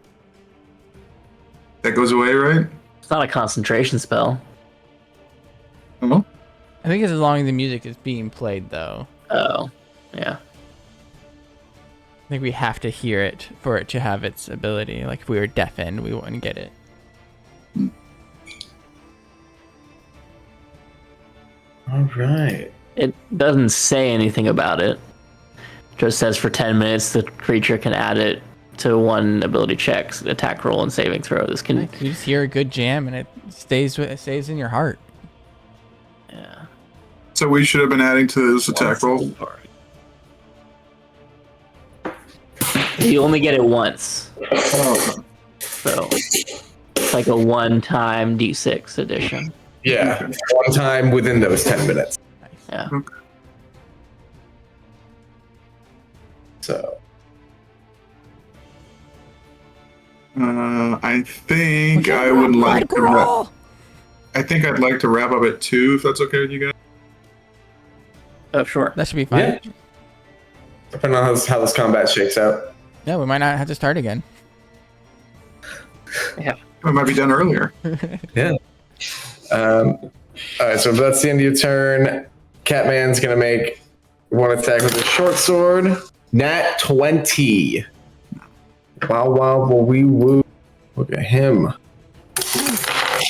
S4: That goes away, right?
S3: It's not a concentration spell.
S4: Oh.
S1: I think it's as long as the music is being played, though.
S3: Oh, yeah.
S1: I think we have to hear it for it to have its ability. Like if we were deafened, we wouldn't get it.
S2: All right.
S3: It doesn't say anything about it. It just says for 10 minutes the creature can add it to one ability check, attack roll, and saving throw. This can.
S1: You just hear a good jam and it stays in your heart.
S3: Yeah.
S4: So we should have been adding to this attack roll.
S3: You only get it once.
S4: Oh.
S3: So it's like a one-time D6 addition.
S2: Yeah. One time within those 10 minutes.
S3: Yeah.
S4: Okay.
S2: So.
S4: I think I would like to. I think I'd like to wrap up at 2, if that's okay with you guys.
S3: Oh, sure.
S1: That should be fine.
S2: Yeah. Depending on how this combat shakes out.
S1: Yeah, we might not have to start again.
S3: Yeah.
S4: I might be done earlier.
S2: Yeah. All right, so if that's the end of your turn, Catman's gonna make one attack with his short sword. Nat 20. Wow, wee woo. Look at him.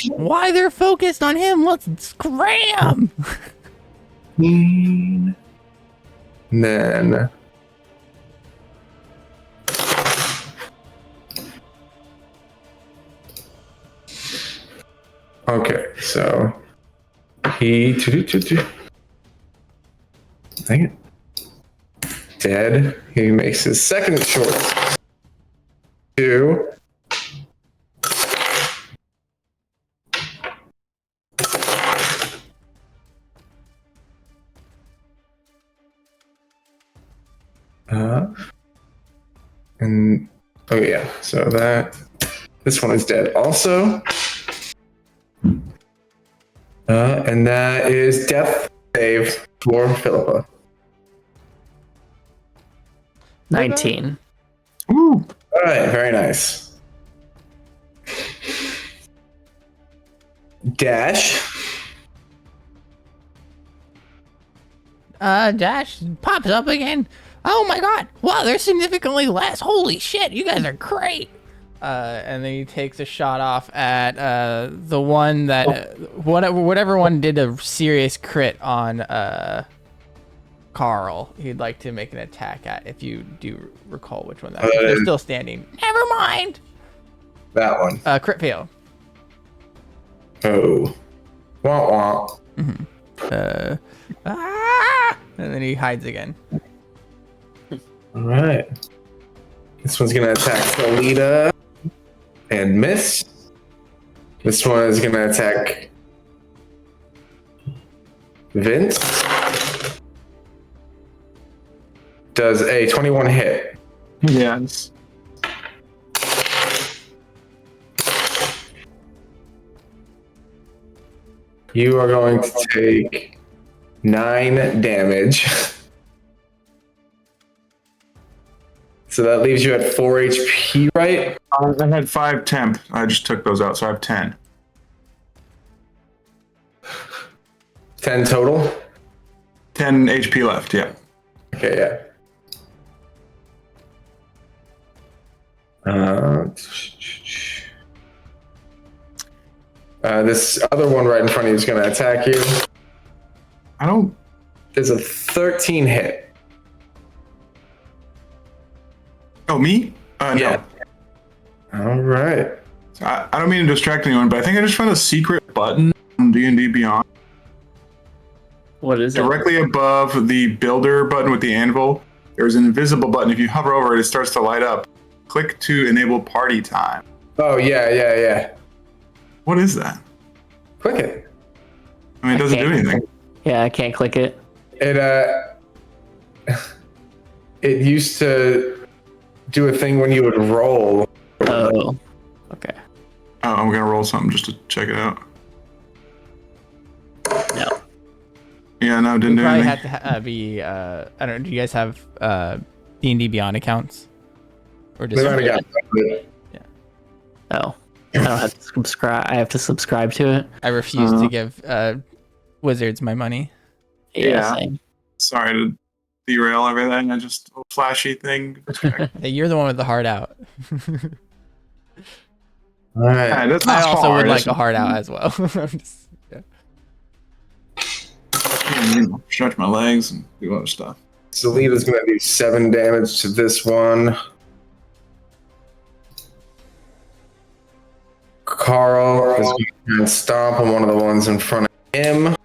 S1: Why they're focused on him? Let's scram!
S2: And then okay, so he dang it. Dead. He makes his second short. 2. And oh yeah, so this one is dead also. And that is death save for Philippa.
S3: 19.
S4: Ooh.
S2: All right, very nice. Dash.
S1: Dash pops up again. Oh my god! Wow, there's significantly less. Holy shit, you guys are great. And then he takes a shot off at the one that whatever one did a serious crit on Carl. He'd like to make an attack at, if you do recall which one that is. They're still standing. Never mind.
S2: That one.
S1: Crit fail.
S2: Oh. Wah wah.
S1: And then he hides again.
S2: All right. This one's gonna attack Solita and miss. This one is gonna attack Vince. Does a 21 hit?
S4: Yes.
S2: You are going to take 9 damage. So that leaves you at 4 HP, right?
S4: I had 5 temp. I just took those out, so I have 10.
S2: 10 total?
S4: 10 HP left, yeah.
S2: Okay, yeah. This other one right in front of you is going to attack you.
S4: I don't.
S2: There's a 13 hit.
S4: Oh, me? No.
S2: Yeah. All right.
S4: I don't mean to distract anyone, but I think I just found a secret button on D&D Beyond.
S3: What is it?
S4: Directly above the builder button with the anvil, there's an invisible button. If you hover over it, it starts to light up. Click to enable party time.
S2: Oh, yeah.
S4: What is that?
S2: Click it.
S4: I mean, it doesn't do anything.
S3: Yeah, I can't click it.
S2: It used to do a thing when you would roll.
S3: Oh, okay.
S4: Oh, I'm gonna roll something just to check it out.
S3: No.
S4: Yeah, no, didn't do
S1: Probably
S4: anything.
S1: had to be. I don't know. Do you guys have D&D Beyond accounts? Or
S2: We
S1: just
S2: already got
S3: Oh, I don't have to subscribe. I have to subscribe to it.
S1: I refuse to give wizards my money.
S4: Yeah.
S3: Same.
S4: Sorry to derail everything. I just a flashy thing.
S1: Hey, you're the one with the heart out.
S2: All right.
S4: Yeah, that's
S1: I
S4: not
S1: also
S4: hard.
S1: would like
S4: It's-
S1: a heart out as well. I'm just, yeah.
S4: Stretch my legs and do other stuff.
S2: Zelita's going to do 7 damage to this one. Carl is going to stomp on one of the ones in front of him.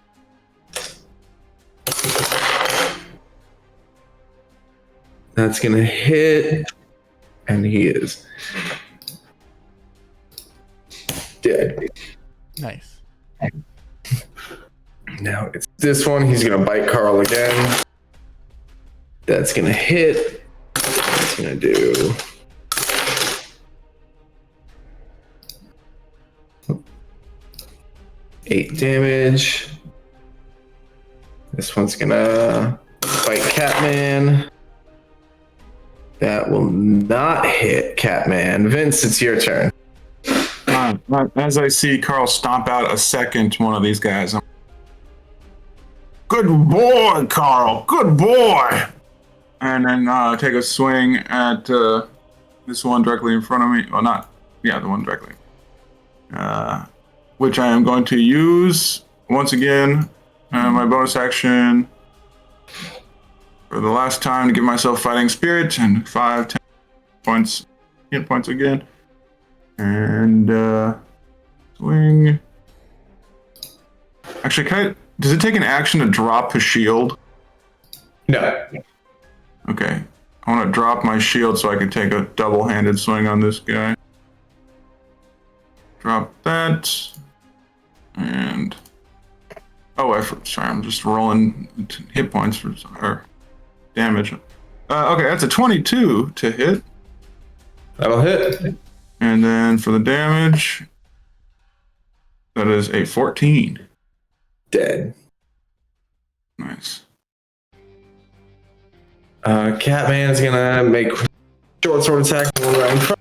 S2: That's going to hit. And he is dead.
S1: Nice.
S2: Now it's this one. He's going to bite Carl again. That's going to hit. It's going to do 8 damage. This one's gonna bite Catman. That will not hit Catman. Vince, it's your turn.
S4: As I see Carl stomp out a second one of these guys, I'm, good boy, Carl. Good boy. And then take a swing at this one directly in front of me. Well, not, yeah, the one directly. Which I am going to use once again my bonus action for the last time to give myself fighting spirit and 5, 10 points, hit points again. And swing. Actually, does it take an action to drop a shield?
S2: No.
S4: Okay. I want to drop my shield so I can take a double-handed swing on this guy. Drop that. And... oh, sorry, I'm just rolling hit points or damage. Okay, that's a 22 to hit.
S2: That'll hit.
S4: And then for the damage, that is a 14.
S2: Dead.
S4: Nice.
S2: Catman's gonna make short sword attack the one right in front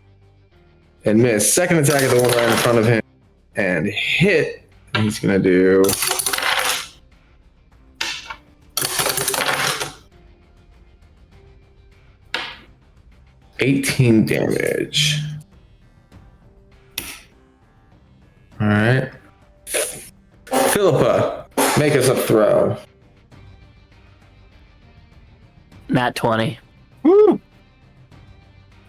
S2: and miss. Second attack at the one right in front of him and hit. And he's gonna do 18 damage. All right. Philippa, make us a throw.
S3: Nat 20.
S4: Woo!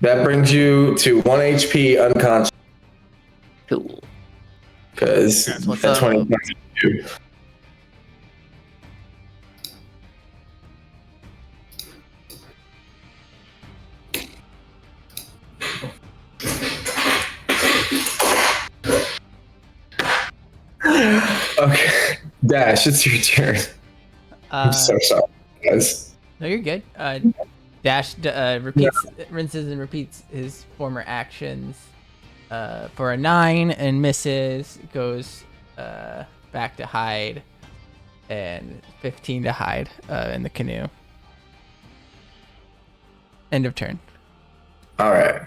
S2: That brings you to 1 HP unconscious
S3: Cool.
S2: because
S1: what's
S2: that
S1: up.
S2: 20 points you. Okay, Dash, it's your turn. I'm so sorry, guys.
S1: No, you're good. Dash rinses and repeats his former actions for a 9 and misses. Goes back to hide, and 15 to hide in the canoe. End of turn.
S2: All right.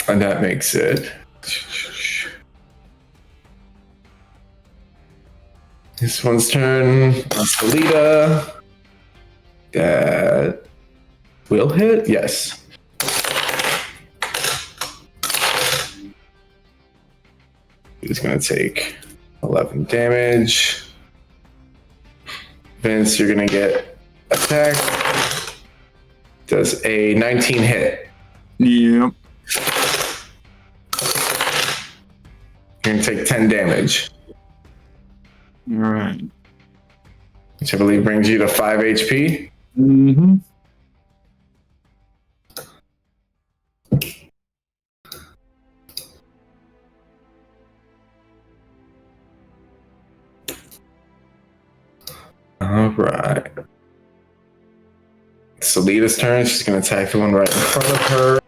S2: And that makes it. This one's turn. Salita. That will hit. Yes. He's going to take 11 damage. Vince, you're going to get attacked. Does a 19 hit.
S4: Yep.
S2: You're going to take 10 damage.
S4: All right.
S2: Which I believe brings you to 5 HP.
S4: Mm-hmm.
S2: All right. Salita's turn. She's going to attack the one right in front of her.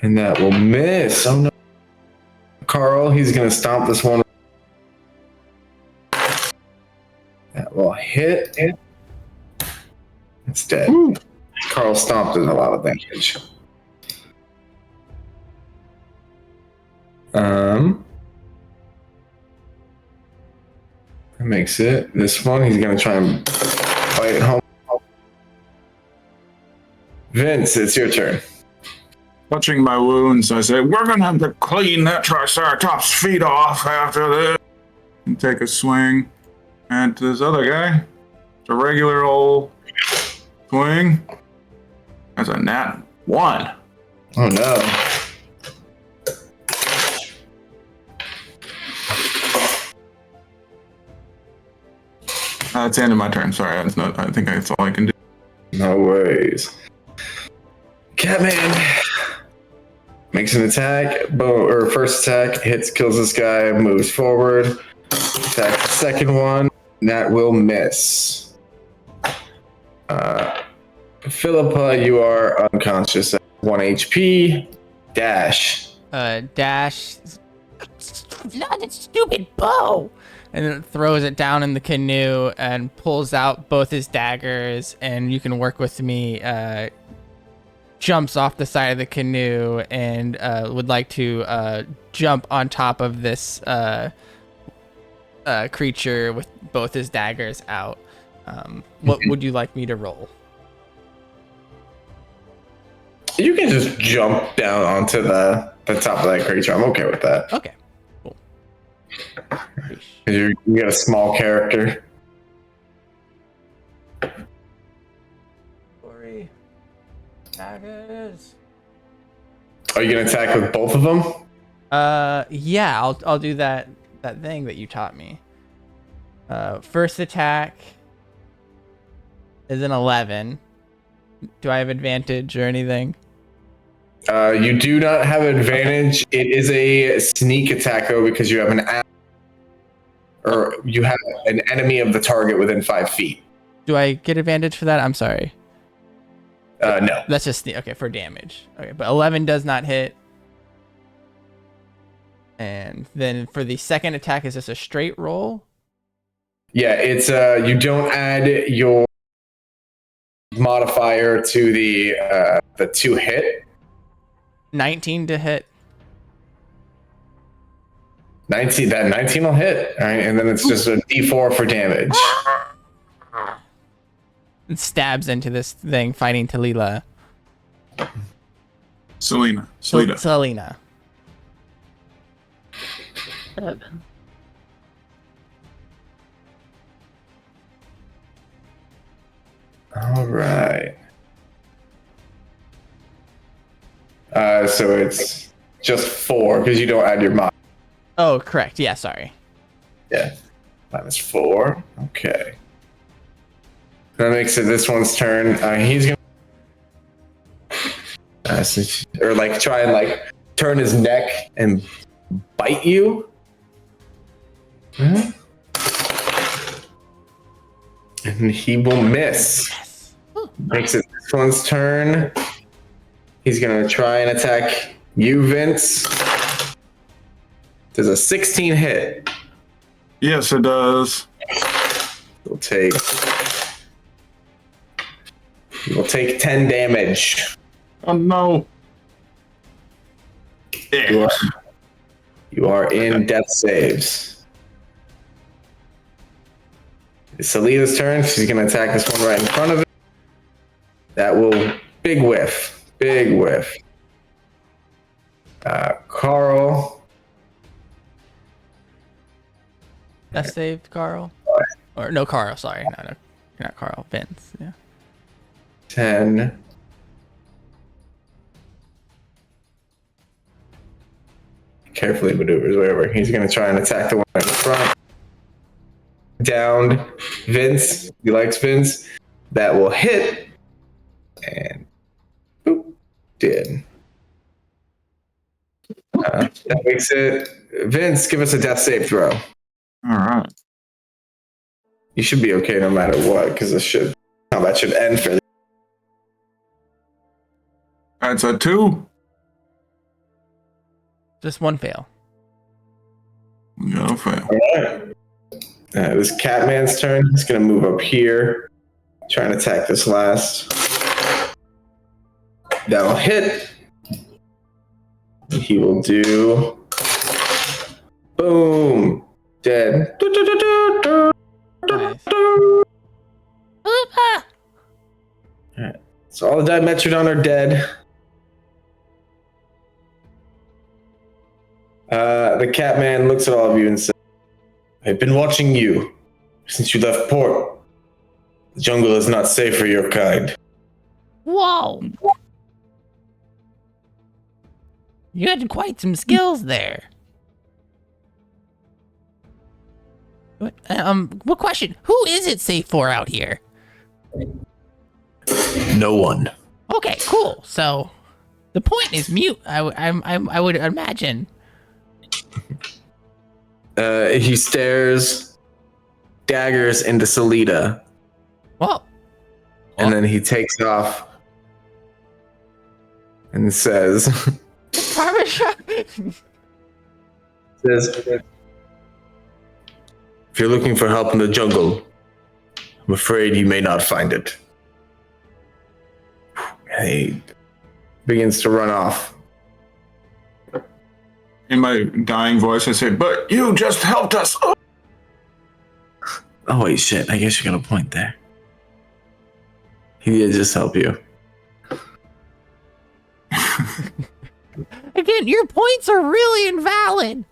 S2: And that will miss. Oh no. Carl, he's going to stomp this one. That will hit. It's dead.
S4: Ooh.
S2: Carl stomped is a lot of damage. That makes it. This one, he's going to try and fight home. Vince, it's your turn.
S4: Touching my wounds, I say, we're gonna have to clean that Triceratops' feet off after this. And take a swing at this other guy. It's a regular old swing. That's a nat 1.
S2: Oh no.
S4: That's the end of my turn. Sorry, that's not. I think that's all I can do.
S2: No worries. Catman makes an attack, or first attack, hits, kills this guy, moves forward. Attack the second one, and that will miss. Philippa, you are unconscious at 1 HP. Dash.
S1: Dash. Not that stupid bow. And then throws it down in the canoe and pulls out both his daggers. And you can work with me. Jumps off the side of the canoe and would like to jump on top of this creature with both his daggers out. What would you like me to roll?
S2: You can just jump down onto the top of that creature. I'm okay with that.
S1: Okay, cool.
S2: You got a small character.
S1: Daggers.
S2: Are you gonna attack with both of them?
S1: Yeah, I'll do that thing that you taught me. First attack is an 11. Do I have advantage or anything?
S2: You do not have advantage. It is a sneak attack though, because you have you have an enemy of the target within 5 feet.
S1: Do I get advantage for that? I'm sorry.
S2: No.
S1: That's just okay for damage. Okay, but 11 does not hit. And then for the second attack, is this a straight roll?
S2: Yeah, it's you don't add your modifier to the 2 hit.
S1: 19 to hit.
S2: 19 will hit. All right, and then it's just a D4 for damage.
S1: It stabs into this thing fighting Talila.
S4: Selena.
S1: Selena.
S2: All right. So it's just 4 because you don't add your mod.
S1: Oh, correct. Yeah, sorry.
S2: Yeah. -4. Okay. That makes it this one's turn. He's gonna or like try and like turn his neck and bite you. And he will miss.
S1: Yes.
S2: Makes it this one's turn. He's gonna try and attack you, Vince. Does a 16 hit?
S4: Yes, it does.
S2: We'll take 10 damage.
S4: Oh no. Yeah.
S2: You are in death saves. It's Selena's turn. She's going to attack this one right in front of it. That will big whiff. Big whiff. Carl.
S1: That saved Carl. Or no, Carl. Sorry, no, not Carl. Vince. Yeah.
S2: 10. Carefully maneuvers wherever. He's going to try and attack the one in the front. Downed. Vince. He likes Vince. That will hit. And boop. Did. That makes it. Vince, give us a death save throw.
S4: All right.
S2: You should be okay no matter what, because combat should end fairly.
S4: That's a 2.
S1: Just one fail.
S4: No fail.
S2: All right. This Catman's turn. He's going to move up here. Try and attack this last. That'll hit. He will do. Boom. Dead.
S1: Nice.
S2: Alright. So all the Dimetrodon are dead. The Catman looks at all of you and says, I've been watching you since you left port. The jungle is not safe for your kind.
S1: Whoa! You had quite some skills there. What question? Who is it safe for out here?
S2: No one.
S1: Okay, cool. So, the point is mute. I would imagine.
S2: He stares daggers into Salida,
S1: Well,
S2: and then he takes off and says,
S1: Parmesan.
S2: if you're looking for help in the jungle, I'm afraid you may not find it. And he begins to run off.
S4: In my dying voice, I say, but you just helped us. Oh.
S2: Oh wait, shit, I guess you got a point there. He did just help you.
S1: Again, your points are really invalid.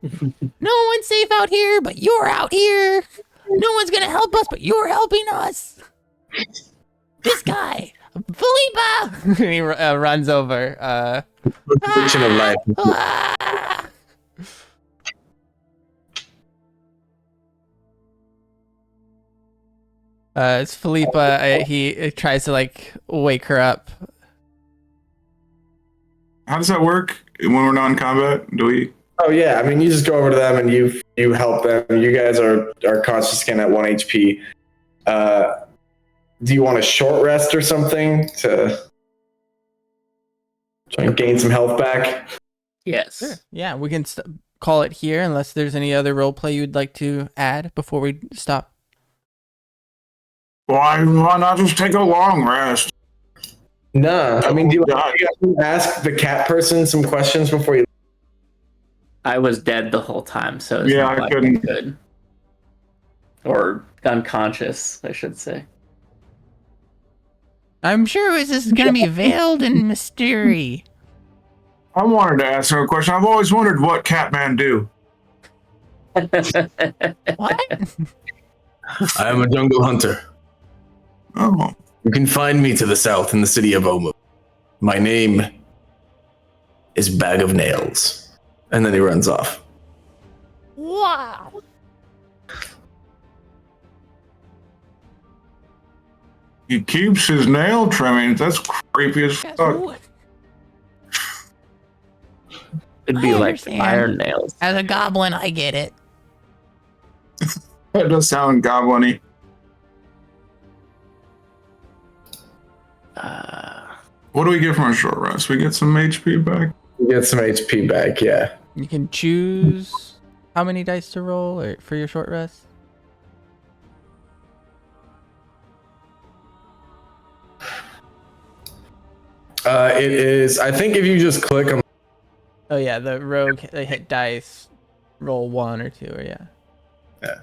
S1: No one's safe out here, but you're out here. No one's gonna help us, but you're helping us. This guy, Felipa. He runs over.
S2: Fiction of life.
S1: Ah! It's Felipa. He tries to like wake her up.
S4: How does that work when we're not in combat? Do we?
S2: Oh yeah, I mean you just go over to them and you help them. You guys are conscious again at 1 HP. Do you want a short rest or something to try and gain some health back?
S3: Yes.
S1: Sure. Yeah, we can call it here unless there's any other roleplay you'd like to add before we stop.
S4: Why not just take a long rest?
S2: No, I mean, do you guys ask the cat person some questions before you?
S3: I was dead the whole time, so it's
S4: Yeah,
S3: not
S4: I
S3: like
S4: couldn't.
S3: Good. Or unconscious, I should say.
S1: I'm sure this is going to be veiled in mystery.
S4: I wanted to ask her a question. I've always wondered what Catman do.
S1: What?
S2: I am a jungle hunter.
S4: Oh,
S2: You can find me to the south in the city of Omu. My name is Bag of Nails. And then he runs off.
S1: Wow.
S4: he keeps his nail trimmings. That's creepy as
S1: That's
S4: fuck.
S1: what-
S3: It'd be
S1: I
S3: like
S1: understand.
S3: iron nails.
S1: As a goblin, I get it.
S4: That does sound goblin-y. What do we get from a short rest? We get some HP back.
S2: You get some HP back, yeah.
S1: You can choose How many dice to roll or for your short rest?
S2: It is. I think if you just click them.
S1: Oh yeah, the rogue they hit dice, roll 1 or 2, or yeah.
S2: Yeah.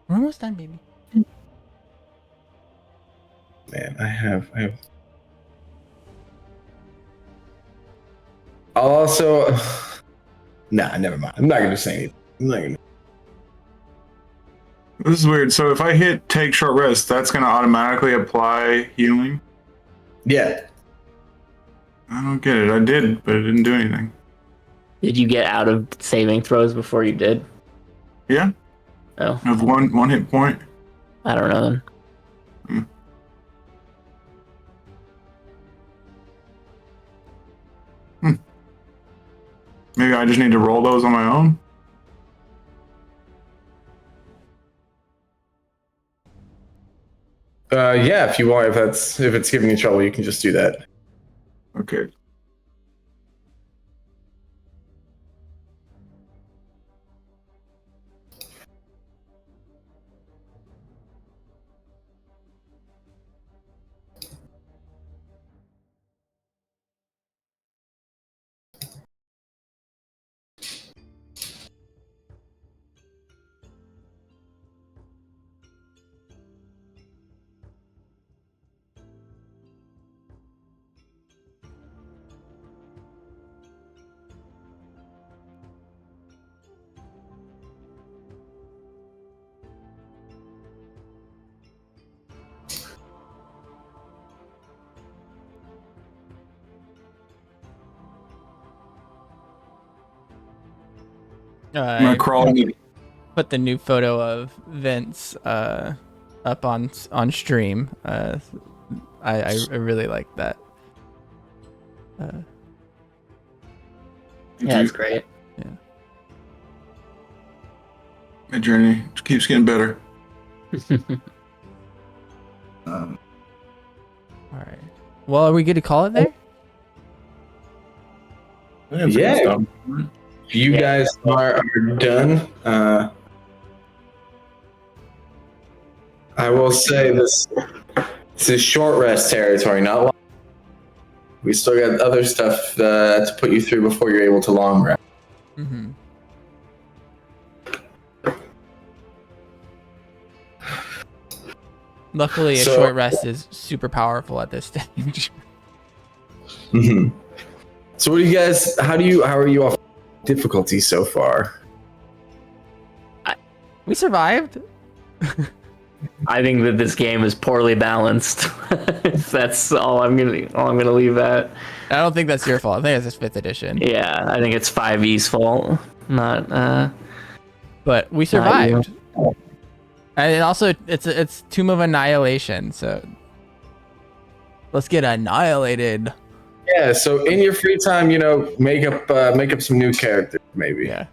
S1: We're almost done, baby.
S2: Man, I have. I'll also. Nah, never mind. I'm not gonna say anything. I'm not gonna.
S4: This is weird. So if I hit take short rest, that's going to automatically apply healing?
S2: Yeah.
S4: I don't get it. I did, but it didn't do anything.
S3: Did you get out of saving throws before you did?
S4: Yeah.
S3: Oh,
S4: I have one hit point.
S3: I don't know then.
S4: Maybe I just need to roll those on my own.
S2: Yeah, if you want, if it's giving you trouble, you can just do that.
S4: Okay. Am I crawling?
S1: Put the new photo of Vince up on stream. I really like that.
S3: Yeah, it's great.
S1: Yeah.
S4: My journey keeps getting better.
S1: All right. Well, are we good to call it there?
S2: Yeah. You guys are done. I will say this is short rest territory, not long. We still got other stuff to put you through before you're able to long rest.
S1: Mm-hmm. Luckily, a short rest is super powerful at this stage.
S2: Mm-hmm. So what do you guys, how are you off difficulty so far?
S1: We survived.
S3: I think that this game is poorly balanced. That's all I'm gonna leave at.
S1: I don't think that's your fault. I think it's just 5th edition.
S3: Yeah, I think it's 5E's fault, not.
S1: But we survived. And also, it's Tomb of Annihilation, so let's get annihilated.
S2: Yeah. So in your free time, make up some new characters, maybe.
S1: Yeah.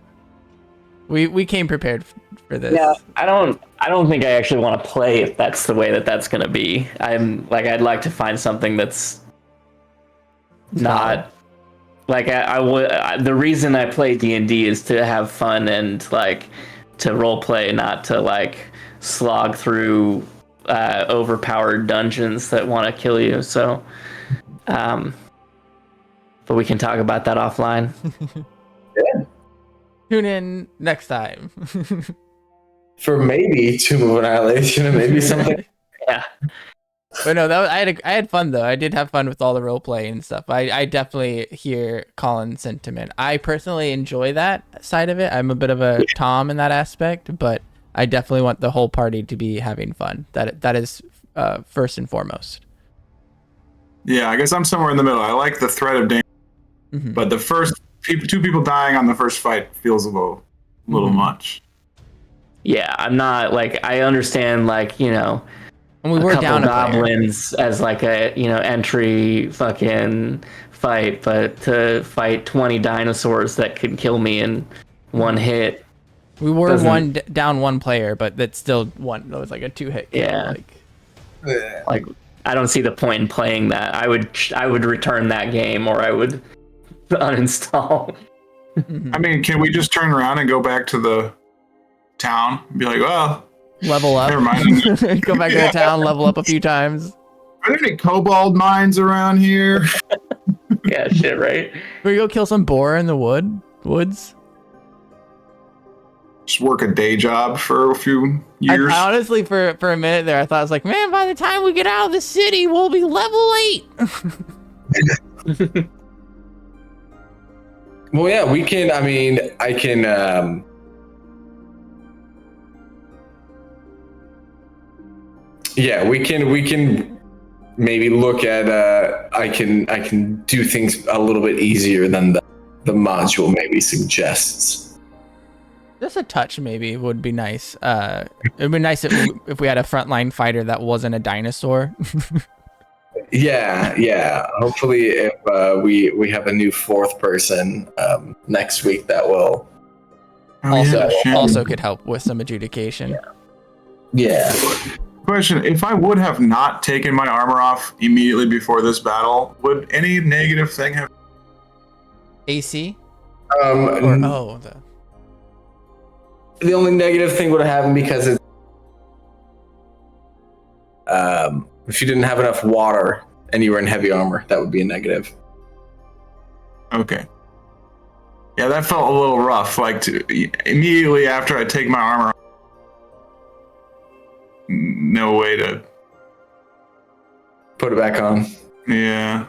S1: We came prepared for this.
S3: Yeah, I don't think I actually want to play if that's the way that's gonna be. I'd like to find something that's not like I would. The reason I play D&D is to have fun and like to role play, not to like slog through overpowered dungeons that want to kill you. So, but we can talk about that offline.
S2: Yeah.
S1: Tune in next time.
S2: For maybe Tomb of Annihilation and maybe something.
S3: Yeah.
S1: But no, I had fun though. I did have fun with all the role play and stuff. I definitely hear Colin's sentiment. I personally enjoy that side of it. I'm a bit of a Tom in that aspect, but I definitely want the whole party to be having fun. That is first and foremost.
S4: Yeah, I guess I'm somewhere in the middle. I like the threat of danger, but the first two people dying on the first fight feels a little much.
S3: Yeah, I'm not like I understand like
S1: and we were down
S3: goblins as like a entry fucking fight, but to fight 20 dinosaurs that could kill me in one hit.
S1: We were down one player, but that's still one. It was like a 2-hit kill.
S3: Yeah. Like I don't see the point in playing that. I would return that game, or I would uninstall.
S4: I mean, can we just turn around and go back to the town and be like, well,
S1: Level up.
S4: never mind.
S1: Go back to the town, level up a few times.
S4: Are there any kobold mines around here?
S3: Yeah, shit, right?
S1: We go kill some boar in the woods.
S4: Just work a day job for a few years.
S1: I honestly, for a minute there, I thought, I was like, man, by the time we get out of the city, we'll be level 8.
S2: Well, yeah, we can. I mean, I can. Yeah, we can maybe look at. I can do things a little bit easier than the module maybe suggests.
S1: Just a touch, maybe, would be nice. It'd be nice if we had a frontline fighter that wasn't a dinosaur.
S2: Yeah. Hopefully, if we have a new fourth person next week, that will
S1: Also could help with some adjudication.
S2: Yeah.
S4: Question: if I would have not taken my armor off immediately before this battle, would any negative thing have?
S1: AC?
S2: The only negative thing would have happened because it's if you didn't have enough water and you were in heavy armor, that would be a negative.
S4: Okay. Yeah, that felt a little rough. Like immediately after I take my armor off, no way to
S2: put it back on.
S4: Yeah.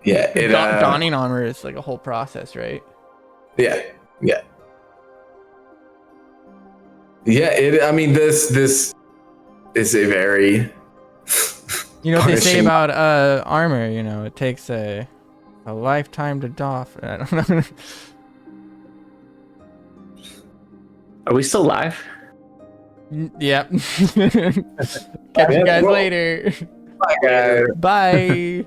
S2: Yeah.
S1: Donning armor is like a whole process, right?
S2: Yeah. I mean, this is a very.
S1: You know what they say about armor? You know, it takes a lifetime to doff. I don't know.
S3: Are we still live?
S1: Yep. Catch you guys later.
S2: Bye, guys.
S1: Bye.